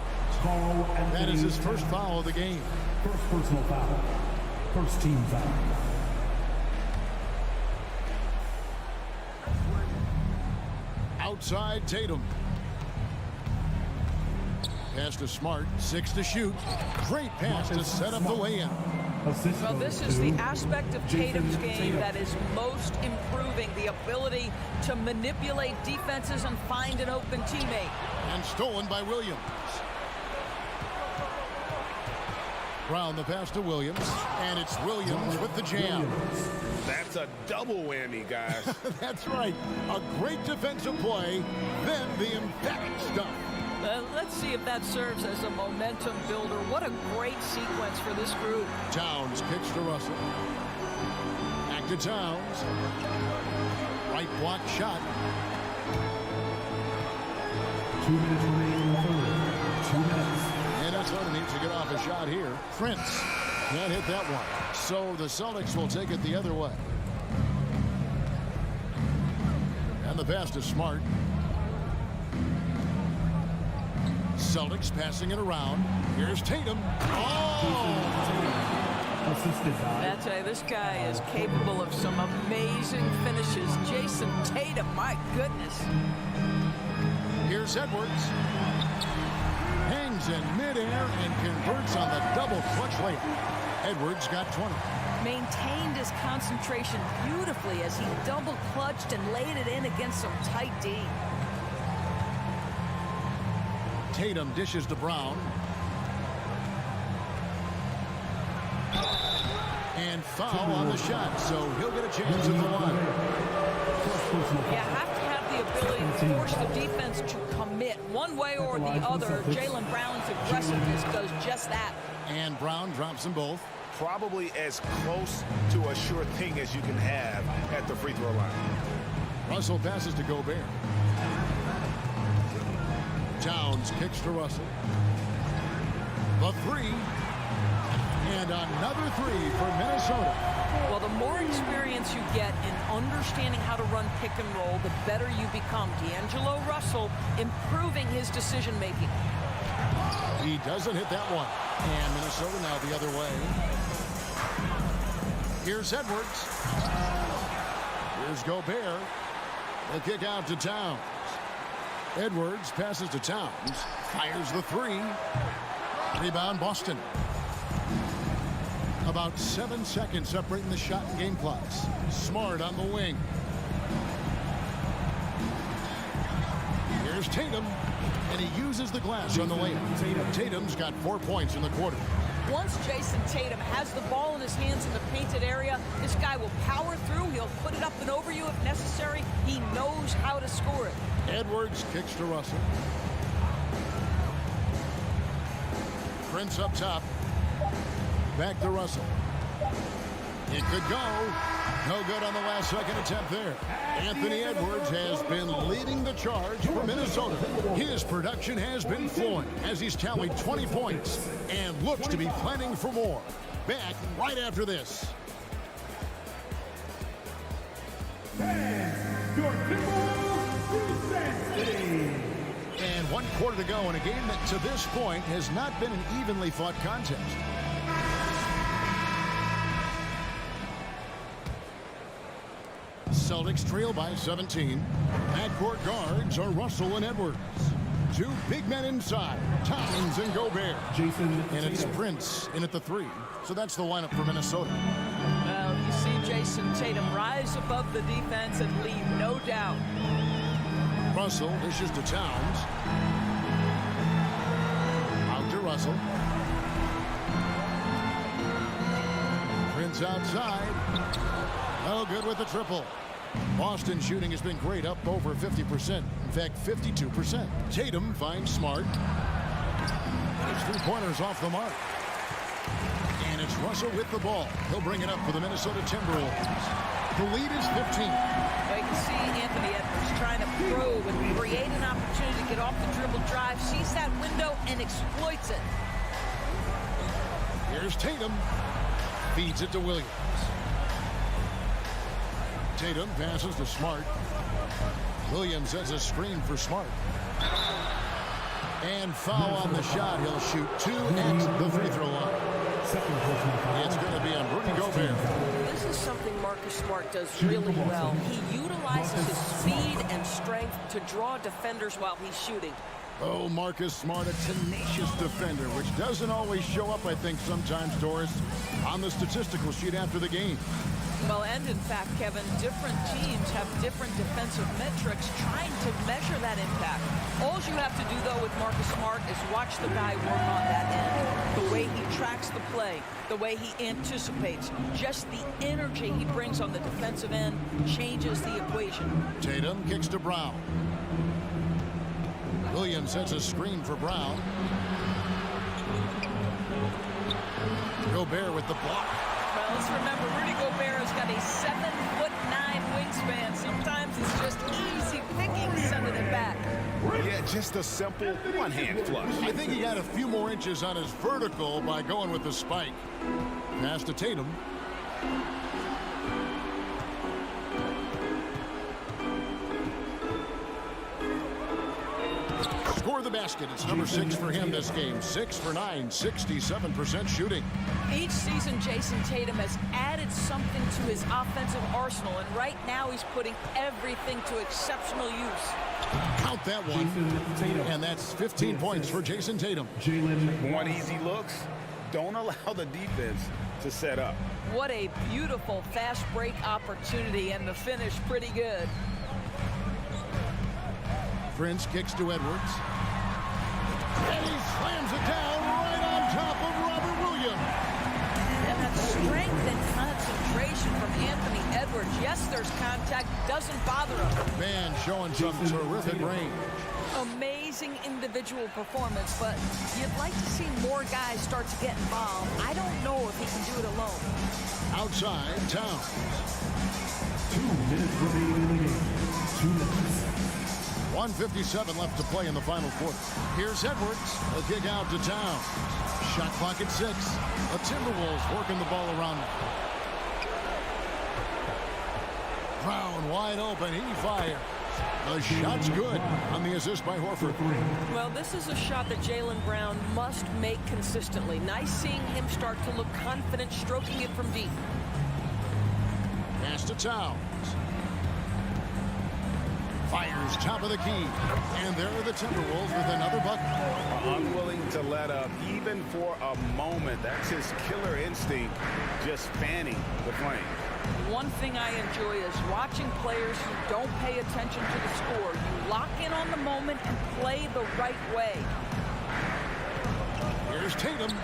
That is his first foul of the game. First personal foul. First team foul. Outside Tatum. Pass to Smart. 6 to shoot. Great pass to set up the lay-in. Well, this is the aspect of Tatum's game that is most improving, the ability to manipulate defenses and find an open teammate. And stolen by Williams. Brown the pass to Williams, and it's Williams with the jam. That's a double whammy, guys. That's right. A great defensive play, then the emphatic stuff. Let's see if that serves as a momentum builder. What a great sequence for this group. Towns kicks to Russell. Back to Towns. Right block shot. 2 minutes remaining in the third. 2 minutes. Minnesota needs to get off a shot here. Prince can't hit that one. So the Celtics will take it the other way. And the pass to Smart. Celtics passing it around. Here's Tatum. Oh! I tell you, this guy is capable of some amazing finishes. Jason Tatum, my goodness. Here's Edwards. Hangs in midair and converts on the double clutch layup. Edwards got 20. Maintained his concentration beautifully as he double clutched and laid it in against some tight D. Tatum dishes to Brown. And foul on the shot, so he'll get a chance at the line. You have to have the ability to force the defense to commit one way or the other. Jaylen Brown's aggressiveness does just that. And Brown drops them both. Probably as close to a sure thing as you can have at the free throw line. Russell passes to Gobert. Towns kicks to Russell. The three. And another three for Minnesota. Well, the more experience you get in understanding how to run pick and roll, the better you become. D'Angelo Russell improving his decision-making. He doesn't hit that one. And Minnesota now the other way. Here's Edwards. Here's Gobert. The kick out to Towns. Edwards passes to Towns. Fires the three. Rebound Boston. About 7 seconds separating the shot and game clocks. Smart on the wing. Here's Tatum. And he uses the glass on the layup. Tatum's got 4 points in the quarter. Once Jason Tatum has the ball in his hands in the painted area, this guy will power through. He'll put it up and over you if necessary. He knows how to score it. Edwards kicks to Russell. Prince up top. Back to Russell. It could go. No good on the last second attempt there. Anthony Edwards has been leading the charge for Minnesota. His production has been flowing as he's tallied 20 points and looks to be planning for more. Back right after this. And 1 quarter to go in a game that to this point has not been an evenly fought contest. Celtics trail by 17. Backcourt guards are Russell and Edwards. 2 big men inside, Towns and Gobert. And it's Prince in at the 3. So that's the lineup for Minnesota. Well, you see Jason Tatum rise above the defense and lead, no doubt. Russell dishes to Towns. Out to Russell. Prince outside. No good with the triple. Boston shooting has been great, up over 50%. In fact, 52%. Tatum finds Smart. His 3-pointers off the mark. And it's Russell with the ball. He'll bring it up for the Minnesota Timberwolves. The lead is 15. Well, you can see Anthony Edwards trying to probe and create an opportunity to get off the dribble drive, sees that window and exploits it. Here's Tatum. Feeds it to Williams. Tatum passes to Smart. Williams has a screen for Smart. And foul on the shot. He'll shoot 2 at the free throw line. It's going to be on Rudy Gobert. This is something Marcus Smart does really well. He utilizes his speed and strength to draw defenders while he's shooting. Oh, Marcus Smart, a tenacious defender, which doesn't always show up, I think, sometimes, Doris, on the statistical sheet after the game. Well, and in fact, Kevin, different teams have different defensive metrics trying to measure that impact. All you have to do, though, with Marcus Smart is watch the guy work on that end. The way he tracks the play, the way he anticipates, just the energy he brings on the defensive end changes the equation. Tatum kicks to Brown. Williams sets a screen for Brown. Gobert with the block. Well, let's remember, Rudy Gobert has got a 7'9" wingspan. Sometimes it's just easy picking, sending it back. Yeah, just a simple one-hand flush. I think he got a few more inches on his vertical by going with the spike. Pass to Tatum. Score the basket. It's number 6 for him this game. 6 for 9, 67% shooting. Each season, Jason Tatum has added something to his offensive arsenal, and right now he's putting everything to exceptional use. Count that one. And that's 15 points for Jason Tatum. One easy looks. Don't allow the defense to set up. What a beautiful fast break opportunity, and the finish pretty good. Prince kicks to Edwards. And he slams it down right on top of Robert Williams. And that strength and concentration from Anthony Edwards. Yes, there's contact. Doesn't bother him. Man showing some terrific range. Amazing individual performance, but you'd like to see more guys start to get involved. I don't know if he can do it alone. Outside, Towns. 2 minutes remaining in the game. 2 minutes. 1:57 left to play in the final quarter. Here's Edwards. A kick out to Towns. Shot clock at 6. The Timberwolves working the ball around them. Brown wide open. He fires. The shot's good on the assist by Horford. Well, this is a shot that Jaylen Brown must make consistently. Nice seeing him start to look confident, stroking it from deep. Pass to Towns. Fires top of the key. And there are the Timberwolves with another bucket. Unwilling to let up even for a moment. That's his killer instinct, just fanning the flame. One thing I enjoy is watching players who don't pay attention to the score. You lock in on the moment and play the right way. Here's Tatum.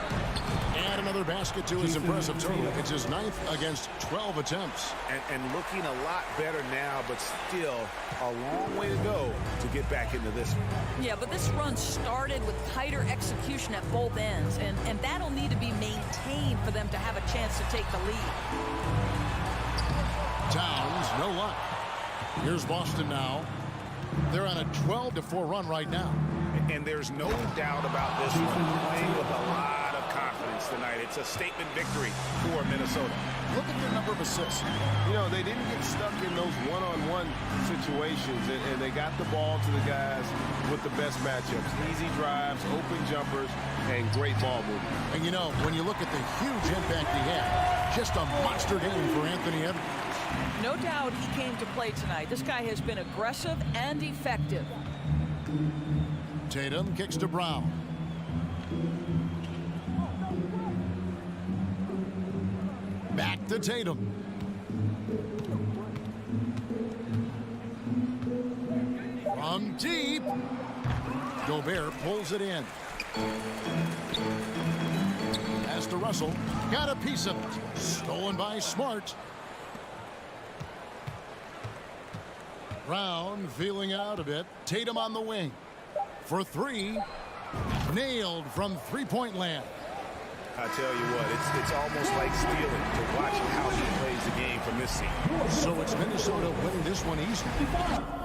And another basket to his impressive total. It's his 9th against 12 attempts. And looking a lot better now, but still a long way to go to get back into this one. Yeah, but this run started with tighter execution at both ends, and that'll need to be maintained for them to have a chance to take the lead. Towns, no luck. Here's Boston now. They're on a 12-4 run right now. And there's no doubt about this one. Playing with a lot of confidence tonight. It's a statement victory for Minnesota. Look at their number of assists. You know, they didn't get stuck in those one-on-one situations, and they got the ball to the guys with the best matchups. Easy drives, open jumpers, and great ball movement. And, you know, when you look at the huge impact he had, just a monster game for Anthony Edwards. No doubt he came to play tonight. This guy has been aggressive and effective. Tatum kicks to Brown. Back to Tatum. From deep. Gobert pulls it in. Pass to Russell. Got a piece of it. Stolen by Smart. Brown feeling out a bit. Tatum on the wing. For 3. Nailed from three-point land. I tell you what, it's almost like stealing to watch how he plays the game from this scene. So it's Minnesota winning this one easily.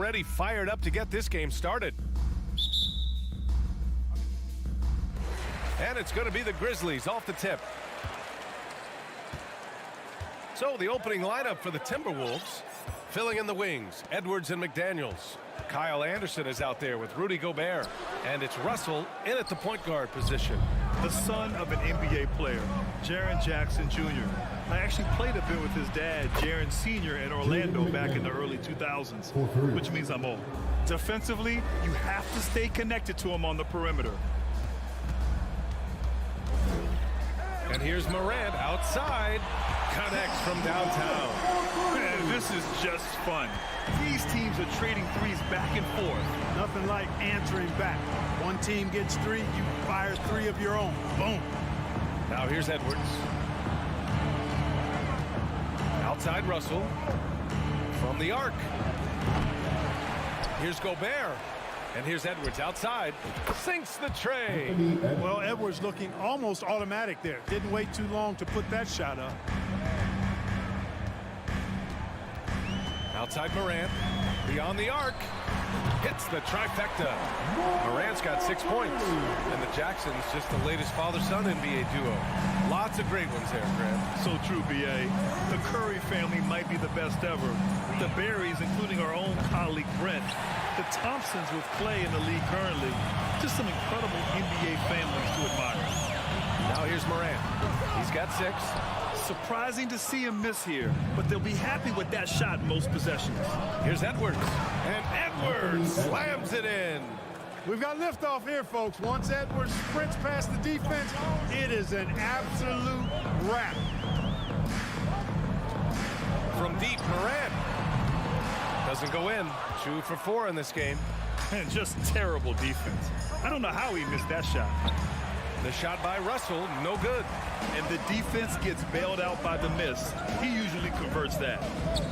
already fired up to get this game started. And it's going to be the Grizzlies off the tip. So the opening lineup for the Timberwolves. Filling in the wings, Edwards and McDaniels. Kyle Anderson is out there with Rudy Gobert. And it's Russell in at the point guard position. The son of an NBA player, Jaren Jackson Jr. I actually played a bit with his dad, Jaren Sr. in Orlando back in the early 2000s, which means I'm old. Defensively, you have to stay connected to him on the perimeter. And here's Morant outside. Connects from downtown. Man, this is just fun. These teams are trading threes back and forth. Nothing like answering back. One team gets three, you fire three of your own. Boom. Now here's Edwards. Outside Russell. From the arc. Here's Gobert. And here's Edwards outside. Sinks the tray. Well, Edwards looking almost automatic there. Didn't wait too long to put that shot up. Outside Morant. Beyond the arc. Hits the trifecta. Morant's got 6 points. And the Jacksons just the latest father-son NBA duo. Lots of great ones there, Grant. So true, B.A. The Curry family might be the best ever. The Berries, including our own colleague Brent. The Thompsons with Clay in the league currently. Just some incredible NBA families to admire. Now here's Morant. He's got 6. Surprising to see him miss here, but they'll be happy with that shot in most possessions. Here's Edwards. And Edwards slams it in. We've got liftoff here, folks. Once Edwards sprints past the defense, it is an absolute wrap. From deep, Morant. Doesn't go in. 2 for 4 in this game. And just terrible defense. I don't know how he missed that shot. The shot by Russell, no good. And the defense gets bailed out by the miss. He usually converts that.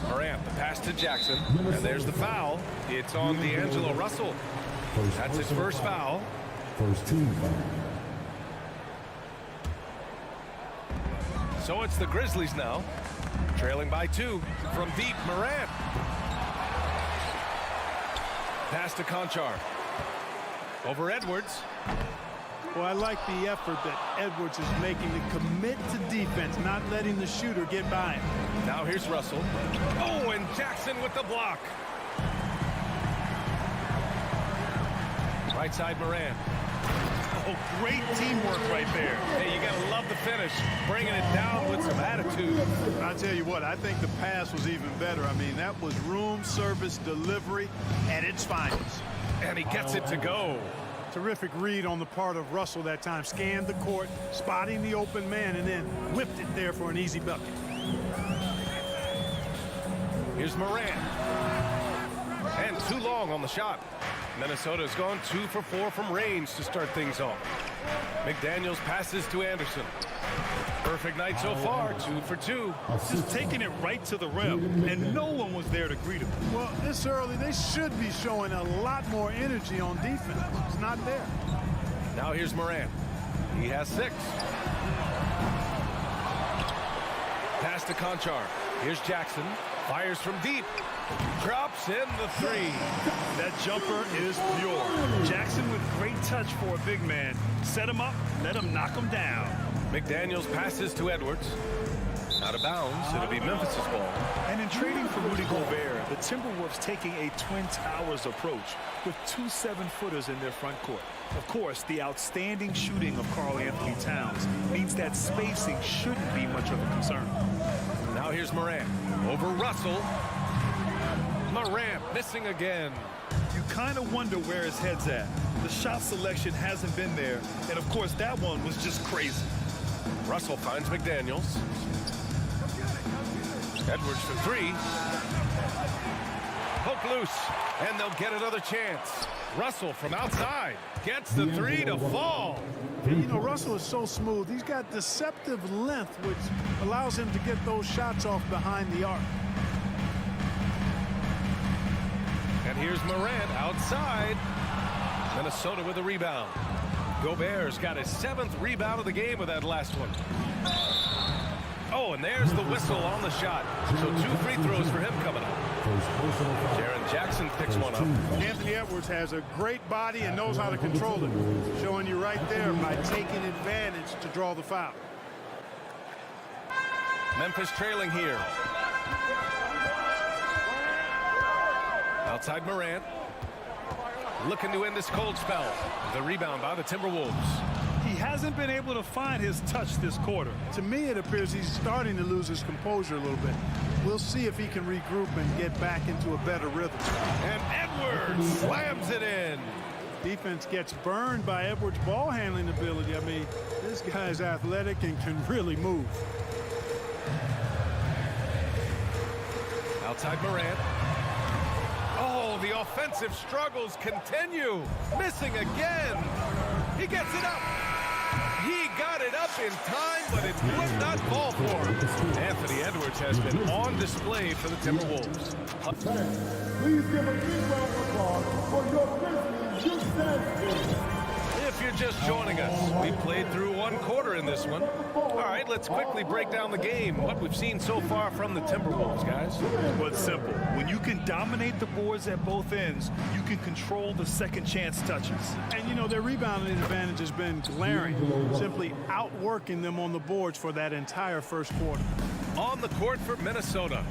Morant, the pass to Jackson. And there's the foul. It's on D'Angelo Russell. That's his first foul. First team foul. So it's the Grizzlies now. Trailing by 2. From deep, Morant. Pass to Conchar. Over Edwards. Well, I like the effort that Edwards is making to commit to defense, not letting the shooter get by him. Now here's Russell. Oh, and Jackson with the block. Right side, Morant. Oh, great teamwork right there. Hey, you got to love the finish. Bringing it down with some attitude. I'll tell you what, I think the pass was even better. I mean, that was room service delivery at its finest. And he gets it to go. Terrific read on the part of Russell that time. Scanned the court, spotting the open man, and then whipped it there for an easy bucket. Here's Morant. And too long on the shot. Minnesota's gone 2 for 4 from range to start things off. McDaniels passes to Anderson. Perfect night so far, 2 for 2. Just taking it right to the rim, and no one was there to greet him. Well, this early, they should be showing a lot more energy on defense. It's not there. Now here's Morant. He has 6. Pass to Conchar. Here's Jackson. Fires from deep. Drops in the 3. That jumper is pure. Jackson with great touch for a big man. Set him up, let him knock him down. McDaniels passes to Edwards. Out of bounds, it'll be Memphis' ball. And in trading for Rudy Gobert, the Timberwolves taking a Twin Towers approach with 2 7-footers in their front court. Of course, the outstanding shooting of Karl Anthony Towns means that spacing shouldn't be much of a concern. Now here's Morant. Over Russell. Morant missing again. You kind of wonder where his head's at. The shot selection hasn't been there, and of course that one was just crazy. Russell finds McDaniels. Edwards for 3. Poke loose, and they'll get another chance. Russell from outside gets the 3 to fall. You know, Russell is so smooth. He's got deceptive length, which allows him to get those shots off behind the arc. And here's Morant outside. Minnesota with a rebound. Gobert's got his 7th rebound of the game with that last one. Oh, and there's the whistle on the shot. So 2 free throws for him coming up. Jaren Jackson picks one up. Anthony Edwards has a great body and knows how to control it. Showing you right there by taking advantage to draw the foul. Memphis trailing here. Outside Morant. Looking to end this cold spell. The rebound by the Timberwolves. He hasn't been able to find his touch this quarter. To me, it appears he's starting to lose his composure a little bit. We'll see if he can regroup and get back into a better rhythm. And Edwards slams it in. Defense gets burned by Edwards' ball handling ability. I mean, this guy's athletic and can really move. Outside Morant. Oh, the offensive struggles continue. Missing again. He gets it up. He got it up in time, but it would not fall for him. Anthony Edwards has been on display for the Timberwolves. Please give a big round of applause for your Grizzlies youth team. If you're just joining us, we played through one quarter in this one. All right, let's quickly break down the game. What we've seen so far from the Timberwolves, guys. Well, it's simple. When you can dominate the boards at both ends, you can control the second chance touches. And, you know, their rebounding advantage has been glaring, simply outworking them on the boards for that entire first quarter. On the court for Minnesota,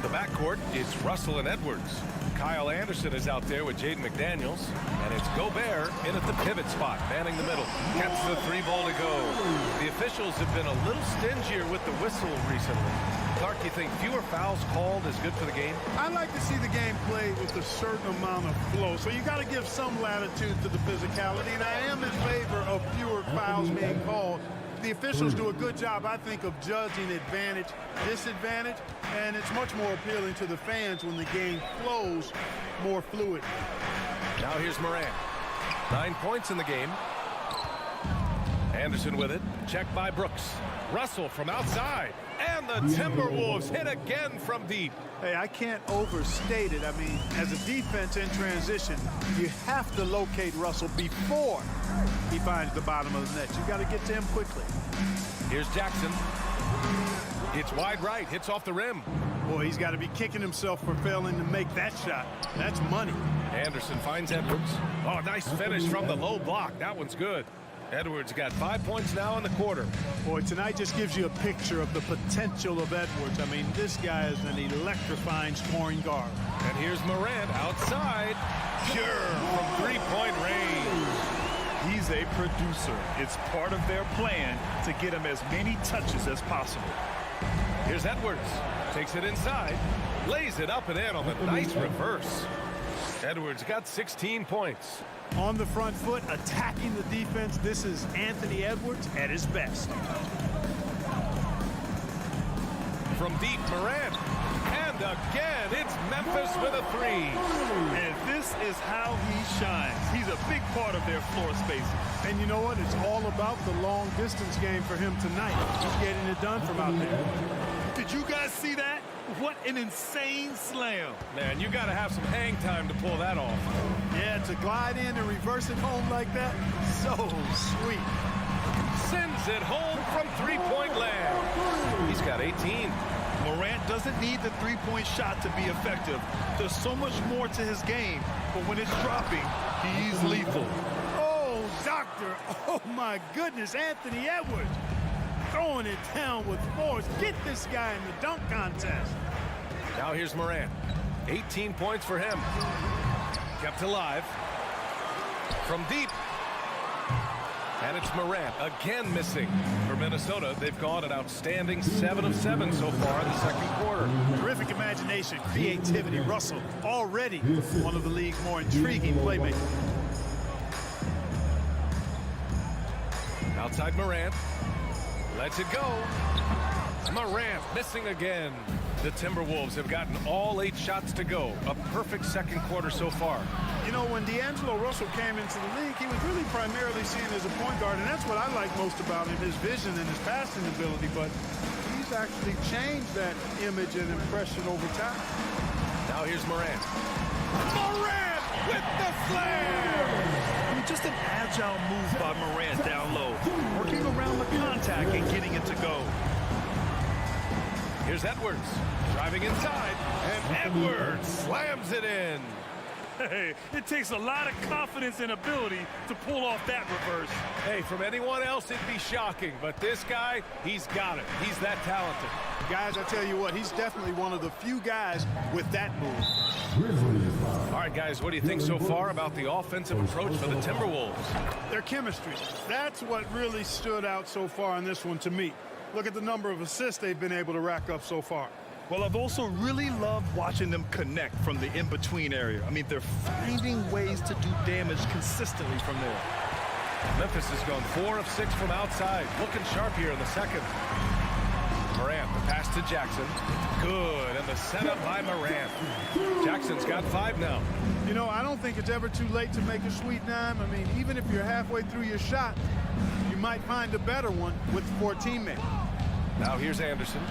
the backcourt is Russell and Edwards. Kyle Anderson is out there with Jaden McDaniels, and it's Gobert in at the pivot spot, manning the middle. Gets the three ball to go. The officials have been a little stingier with the whistle recently. Clark, you think fewer fouls called is good for the game? I like to see the game played with a certain amount of flow, so you got to give some latitude to the physicality, and I am in favor of fewer fouls being called. The officials do a good job, I think, of judging advantage, disadvantage, and it's much more appealing to the fans when the game flows more fluid. Now here's Morant. 9 points in the game. Anderson with it. Checked by Brooks. Russell from outside. And the Timberwolves hit again from deep. Hey, I can't overstate it. I mean, as a defense in transition, you have to locate Russell before he finds the bottom of the net. You got to get to him quickly. Here's Jackson. It's wide right. Hits off the rim. Boy, he's got to be kicking himself for failing to make that shot. That's money. Anderson finds Edwards. Oh, nice finish from the low block. That one's good. Edwards got 5 points now in the quarter. Boy, tonight just gives you a picture of the potential of Edwards. I mean, this guy is an electrifying scoring guard. And here's Morant outside. Pure from three-point range. He's a producer. It's part of their plan to get him as many touches as possible. Here's Edwards. Takes it inside. Lays it up and in on the nice reverse. Edwards got 16 points. On the front foot, attacking the defense. This is Anthony Edwards at his best. From deep, Morant. And again, it's Memphis with a three. And this is how he shines. He's a big part of their floor spacing. And you know what? It's all about the long distance game for him tonight. He's getting it done from out there. Did you guys see that? What an insane slam. Man, you got to have some hang time to pull that off. Yeah, to glide in and reverse it home like that, so sweet. Sends it home from three-point land. He's got 18. Morant doesn't need the three-point shot to be effective. There's so much more to his game, but when it's dropping, he's lethal. Oh, doctor. Oh, my goodness, Anthony Edwards. Throwing it down with force. Get this guy in the dunk contest. Now here's Morant. 18 points for him. Kept alive. From deep. And it's Morant again missing. For Minnesota, they've gone an outstanding 7 of 7 so far in the second quarter. Terrific imagination, creativity. Russell already one of the league's more intriguing playmakers. Outside Morant. Lets it go. Morant missing again. The Timberwolves have gotten all 8 shots to go. A perfect second quarter so far. You know, when D'Angelo Russell came into the league, he was really primarily seen as a point guard, and that's what I like most about him, his vision and his passing ability. But he's actually changed that image and impression over time. Now here's Morant. Morant with the slam! Just an agile move by Morant down low, working around the contact and getting it to go. Here's Edwards. Driving inside, and Edwards slams it in. Hey, it takes a lot of confidence and ability to pull off that reverse. Hey, from anyone else, it'd be shocking. But this guy, he's got it. He's that talented. Guys, I tell you what, he's definitely one of the few guys with that move. All right, guys, what do you think so far about the offensive approach for the Timberwolves? Their chemistry. That's what really stood out so far in this one to me. Look at the number of assists they've been able to rack up so far. Well, I've also really loved watching them connect from the in-between area. I mean, they're finding ways to do damage consistently from there. Memphis has gone 4 of 6 from outside. Looking sharp here in the second. Morant, the pass to Jackson. Good, and the setup by Morant. Jackson's got 5 now. You know, I don't think it's ever too late to make a sweet dime. I mean, even if you're halfway through your shot, you might find a better one for a teammate. Now here's Anderson.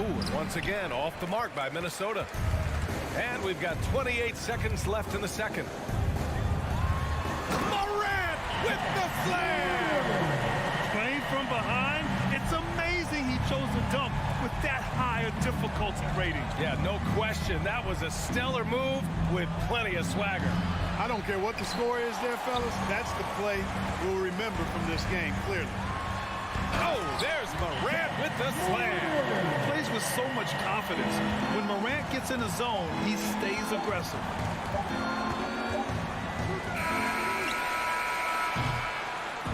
Ooh, and once again, off the mark by Minnesota. And we've got 28 seconds left in the second. Morant with the slam! Playing from behind, it's amazing he chose a dunk with that high a difficulty rating. Yeah, no question. That was a stellar move with plenty of swagger. I don't care what the score is there, fellas. That's the play we'll remember from this game, clearly. Oh, there's Morant with the slam. He plays with so much confidence. When Morant gets in the zone, he stays aggressive.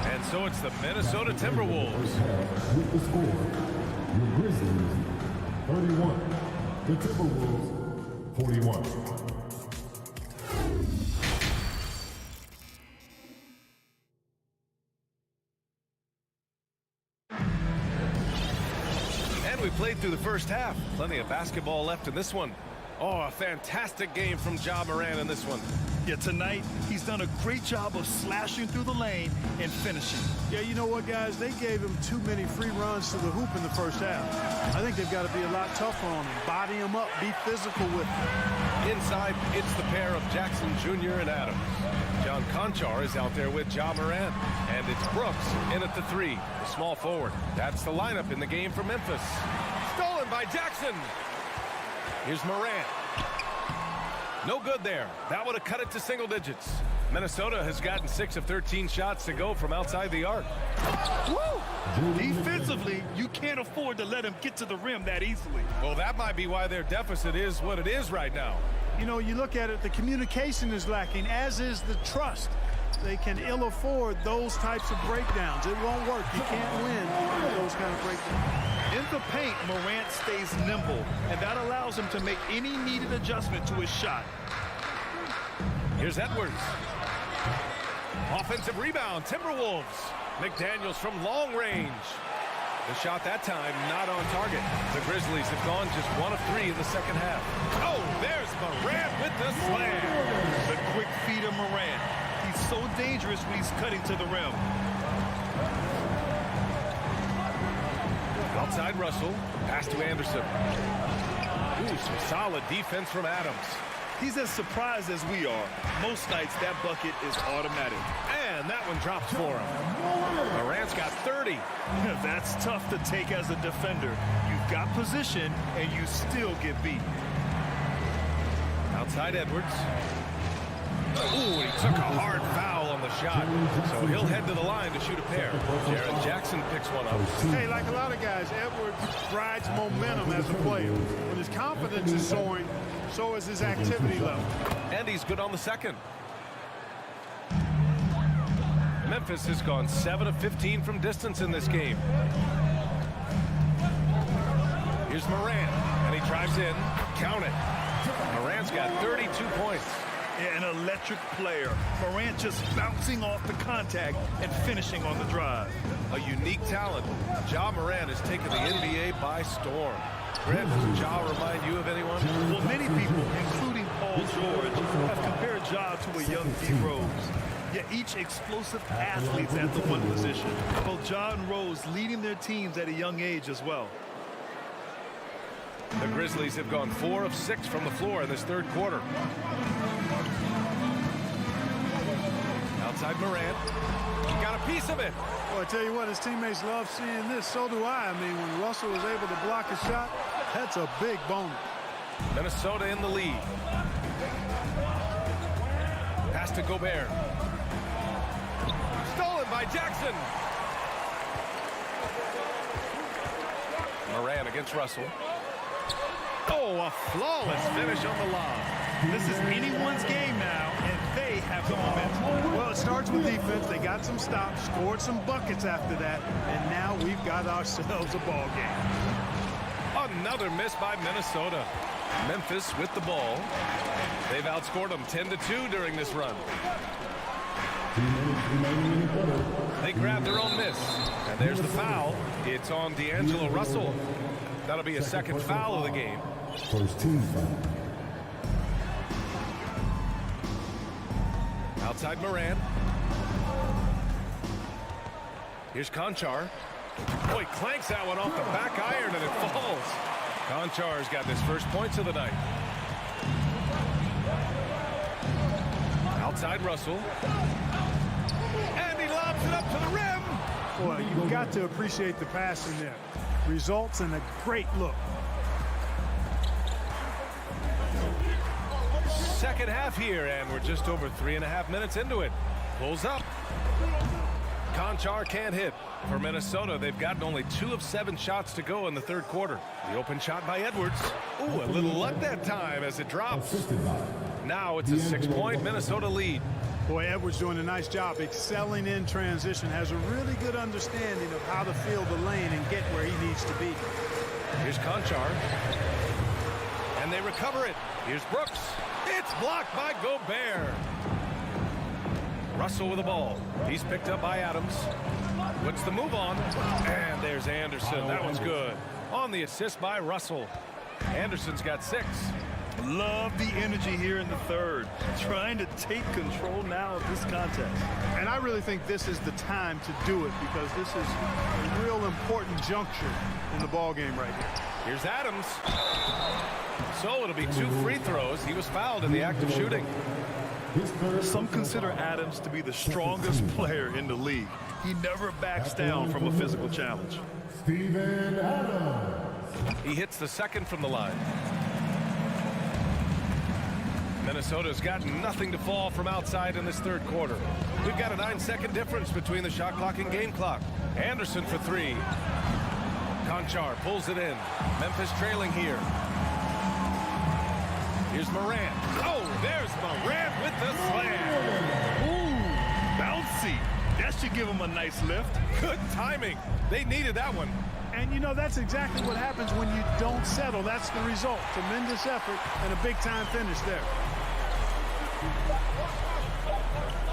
And so it's the Minnesota Timberwolves. With the score, your Grizzlies 31, the Timberwolves 41. We played through the first half. Plenty of basketball left in this one. Oh, a fantastic game from Ja Morant in this one. Yeah, tonight, he's done a great job of slashing through the lane and finishing. Yeah, you know what, guys? They gave him too many free runs to the hoop in the first half. I think they've got to be a lot tougher on him. Body him up, be physical with him. Inside, it's the pair of Jackson Jr. and Adams. John Conchar is out there with Ja Morant. And it's Brooks in at the 3, the small forward. That's the lineup in the game for Memphis. Stolen by Jackson. Here's Morant. No good there. That would have cut it to single digits. Minnesota has gotten 6 of 13 shots to go from outside the arc. Woo! Defensively, you can't afford to let him get to the rim that easily. Well, that might be why their deficit is what it is right now. You know, you look at it, the communication is lacking, as is the trust. They can ill afford those types of breakdowns. It won't work. You can't win with those kind of breakdowns. In the paint, Morant stays nimble, and that allows him to make any needed adjustment to his shot. Here's Edwards. Offensive rebound, Timberwolves. McDaniels from long range. The shot that time not on target. The Grizzlies have gone just 1 of 3 in the second half. Oh, there's Morant with the slam. The quick feed of Morant. He's so dangerous when he's cutting to the rim. Outside Russell, pass to Anderson. Ooh, some solid defense from Adams. He's as surprised as we are. Most nights, that bucket is automatic. And that one drops for him. Morant's got 30. That's tough to take as a defender. You've got position, and you still get beat. Outside Edwards. Ooh, he took a hard foul on the shot. So he'll head to the line to shoot a pair. Jaren Jackson picks one up. Hey, like a lot of guys, Edwards rides momentum as a player. When his confidence is soaring, so is his activity level. And he's good on the second. Memphis has gone 7 of 15 from distance in this game. Here's Morant, and he drives in. Count it. Morant's got 32 points. An electric player. Morant just bouncing off the contact and finishing on the drive. A unique talent. Ja Morant has taken the NBA by storm. Brett, does Ja remind you of anyone? Well, many people, including Paul George, have compared Ja to a young D. Rose. Yet each explosive athlete's at the 1 position. Both Ja and Rose leading their teams at a young age as well. The Grizzlies have gone 4 of 6 from the floor in this third quarter. Outside Morant. Got a piece of it. Well, I tell you what, his teammates love seeing this. So do I. I mean, when Russell was able to block a shot, That's a big bonus. Minnesota in the lead. Pass to Gobert. Stolen by Jackson. Moran against Russell. Oh, a flawless finish on the lob. This is anyone's game now, and they have the momentum. Well, it starts with defense. They got some stops, scored some buckets after that, and now we've got ourselves a ball game. Another miss by Minnesota. Memphis with the ball. They've outscored them 10-2 during this run. They grab their own miss. And there's the foul. It's on D'Angelo Russell. That'll be a second foul of the game. First team foul. Outside Moran. Here's Conchar. Oh, he clanks that one off the back iron and it falls. Conchar's got his first points of the night. Outside Russell. And he lobs it up to the rim. Boy, you've got to appreciate the passing there. Results in a great look. Second half here, and we're just over 3.5 minutes into it. Pulls up. Conchar can't hit. For Minnesota, they've gotten only 2 of 7 shots to go in the third quarter. The open shot by Edwards. Ooh, a little luck that time as it drops. Now it's a 6-point Minnesota lead. Boy, Edwards doing a nice job excelling in transition, has a really good understanding of how to field the lane and get where he needs to be. Here's Conchar. And they recover it. Here's Brooks. It's blocked by Gobert. Russell with the ball. He's picked up by Adams. Puts the move on. And there's Anderson. That one's good. On the assist by Russell. Anderson's got 6. Love the energy here in the third. Trying to take control now of this contest. And I really think this is the time to do it because this is a real important juncture in the ball game right here. Here's Adams. So it'll be 2 free throws. He was fouled in the act of shooting. Some consider Adams to be the strongest player in the league. He never backs down from a physical challenge. Steven Adams. He hits the second from the line. Minnesota's got nothing to fall from outside in this third quarter. We've got a 9-second difference between the shot clock and game clock. Anderson for 3. Conchar pulls it in. Memphis trailing here. Here's Morant. Oh, there's Morant with the slam. Ooh, bouncy. That should give him a nice lift. Good timing. They needed that one. And, you know, that's exactly what happens when you don't settle. That's the result. Tremendous effort and a big-time finish there.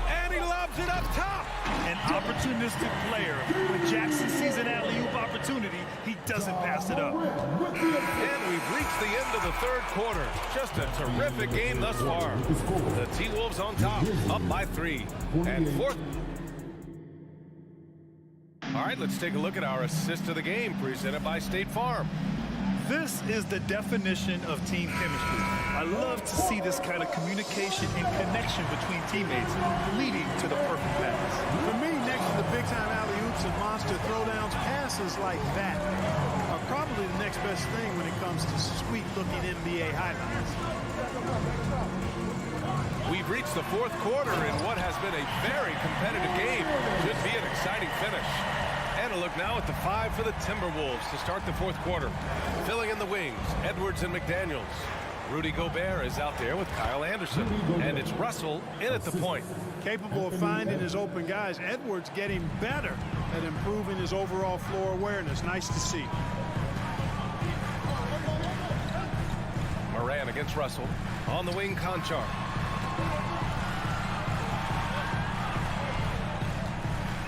And he lobs it up top. An opportunistic player. When Jackson sees an alley-oop opportunity, he doesn't pass it up. And we've reached the end of the third quarter. Just a terrific game thus far. The T-Wolves on top, up by 3. And fourth. All right, let's take a look at our assist of the game presented by State Farm. This is the definition of team chemistry. I love to see this kind of communication and connection between teammates leading to the perfect pass. For me, next to the big-time alley-oops and monster throwdowns, passes like that are probably the next best thing when it comes to sweet-looking NBA highlights. We've reached the fourth quarter in what has been a very competitive game. Should be an exciting finish. And a look now at the 5 for the Timberwolves to start the fourth quarter. Filling in the wings, Edwards and McDaniels. Rudy Gobert is out there with Kyle Anderson. And it's Russell in at the point. Capable of finding his open guys. Edwards getting better at improving his overall floor awareness. Nice to see. Moran against Russell. On the wing, Conchar.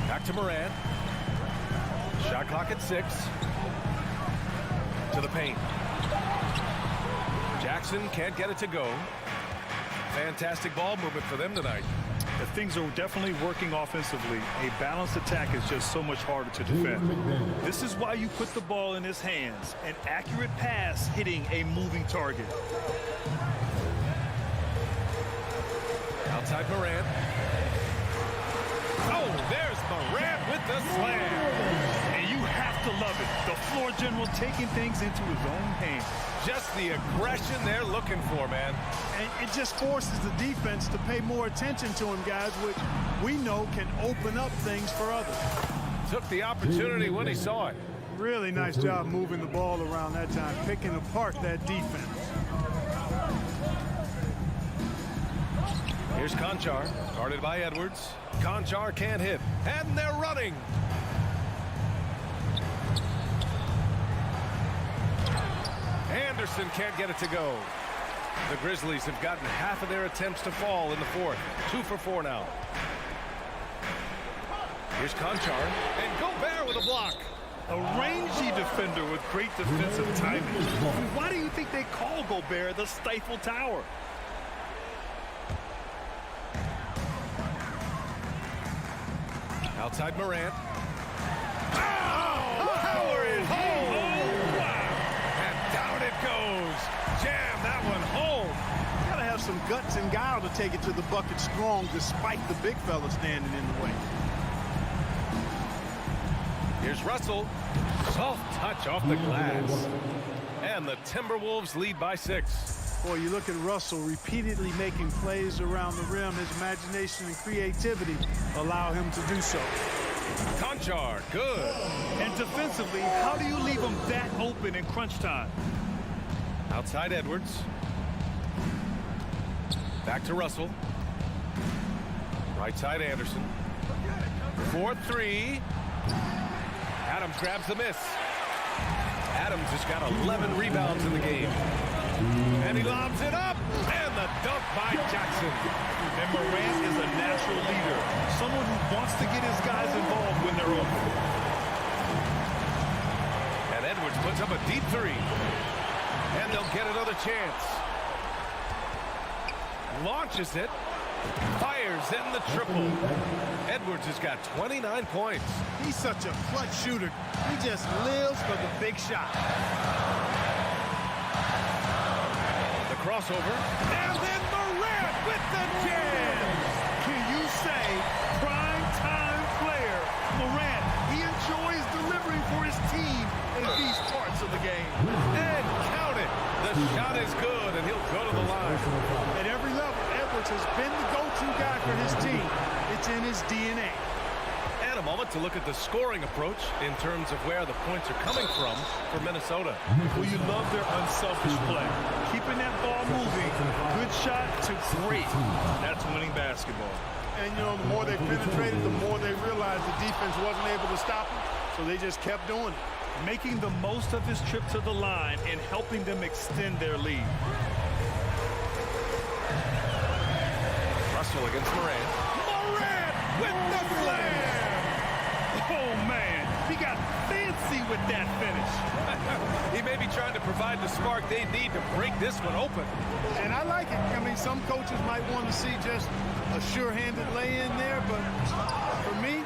Back to Moran. Shot clock at 6. To the paint. Jackson can't get it to go. Fantastic ball movement for them tonight. Things are definitely working offensively. A balanced attack is just so much harder to defend. This is why you put the ball in his hands. An accurate pass hitting a moving target. Outside Morant. Oh, there's Morant with the slam. And you have to to love it. The floor general taking things into his own hands. Just the aggression they're looking for, man. And it just forces the defense to pay more attention to him, guys, which we know can open up things for others. Took the opportunity when he saw it. Really nice job moving the ball around that time, picking apart that defense. Here's Conchar, guarded by Edwards. Conchar can't hit, and they're running. Anderson can't get it to go. The Grizzlies have gotten half of their attempts to fall in the fourth. 2 for 4 now. Here's Conchar, and Gobert with a block. A rangy defender with great defensive timing. Why do you think they call Gobert the Stifle Tower? Outside Morant. Power it home! Oh, wow! And down it goes. Jam that one home. Gotta have some guts and guile to take it to the bucket strong despite the big fella standing in the way. Here's Russell. Soft touch off the glass. And the Timberwolves lead by 6. Boy, you look at Russell repeatedly making plays around the rim. His imagination and creativity allow him to do so. Conchar, good. And defensively, how do you leave him that open in crunch time? Outside Edwards. Back to Russell. Right side Anderson. 4-3. Adams grabs the miss. Adams has got 11 rebounds in the game. And he lobs it up. And the dunk by Jackson. And Morant is a natural leader. Someone who wants to get his guys involved when they're open. And Edwards puts up a deep 3. And they'll get another chance. Launches it. Fires in the triple. Edwards has got 29 points. He's such a clutch shooter. He just lives for the big shot. The crossover. And then Morant with the jam. Can you say prime time player? Morant, he enjoys delivering for his team in these parts of the game. And count it. The shot is good, and he'll go to the line. At every level, Edwards has been the go-to guy for his team. It's in his DNA. And a moment to look at the scoring approach in terms of where the points are coming from for Minnesota. Well, you love their unselfish play. Keeping that ball moving, good shot to great. That's winning basketball. And, you know, the more they penetrated, the more they realized the defense wasn't able to stop them, so they just kept doing it. Making the most of his trip to the line and helping them extend their lead. Russell against Morant. Morant with the slam! Oh, man, he got fancy with that finish. He may be trying to provide the spark they need to break this one open. And I like it. I mean, some coaches might want to see just a sure-handed lay-in there, but for me,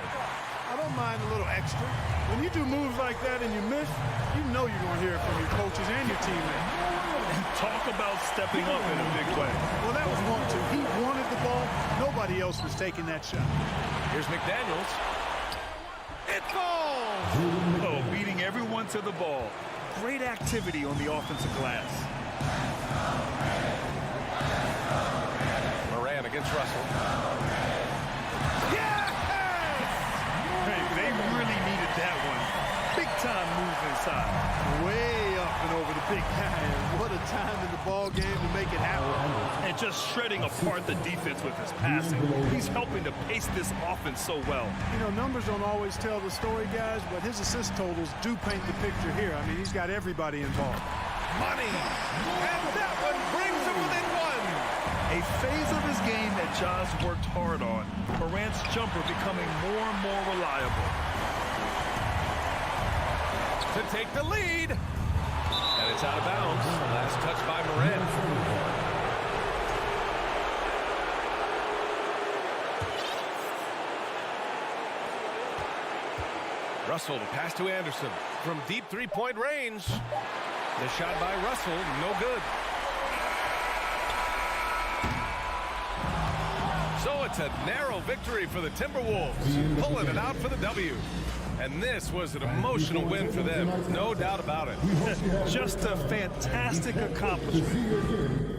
I don't mind a little extra. When you do moves like that and you miss, you know you're going to hear it from your coaches and your teammates. Talk about stepping up in a big way. Well, that was 1-2. He wanted the ball. Nobody else was taking that shot. Here's McDaniels. It falls! Oh, beating everyone to the ball. Great activity on the offensive glass. Morant against Russell. Yes! Hey, they really needed that one. Big time move inside. Way up and over the big guy. What a time in the ball game to make it happen. And just shredding apart the defense with his passing. He's helping to pace this offense so well. You know, numbers don't always tell the story, guys, but his assist totals do paint the picture here. I mean, he's got everybody involved. Money! And that one brings him within 1. A phase of his game that Ja's worked hard on. Morant's jumper becoming more and more reliable. To take the lead. And it's out of bounds. Last touch by Morant. Russell to pass to Anderson. From deep three-point range. The shot by Russell, no good. So it's a narrow victory for the Timberwolves, pulling it out for the W. And this was an emotional win for them, no doubt about it. Just a fantastic accomplishment.